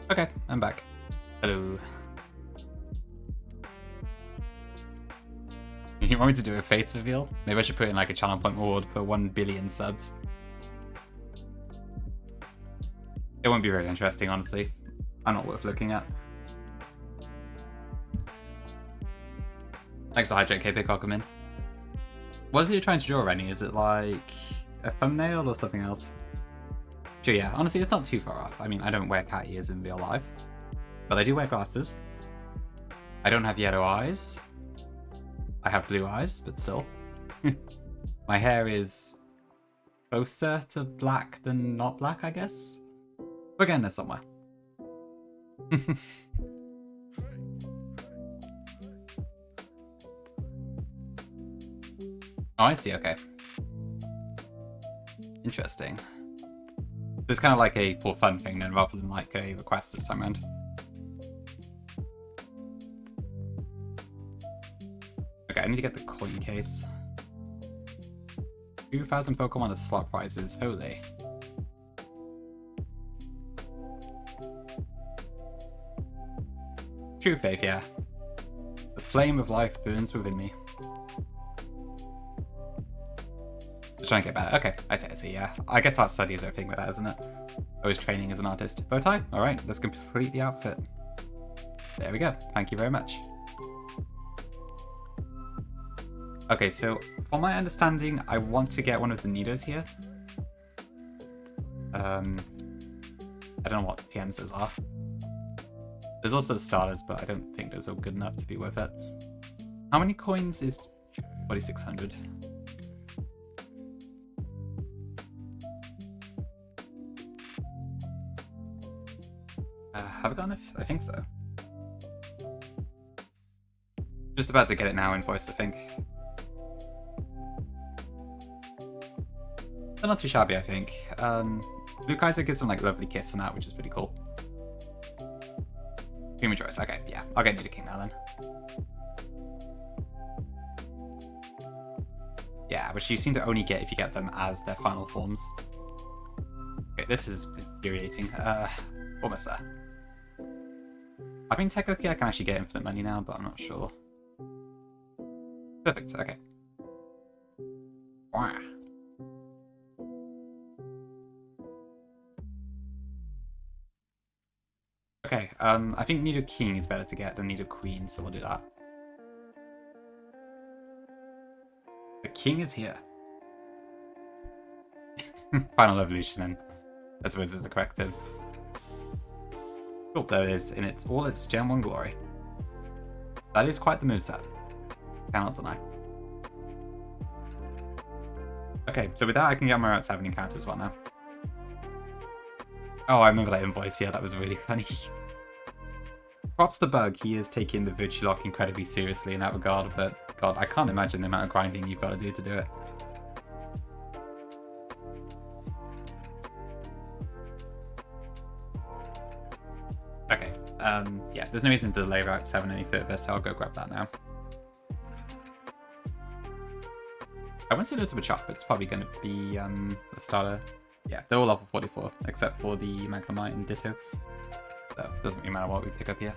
Okay, I'm back. Hello. You want me to do a face reveal? Maybe I should put in like a channel point reward for 1 billion subs. It won't be very interesting, honestly. I'm not worth looking at. Thanks to Hydrate KP Cockerman. What is it you're trying to draw, Rennie? Is it like a thumbnail or something else? Sure, yeah. Honestly, it's not too far off. I mean, I don't wear cat ears in real life, but I do wear glasses. I don't have yellow eyes. I have blue eyes, but still. My hair is closer to black than not black, I guess. We're getting there somewhere. Oh, I see, okay. Interesting. So it's kind of like a for fun thing then, rather than like a request this time around. Okay, I need to get the coin case. 2,000 Pokemon as slot prizes, holy. True faith, yeah. The flame of life burns within me. Just trying to get better. Okay, I see, yeah. I guess art studies are a thing with that, isn't it? I was training as an artist. Bow tie? Alright, let's complete the outfit. There we go. Thank you very much. Okay, so from my understanding, I want to get one of the Nidos here. I don't know what the TMs are. There's also the starters, but I don't think those are good enough to be worth it. How many coins is 4,600? Have I got enough? I think so. Just about to get it now in voice, I think. They're not too shabby, I think. Blue Kaizo gives them like lovely kiss and that, which is pretty cool. Give me choice. Okay, yeah. I'll get Nido King now then. Yeah, which you seem to only get if you get them as their final forms. Okay, this is infuriating. Almost there. I think technically I can actually get infinite money now, but I'm not sure. Perfect, okay. Wow. Okay, I think Nido King is better to get than Nido Queen, so we'll do that. The King is here. Final evolution, then. I suppose is the correct term. Cool, there it is, in all its Gen 1 glory. That is quite the moveset. Cannot deny. Okay, so with that I can get my Route 7 encounter as well now. Oh, I remember that invoice, yeah, that was really funny. Props to Bug, he is taking the Virtulock incredibly seriously in that regard, but god, I can't imagine the amount of grinding you've got to do it. Okay, yeah, there's no reason to delay Route 7 any further, so I'll go grab that now. I won't say no to a chop, but it's probably going to be the starter. Yeah, they're all level 44, except for the Magnemite and Ditto. So it doesn't really matter what we pick up here.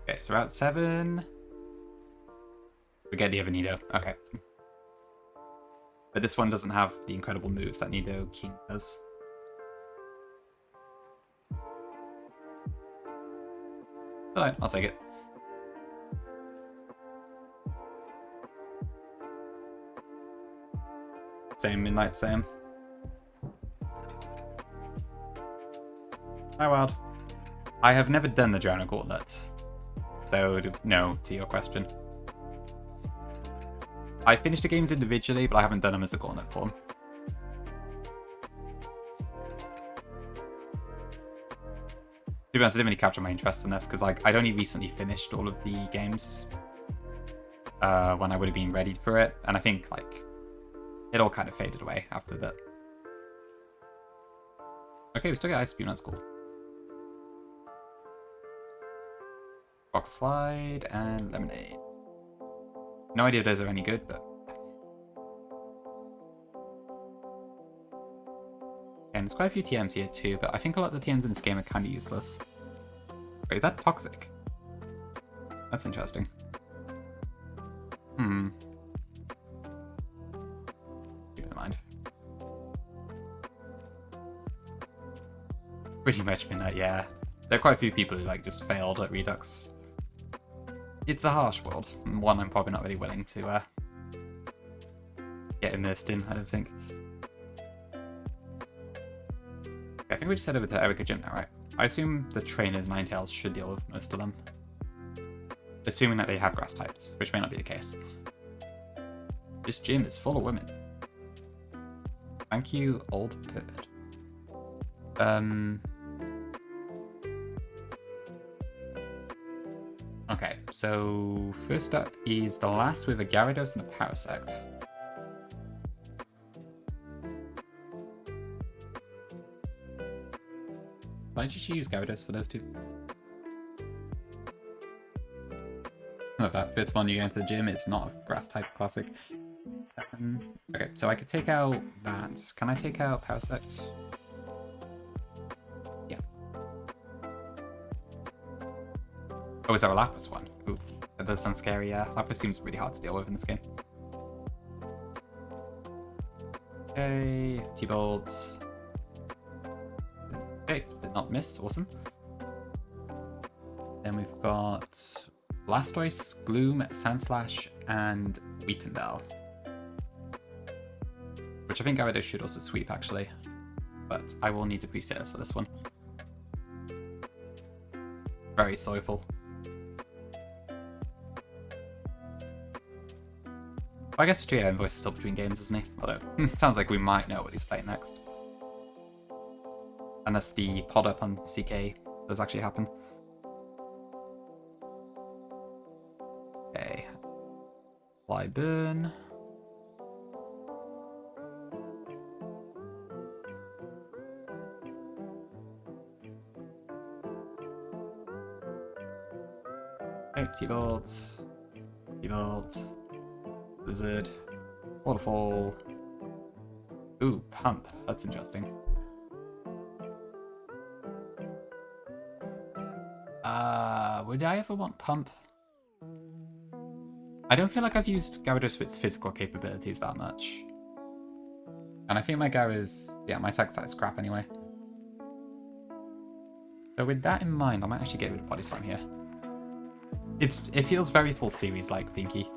Okay, so Route 7. We get the other Nido. Okay. But this one doesn't have the incredible moves that Nido King does. But I'll take it. Same Midnight, same. Hi, Wild. I have never done the Drowner Gauntlet, so no to your question. I finished the games individually, but I haven't done them as the Gauntlet form. To be honest, I didn't really capture my interest enough, because like, I'd only recently finished all of the games when I would have been ready for it, and I think like it all kind of faded away after that. Okay, we still get Ice Beam, that's cool. Rock Slide and Lemonade. No idea if those are any good, but... And there's quite a few TMs here too, but I think a lot of the TMs in this game are kind of useless. Wait, is that toxic? That's interesting. Keep it in mind. Pretty much Midnight, yeah. There are quite a few people who like just failed at Redux. It's a harsh world, and one I'm probably not really willing to get immersed in, I don't think. Okay, I think we just head over to Erika Gym now, right? I assume the trainers Ninetales should deal with most of them. Assuming that they have grass types, which may not be the case. This gym is full of women. Thank you, old bird. Okay, so first up is the last with a Gyarados and a Parasect. Why did you use Gyarados for those two? If that fits when you go into the gym, it's not a grass type classic. Okay, so I could take out that. Can I take out Parasect? Yeah. is there a Lapras one? Ooh, that does sound scary, yeah. Lapras seems really hard to deal with in this game. Okay, T-Bolt. Okay, did not miss, awesome. Then we've got Blastoise, Gloom, Sandslash, and Weepinbell. Which I think Gyarados should also sweep, actually. But I will need to preset this for this one. Very soulful. I guess Geo Invoice is still between games, isn't he? Although, it sounds like we might know what he's playing next. Unless the pod up on CK does actually happen. Okay. Fly Burn. Okay, T-Bolt. T-Bolt. Blizzard. Waterfall. Ooh, Pump. That's interesting. Would I ever want Pump? I don't feel like I've used Gyarados for its physical capabilities that much. And I think my Gyarados... yeah, my attack stat is crap anyway. So with that in mind, I might actually get rid of Body Slam here. It feels very full series like Pinky.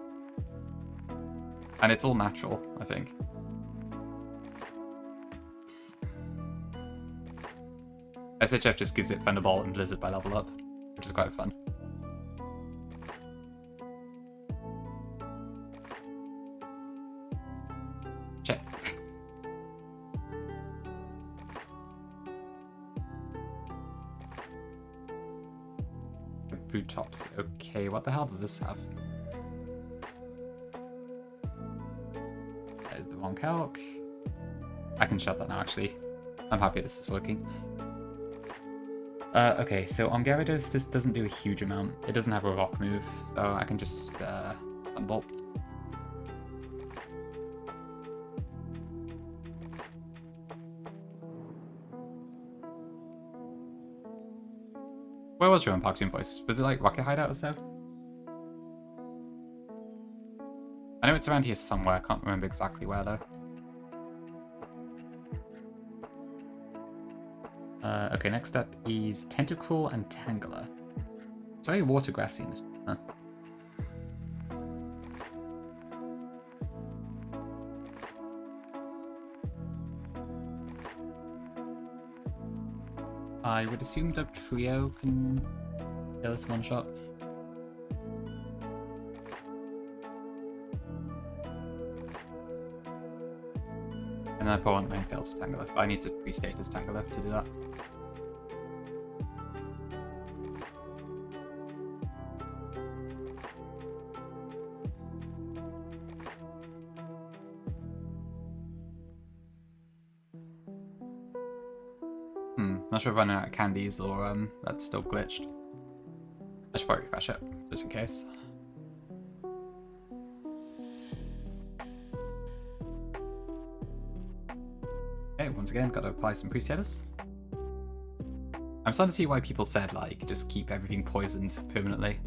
And it's all natural, I think. SHF just gives it Thunderbolt and Blizzard by level up, which is quite fun. Check. Boot tops. Okay, what the hell does this have? That is the wrong calc. I can shut that now, actually. I'm happy this is working. Okay, so on Gyarados, this doesn't do a huge amount. It doesn't have a rock move, so I can just Thunderbolt. Where was your unboxing voice? Was it like Rocket Hideout or so? I know it's around here somewhere, I can't remember exactly where though. Okay, next up is Tentacruel and Tangela. It's very water grassy in this one, huh? I would assume the trio can kill this one shot. And then I probably want Ninetales for Tangela, but I need to restate this Tangela to do that. Not sure if I'm running out of candies or that's still glitched. I should probably refresh it, just in case. Okay, once again, got to apply some presetters. I'm starting to see why people said, like, just keep everything poisoned permanently.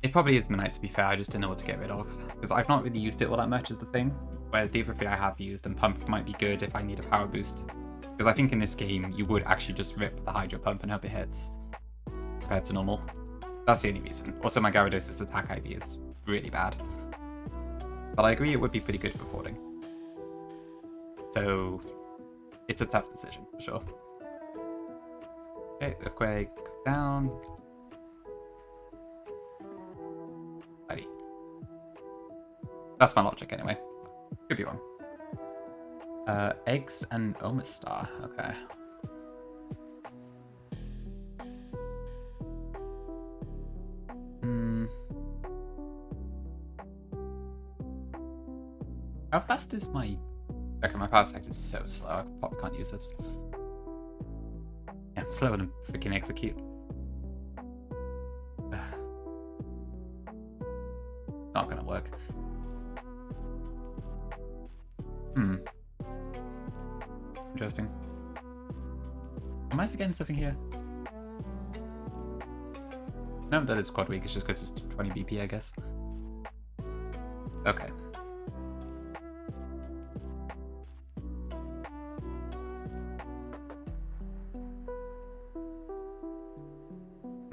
It probably is Midnight, to be fair, I just didn't know what to get rid of. Because I've not really used it all that much is the thing. Whereas Diva Free I have used, and Pump might be good if I need a power boost. Because I think in this game, you would actually just rip the Hydro Pump and hope it hits. Compared to normal. That's the only reason. Also, my Gyarados' attack IV is really bad. But I agree it would be pretty good for fording. So, it's a tough decision, for sure. Okay, Earthquake down. Righty. That's my logic anyway. Could be wrong. Eggs and Omastar. Okay. How fast is my... Okay, my power sector is so slow. I probably can't use this. Yeah, I'm slower than freaking Execute. Not gonna work. Interesting. Am I forgetting something here? No, that is quad weak. It's just because it's 20 BP, I guess. Okay.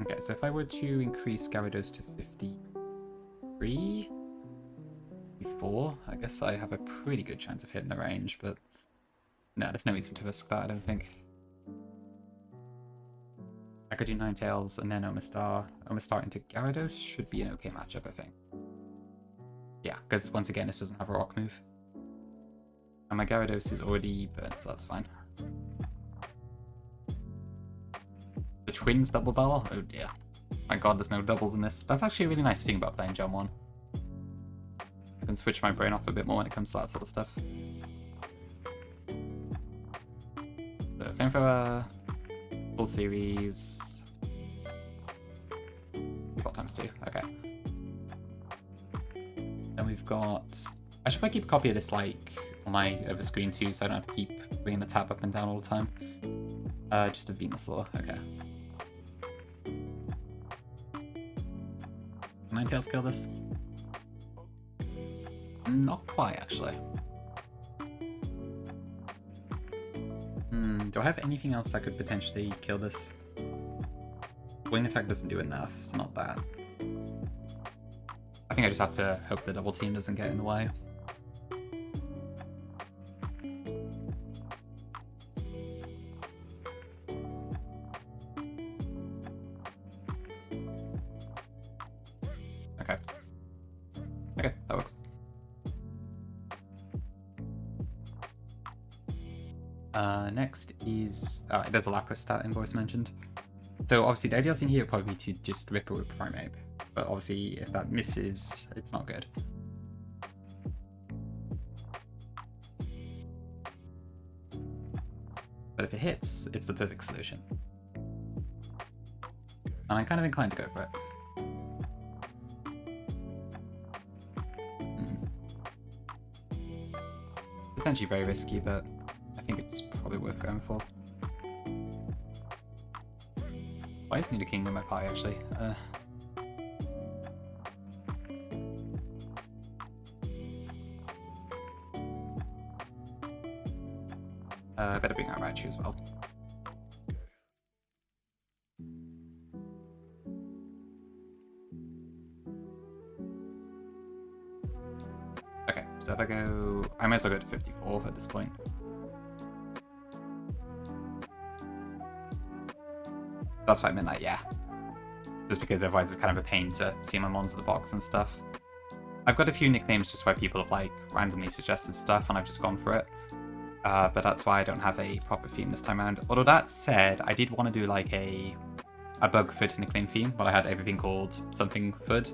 Okay, so if I were to increase Gyarados to 53, 54, I guess I have a pretty good chance of hitting the range, but no, there's no reason to risk that, I don't think. I could do Ninetales and then Omastar. Omastar into Gyarados should be an okay matchup, I think. Yeah, because once again, this doesn't have a rock move. And my Gyarados is already burnt, so that's fine. The Twins double barrel? Oh dear. My god, there's no doubles in this. That's actually a really nice thing about playing Gen 1. I can switch my brain off a bit more when it comes to that sort of stuff. So, Flamethrower, full series. We've got ×2, okay. Then we've got... I should probably keep a copy of this, like, on my over screen too, so I don't have to keep bringing the tab up and down all the time. Just a Venusaur, okay. Ninetales kill this? Not quite, actually. Do I have anything else that could potentially kill this? Wing attack doesn't do enough, so not that. I think I just have to hope the double team doesn't get in the way. Okay. Okay, that works. Next is... there's a Lapras stat invoice mentioned. So obviously the ideal thing here would probably be to just rip it with Primeape. But obviously if that misses, it's not good. But if it hits, it's the perfect solution. And I'm kind of inclined to go for it. Potentially very risky, but I think it's probably worth going for. Why is Nidoking in my pie, actually? I better bring out Raichu as well. Okay, so if I go... I might as well go to 54 at this point. That's why I meant that, yeah. Just because otherwise it's kind of a pain to see my mons in the box and stuff. I've got a few nicknames just where people have like randomly suggested stuff and I've just gone for it. But that's why I don't have a proper theme this time around. Although that said, I did want to do like a bug food nickname theme, but I had everything called something food.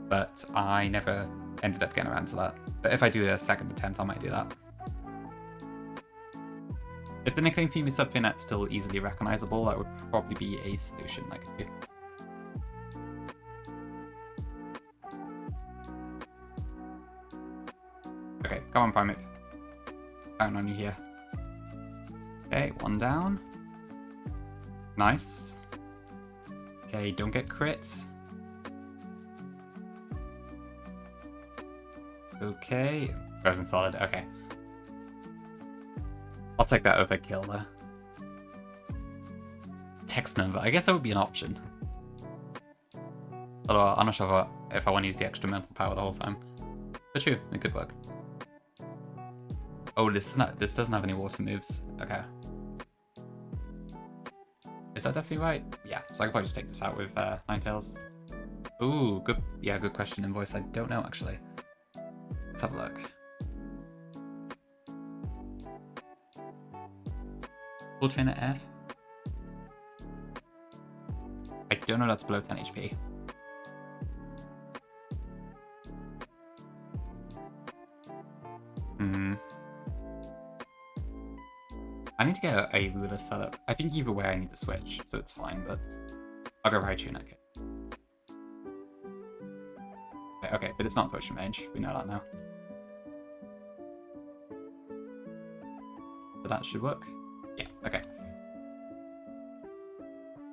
But I never ended up getting around to that. But if I do a second attempt, I might do that. If the nickname theme is something that's still easily recognizable, that would probably be a solution I could do. Okay, come on, Primeape. Counting on you here. Okay, one down. Nice. Okay, don't get crit. Okay, frozen solid, okay. I'll take that over kill there. Text number, I guess that would be an option. Although I'm not sure if I want to use the extra mental power the whole time. But true, it could work. Oh, this doesn't have any water moves. Okay. Is that definitely right? Yeah, so I could probably just take this out with Ninetales. Ooh, good. Yeah, good question, Invoice. I don't know, actually. Let's have a look. Full Trainer F? I don't know that's below 10 HP. I need to get a ruler set up. I think either way I need to switch, so it's fine, but I'll go Raichu in that case. Okay, but it's not potion range. We know that now. but that should work. Yeah, okay.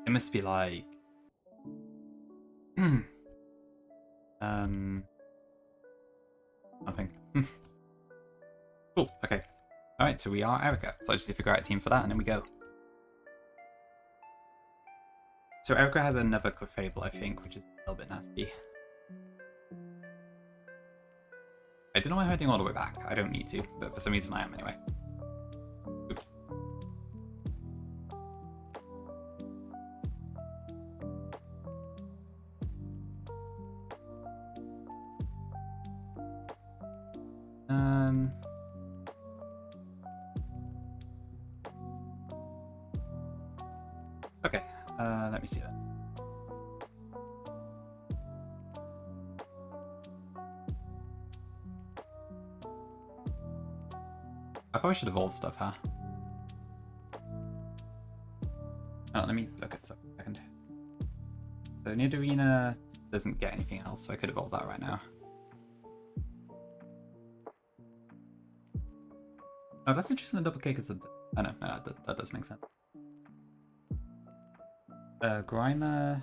It must be like... Nothing. Cool, okay. Alright, so we are Erika. So I just need to figure out a team for that, and then we go. So Erika has another Clefable, I think, which is a little bit nasty. I don't know why I'm heading all the way back. I don't need to, but for some reason I am anyway. Oops. Okay, let me see that. I probably should evolve stuff, huh? Oh, let me look at something a second. So Nidorina doesn't get anything else, so I could evolve that right now. Oh, that's interesting. The double kick is a... Oh, no, that does make sense. Grimer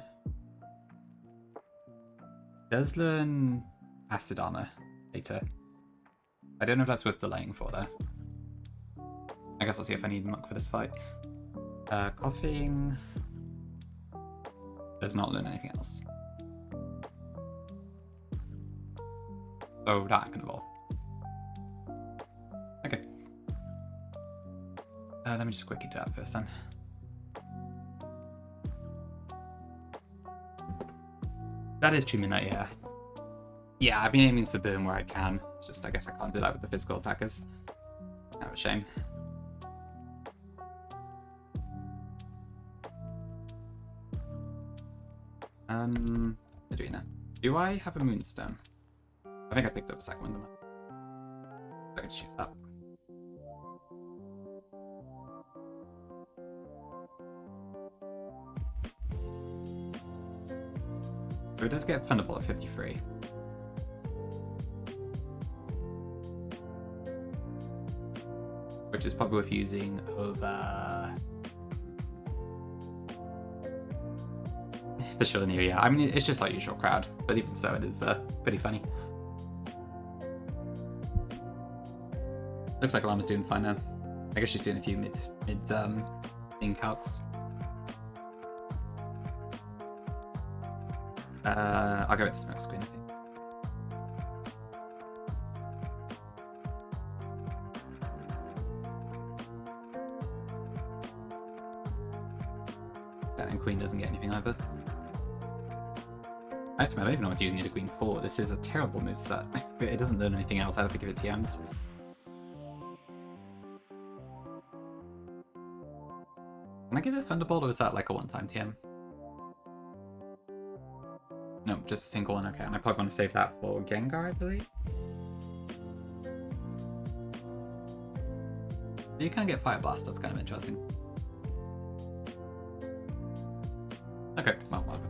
does learn Acid Armor later. I don't know if that's worth delaying for, though. I guess I'll see if I need Monk for this fight. Coughing does not learn anything else. So that I can evolve. Okay. Let me just quickly do that first then. That is 2 midnight, yeah. Yeah, I've been aiming for burn where I can. It's just I guess I can't do that with the physical attackers. Kind of a shame. Adrena. Do I have a moonstone? I think I picked up a second one, didn't I? I can choose that. So it does get Thunderbolt at 53. Which is probably worth using over... For sure, yeah. I mean, it's just like usual crowd, but even so, it is pretty funny. Looks like Llama's doing fine now. I guess she's doing a few mid thing calcs. I'll go with the smoke screen, I think. And Queen doesn't get anything either. Actually, I don't even know what to use Need a Queen for. This is a terrible moveset, but it doesn't learn anything else. I have to give it TMs. Can I give it Thunderbolt, or is that like a one-time TM? No, just a single one, okay. And I probably want to save that for Gengar, I believe. You can get Fire Blast, that's kind of interesting. Okay, well, whatever.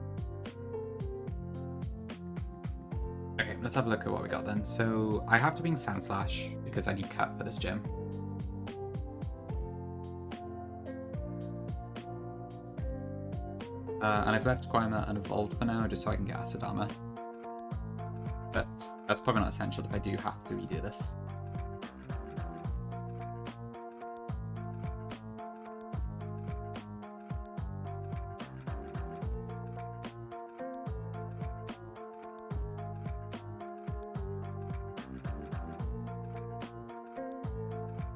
Okay, let's have a look at what we got then. So, I have to bring Sand Slash, because I need Cut for this gym. And I've left Grimer unevolved for now, just so I can get Acid Armor. But that's probably not essential if I do have to redo this.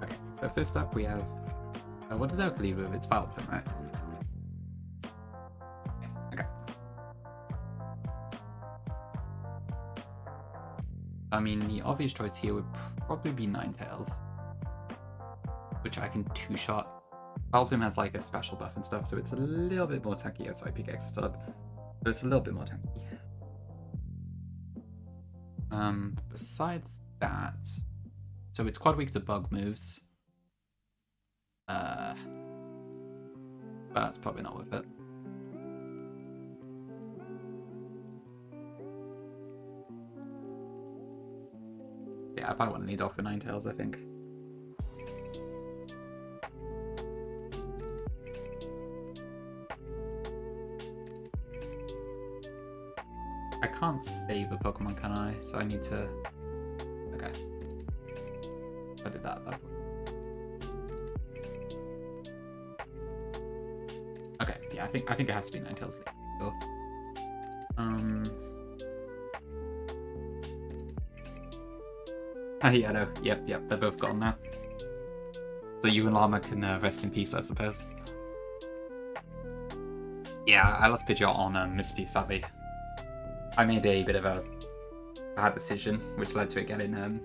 Okay, so first up we have... what does Erika lead with? It's Vileplume, right? I mean, the obvious choice here would probably be Ninetales, which I can two-shot. Vileplume has like a special buff and stuff, so it's a little bit more tanky. Oh, sorry, Pikachu Stub, but it's a little bit more tanky. Besides that, so it's quite weak to bug moves. But that's probably not worth it. Yeah, I probably want to lead off with Ninetales, I think. can't save a Pokemon, can I? So I need to... Okay. If I did that, that would... Okay, yeah, I think it has to be Ninetales. So, yeah, no, yep, they're both gone now. So you and Llama can rest in peace, I suppose. Yeah, I lost Pidgeot on Misty, sadly. I made a bit of a bad decision, which led to it getting in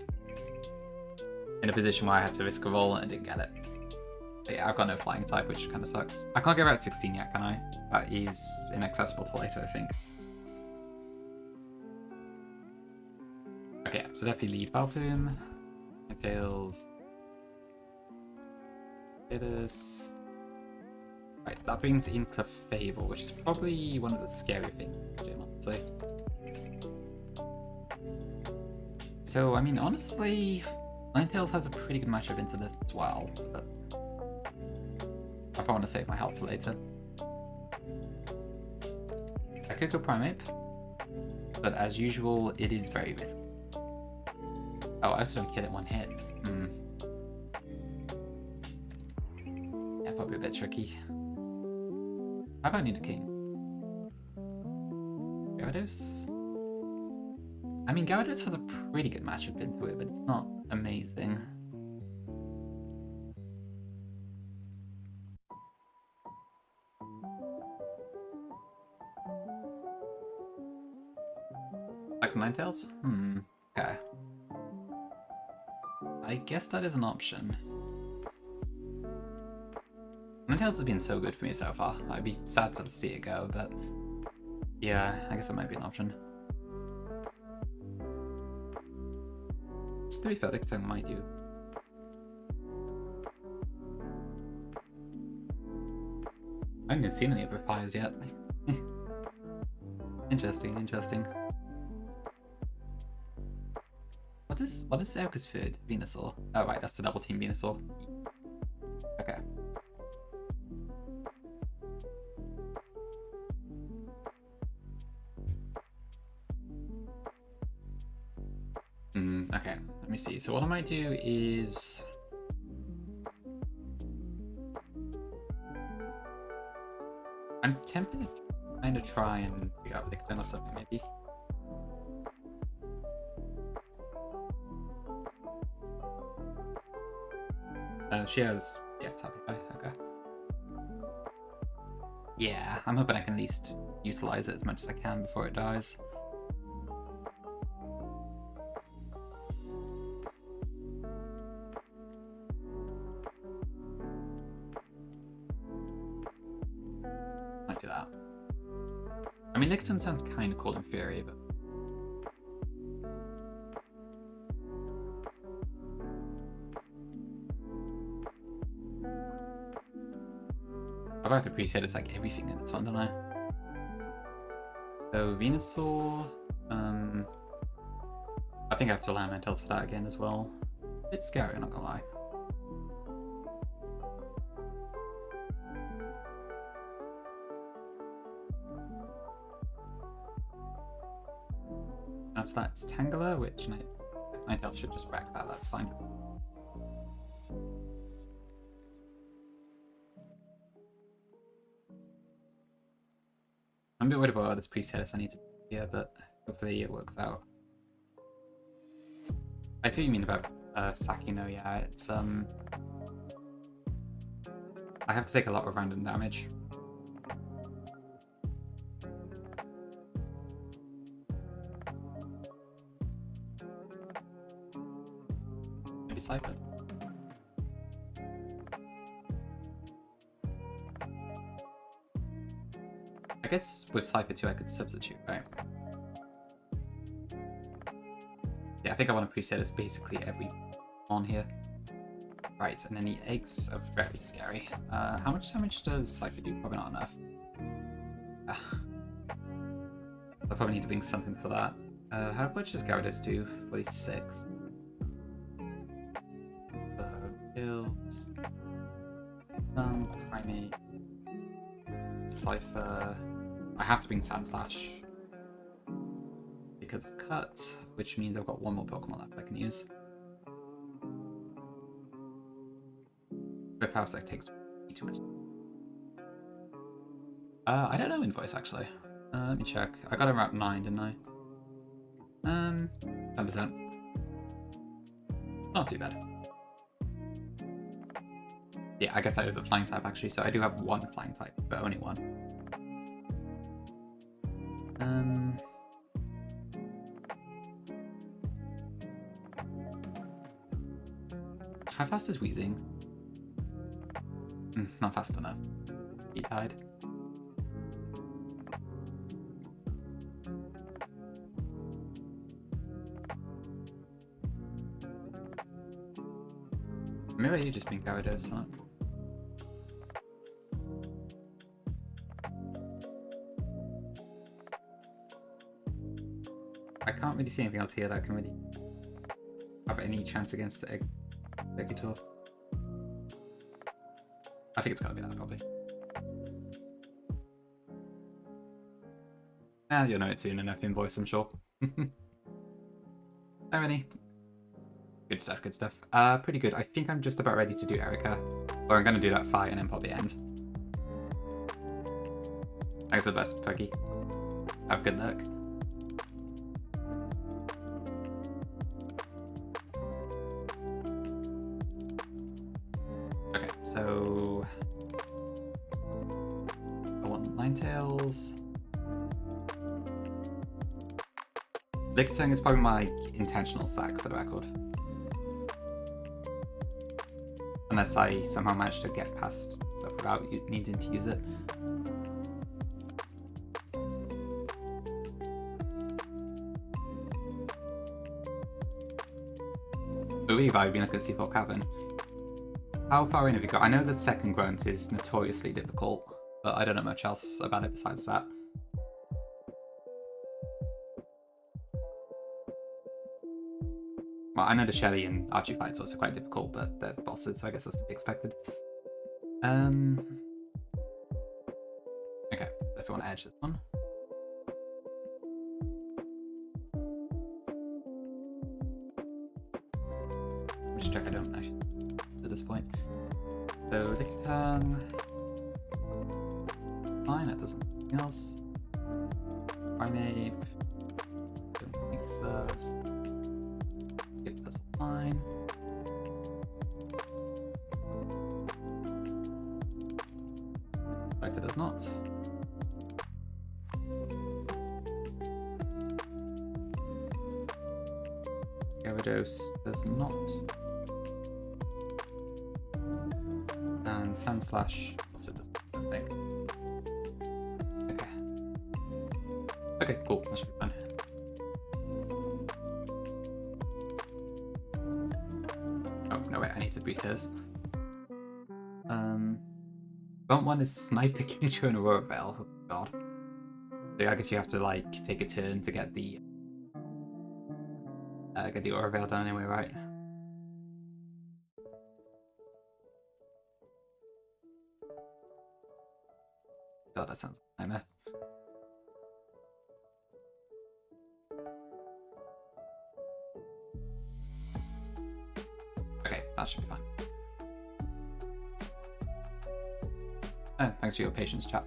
a position where I had to risk a roll and I didn't get it. But yeah, I've got no flying type, which kind of sucks. I can't get about 16 yet, can I? That is inaccessible to later, I think. Okay, so definitely lead Valplume. Ninetales. This. Right, that brings in Clefable, which is probably one of the scarier things to do, honestly. So, I mean, honestly, Ninetales has a pretty good matchup into this as well, but I probably want to save my health for later. I could go Primeape, but as usual, it is very risky. Oh, I also don't kill it in one hit. Yeah, probably a bit tricky. How about Nidoking? Gyarados? I mean, Gyarados has a pretty good matchup into it, but it's not amazing. Like the Ninetales? Okay. I guess that is an option. Ninetales has been so good for me so far. I'd be sad to see it go, but yeah, I guess that might be an option. To be fair, Lickitung might do. I haven't even seen any of her fires yet. Interesting. What is Erika's food? Venusaur. Oh right, that's the double team Venusaur. Okay. Okay, let me see. So what I might do is... I'm tempted to kind of try and figure out Lickitung or something, maybe. She has... yeah, Tappy Pie, okay. Yeah, I'm hoping I can at least utilize it as much as I can before it dies. Might do that. I mean, Lickitung sounds kind of cool in theory, but... I have to preset it's like everything in its one, don't I? So Venusaur, I think I have to land Ninetales for that again as well. A bit scary, I'm not gonna lie. After that, it's Tangela, which Ninetales should just wreck that, that's fine. I'm a bit worried about this preset I need to here, but hopefully it works out. I see what you mean about sacking though, yeah, it's I have to take a lot of random damage. Maybe Cypher. I guess with Cypher 2 I could substitute, right? Yeah, I think I want to preset as basically every on here. Right, and then the eggs are very scary. How much damage does Cypher do? Probably not enough. I probably need to bring something for that. How much does Gyarados do? 46. Kills. Primeape. Cypher. I have to bring Sand Slash. because of cut, which means I've got one more Pokemon left I can use. Red Power Sack takes way too much. I don't know Invoice actually. Let me check. I got him around 9, didn't I? 10%. Not too bad. Yeah, I guess that is a flying type actually, so I do have one flying type, but only one. How fast is Wheezing? Not fast enough. He tied. Maybe you just being Gyarados, huh? I can't really see anything else here that can really have any chance against Exeggutor. I think it's gotta be that, probably. You'll know it soon enough, Invoice, I'm sure. How many? Good stuff, good stuff. Pretty good. I think I'm just about ready to do Erika. Or I'm gonna do that fight and then probably end. Thanks for the best, Puggy. Have good luck. Okay, so I want Ninetales. Lickitung is probably my intentional sack for the record. Unless I somehow manage to get past stuff without needing to use it. Ooh, I've been looking at C4 Cavern. How far in have you got? I know the second grunt is notoriously difficult, but I don't know much else about it besides that. Well, I know the Shelly and Archie fights are also quite difficult, but they're bosses, so I guess that's to be expected. Okay, if you want to edge this one. Just check I don't actually at this point. So Lickitung. Fine, that does something else. Primeape. Don't think that's. Yep, that's fine. Viper does not. Gyarados does not. And Sandslash also does not, I think. Okay. Okay, cool. That should be fine. Oh, no, wait, I need to boost his. Bump one is Sniper Pikachu and Aurora Veil. Oh, God. So I guess you have to, like, take a turn to get the Aurora Veil done anyway, right? God, that sounds like a nightmare. Okay, that should be fine. Oh, thanks for your patience, chat.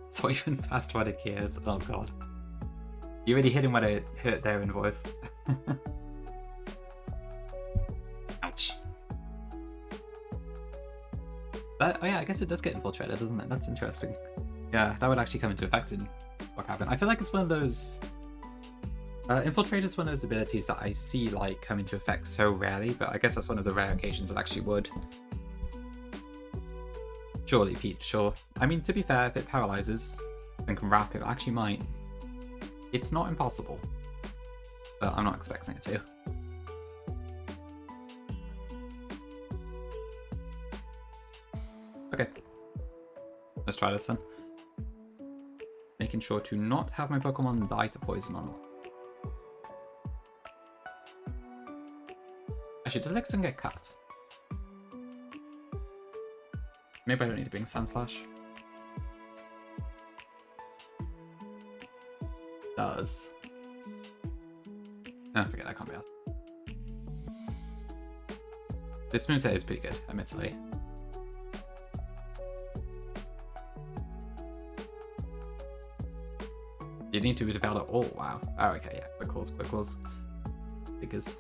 So even past what it cares. Oh god. You already hit him when it hurt there in voice. Ouch. Oh yeah, I guess it does get infiltrated, doesn't it? That's interesting. Yeah, that would actually come into effect in what happened. I feel like it's one of those... Infiltrate is one of those abilities that I see like come into effect so rarely, but I guess that's one of the rare occasions it actually would. Surely, Pete, sure. I mean, to be fair, if it paralyzes and can wrap, it actually might. It's not impossible, but I'm not expecting it to. Okay, let's try this then. Making sure to not have my Pokemon die to poison on them. Actually, does Lickitung get cut? Maybe I don't need to bring Sandslash. does. Oh, forget I can't be asked. This moveset is pretty good, admittedly. You need to be developed. Oh, wow. Oh, okay, yeah. Quick calls, quick calls. Figures.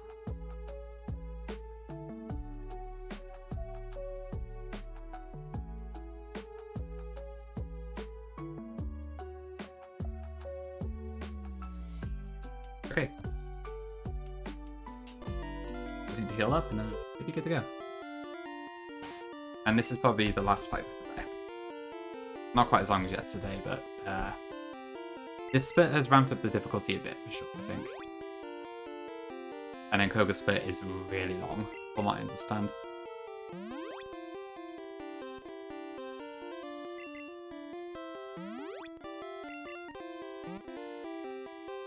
Okay. Just need to heal up and then we'll be good to go. And this is probably the last fight for the day. Not quite as long as yesterday, but this split has ramped up the difficulty a bit, for sure, I think. And then Koga split is really long, from what I understand.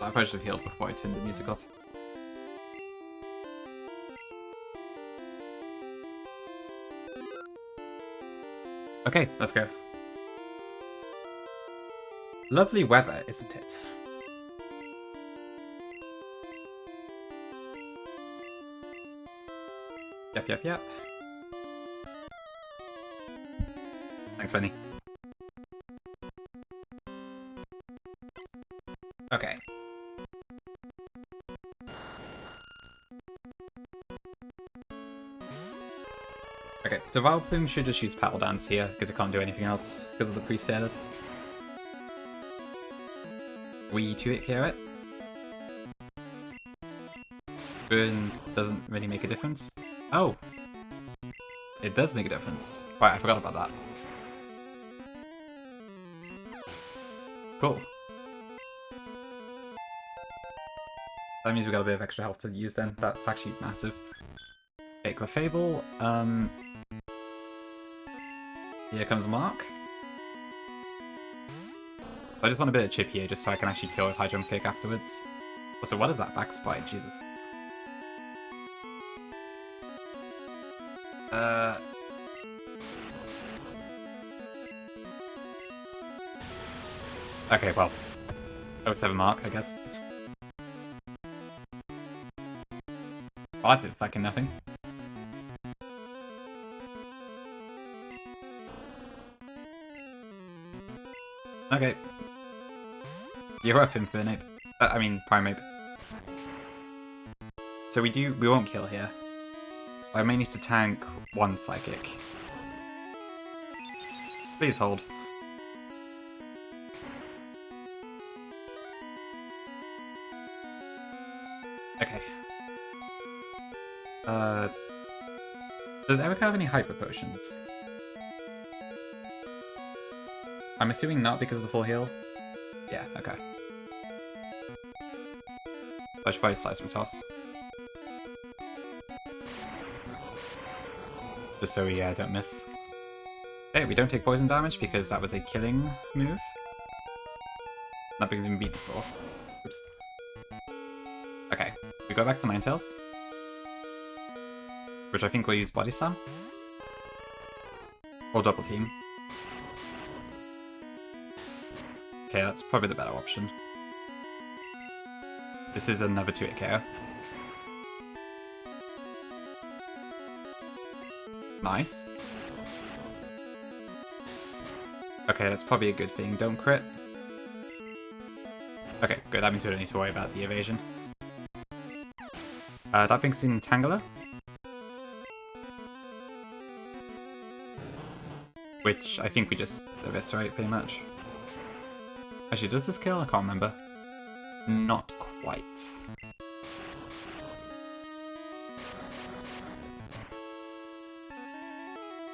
I probably should have healed before I turned the music off. Okay, let's go. Lovely weather, isn't it? Yep. Thanks, Benny. Okay. Okay, so Vileplume should just use Petal Dance here, because it can't do anything else, because of the pre-status. We 2-hit KO it. Burn doesn't really make a difference. Oh! It does make a difference. Right, I forgot about that. Cool. That means we got a bit of extra health to use then. That's actually massive. Okay, Clefable. Here comes Mark. I just want a bit of chip here just so I can actually kill with High Jump Kick afterwards. Also, what is that back spike? Jesus. Okay, well. 07 Mark, I guess. Well, that did fucking nothing. Okay. You're up, Infernape. I mean, Primeape. So we won't kill here. I may need to tank one Psychic. Please hold. Okay. Does Erika have any Hyper Potions? I'm assuming not because of the full heal. Yeah, okay. I should probably slice my toss. Just so we don't miss. Okay, we don't take poison damage because that was a killing move. Not because we beat the Venusaur. Oops. Okay, we go back to Ninetales. Which I think we'll use Body Slam. Or Double Team. Okay, that's probably the better option. This is another 2-hit KO. Nice. Okay, that's probably a good thing. Don't crit. Okay, good. That means we don't need to worry about the evasion. That brings in Tangela. Which I think we just eviscerate pretty much. Actually, does this kill? I can't remember. Not quite.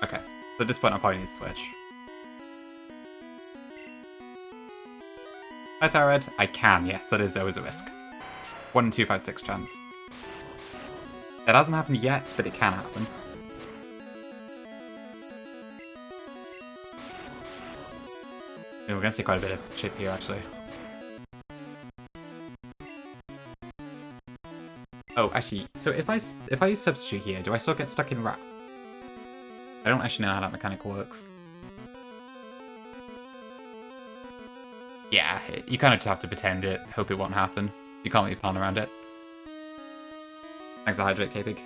Okay, so at this point I'll probably need to switch. Hi, Tyrod. I can, yes, that is always a risk. 1 in 256 chance. It hasn't happened yet, but it can happen. Yeah, we're going to see quite a bit of chip here, actually. Oh, actually, so if I use Substitute here, do I still get stuck in Wrap? I don't actually know how that mechanic works. Yeah, you kind of just have to pretend it, hope it won't happen. You can't really plan around it. Thanks for Hydrate, K-Pig.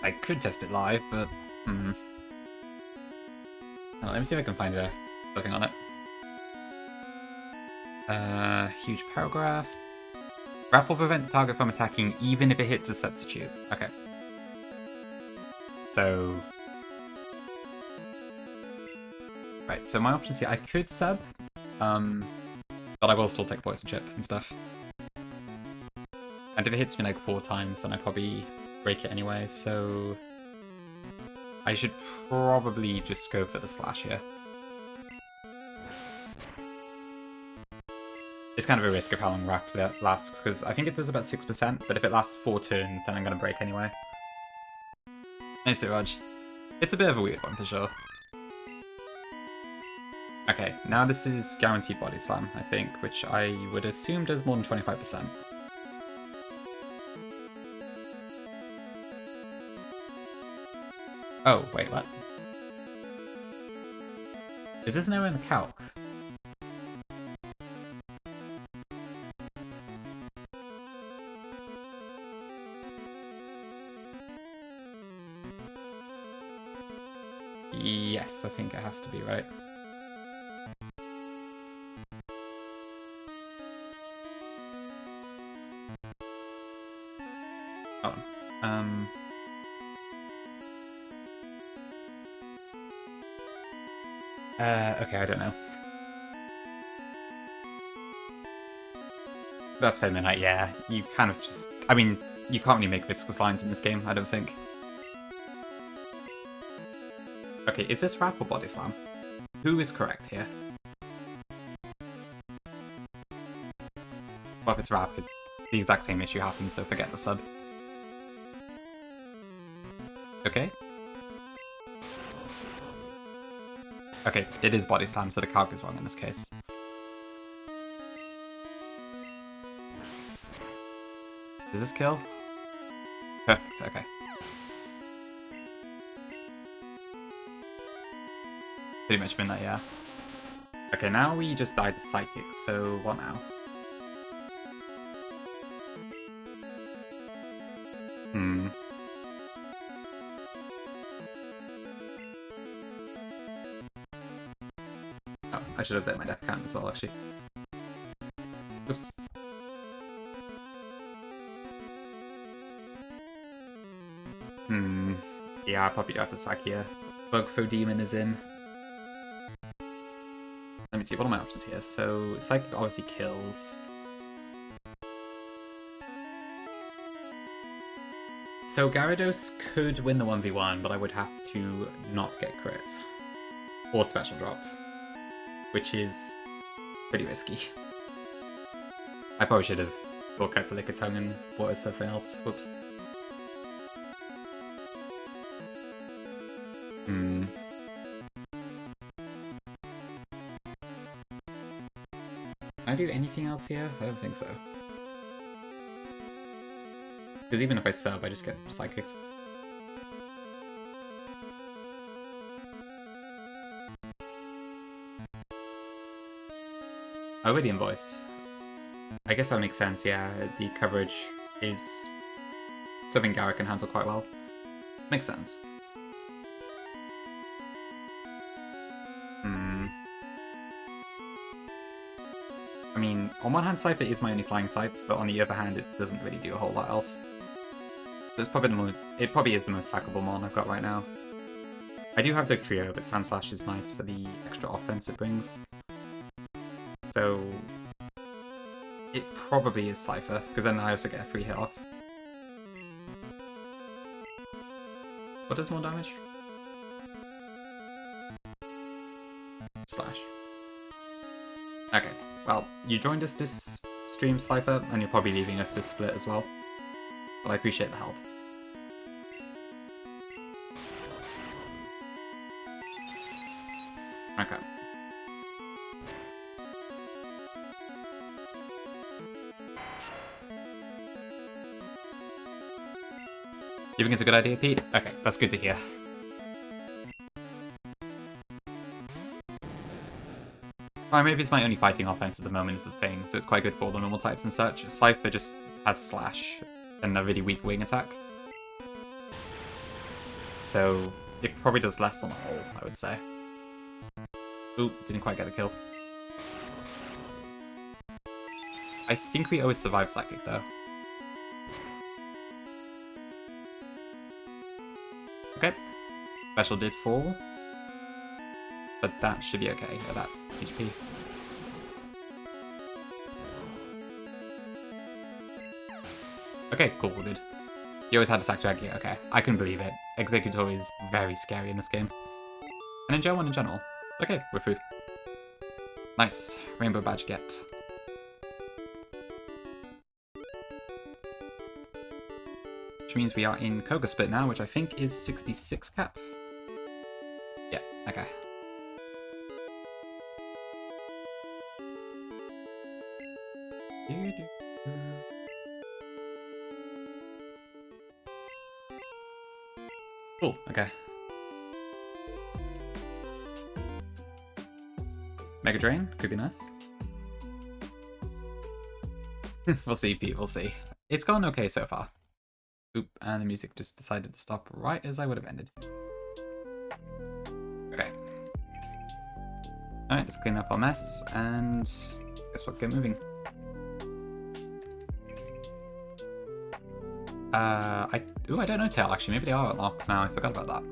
I could test it live, but... let me see if I can find a looking on it. Huge paragraph. Wrap will prevent the target from attacking even if it hits a substitute. Okay. So... Right, so my options here, I could sub, but I will still take Poison Chip and stuff. And if it hits me like 4 times, then I probably break it anyway, so... I should probably just go for the slash here. It's kind of a risk of how long Wrap lasts, because I think it does about 6%, but if it lasts 4 turns, then I'm going to break anyway. Nice, Raj. It's a bit of a weird one, for sure. Okay, now this is Guaranteed Body Slam, I think, which I would assume does more than 25%. Oh, wait, what? Is this nowhere in the calc? Yes, I think it has to be, right? Oh, okay, I don't know. That's fair, Midnight, yeah. You kind of just... I mean, you can't really make viscous lines in this game, I don't think. Okay, is this Wrap or Body Slam? Who is correct here? Well, if it's Wrap, the exact same issue happens, so forget the sub. Okay. Okay, it is Body Slam, so the calc is wrong in this case. Does this kill? Perfect, okay. Pretty much Midnight, yeah. Okay, now we just died to Psychic, so what now? Oh, I should have done my death count as well, actually. Oops. Yeah, I probably do have to sack here. Bugfo Demon is in. Let me see, what are my options here? So, Psychic obviously kills. So, Gyarados could win the 1v1, but I would have to not get crits. Or special dropped. Which is pretty risky. I probably should have thought cut to lick a tongue and bought something else. Whoops. Can I do anything else here? I don't think so. Because even if I sub, I just get psychicked. Already invoiced. I guess that would make sense, yeah. The coverage is something Gara can handle quite well. Makes sense. I mean, on one hand, Cypher is my only flying type, but on the other hand, it doesn't really do a whole lot else. So it's probably it probably is the most sackable mon I've got right now. I do have the trio, but Sandslash is nice for the extra offense it brings. So it probably is Cypher, because then I also get a free hit off. What does more damage? Slash. Okay, well, you joined us this stream, Cypher, and you're probably leaving us this split as well. But I appreciate the help. Okay. You think it's a good idea, Pete? Okay, that's good to hear. Or maybe it's my only fighting offense at the moment is the thing, so it's quite good for all the normal types and such. Slifer just has Slash and a really weak wing attack. So it probably does less on the whole, I would say. Ooh, didn't quite get the kill. I think we always survive Psychic though. Okay. Special did fall. But that should be okay at that HP. Okay, cool, good. You always had a sack drag, yeah, okay. I can believe it. Executor is very scary in this game. And in Gen 1 in general. Okay, we're through. Nice. Rainbow badge get. Which means we are in Koga split now, which I think is 66 cap. Yeah, okay. Cool, okay. Mega Drain, could be nice. We'll see, Pete, we'll see. It's gone okay so far. Oop, and the music just decided to stop right as I would have ended. Okay. Alright, let's clean up our mess, and guess what, get moving. I don't know Tail actually, maybe they are unlocked now, I forgot about that.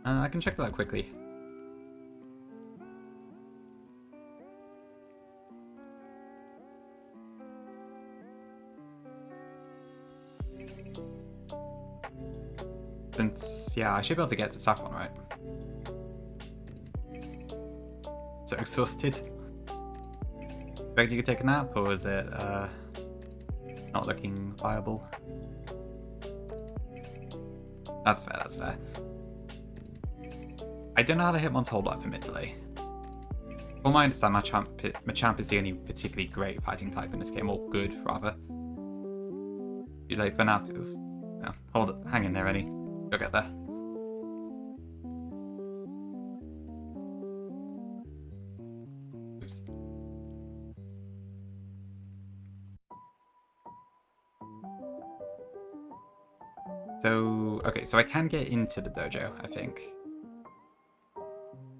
I can check that out quickly. Since, yeah, I should be able to get to Saffron, right? So exhausted. Expect you could take a nap, or is it not looking viable? That's fair, that's fair. I don't know how to hit one's hold up, admittedly. From my understanding, Machamp is the only particularly great fighting type in this game, or good, rather. You late for a nap? No, hold it, hang in there, Eddie. Go get there. Oops. So, okay, so I can get into the dojo, I think.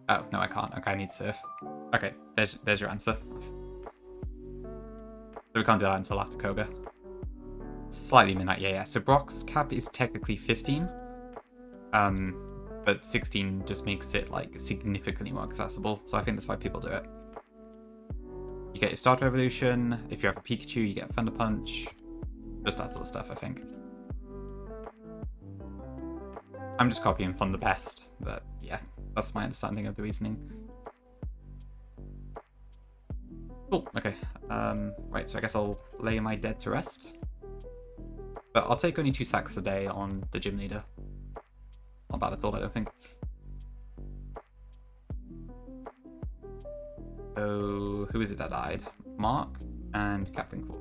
Oh, no, I can't. Okay, I need Surf. Okay, there's your answer. So we can't do that until after Koga. Slightly midnight, yeah. So Brock's cap is technically 15. But 16 just makes it, like, significantly more accessible. So I think that's why people do it. You get your Starter Evolution. If you have a Pikachu, you get Thunder Punch. Just that sort of stuff, I think. I'm just copying from the best, but yeah, that's my understanding of the reasoning. Cool, okay. Right, so I guess I'll lay my dead to rest. But I'll take only 2 sacks a day on the gym leader. Not bad at all, I don't think. So, who is it that died? Mark and Captain Claw.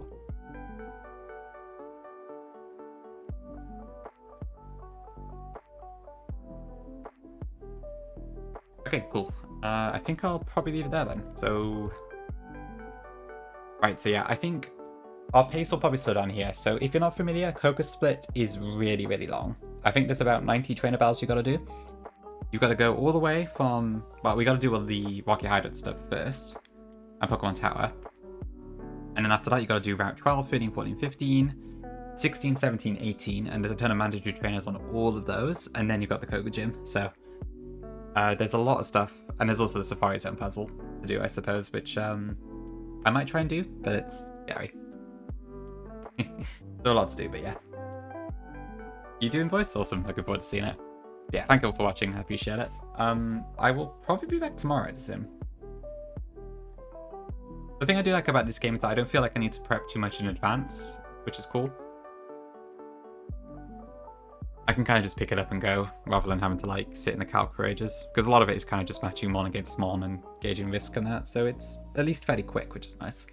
Okay, cool. I think I'll probably leave it there then. So, right, so yeah, I think our pace will probably slow down here. So if you're not familiar, Koga Split is really, really long. I think there's about 90 trainer battles you got to do. You've got to go all the way from, well, we got to do all the Rocky Hydrant stuff first, and Pokemon Tower. And then after that, you got to do Route 12, 13, 14, 15, 16, 17, 18, and there's a ton of mandatory trainers on all of those, and then you've got the Koga Gym. So there's a lot of stuff, and there's also the Safari Zone puzzle to do, I suppose, which I might try and do, but it's scary. There's a lot to do, but yeah. You doing, boys? Awesome. Looking forward to seeing it. Yeah, thank you all for watching. I appreciate it. I will probably be back tomorrow to sim. The thing I do like about this game is that I don't feel like I need to prep too much in advance, which is cool. I can kind of just pick it up and go, rather than having to like sit in the calc for ages. Because a lot of it is kind of just matching Mon against Mon and gauging risk and that, so it's at least fairly quick, which is nice.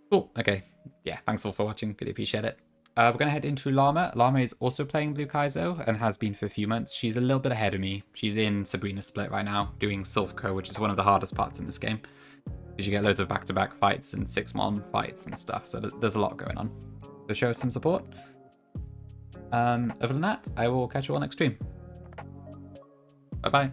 Cool, okay. Yeah, thanks all for watching. Really appreciate it. We're going to head into Llama. Llama is also playing Blue Kaizo and has been for a few months. She's a little bit ahead of me. She's in Sabrina's split right now, doing Silphco, which is one of the hardest parts in this game. Because you get loads of back-to-back fights and 6-mon fights and stuff, so there's a lot going on. So show us some support. Other than that, I will catch you all next stream. Bye-bye.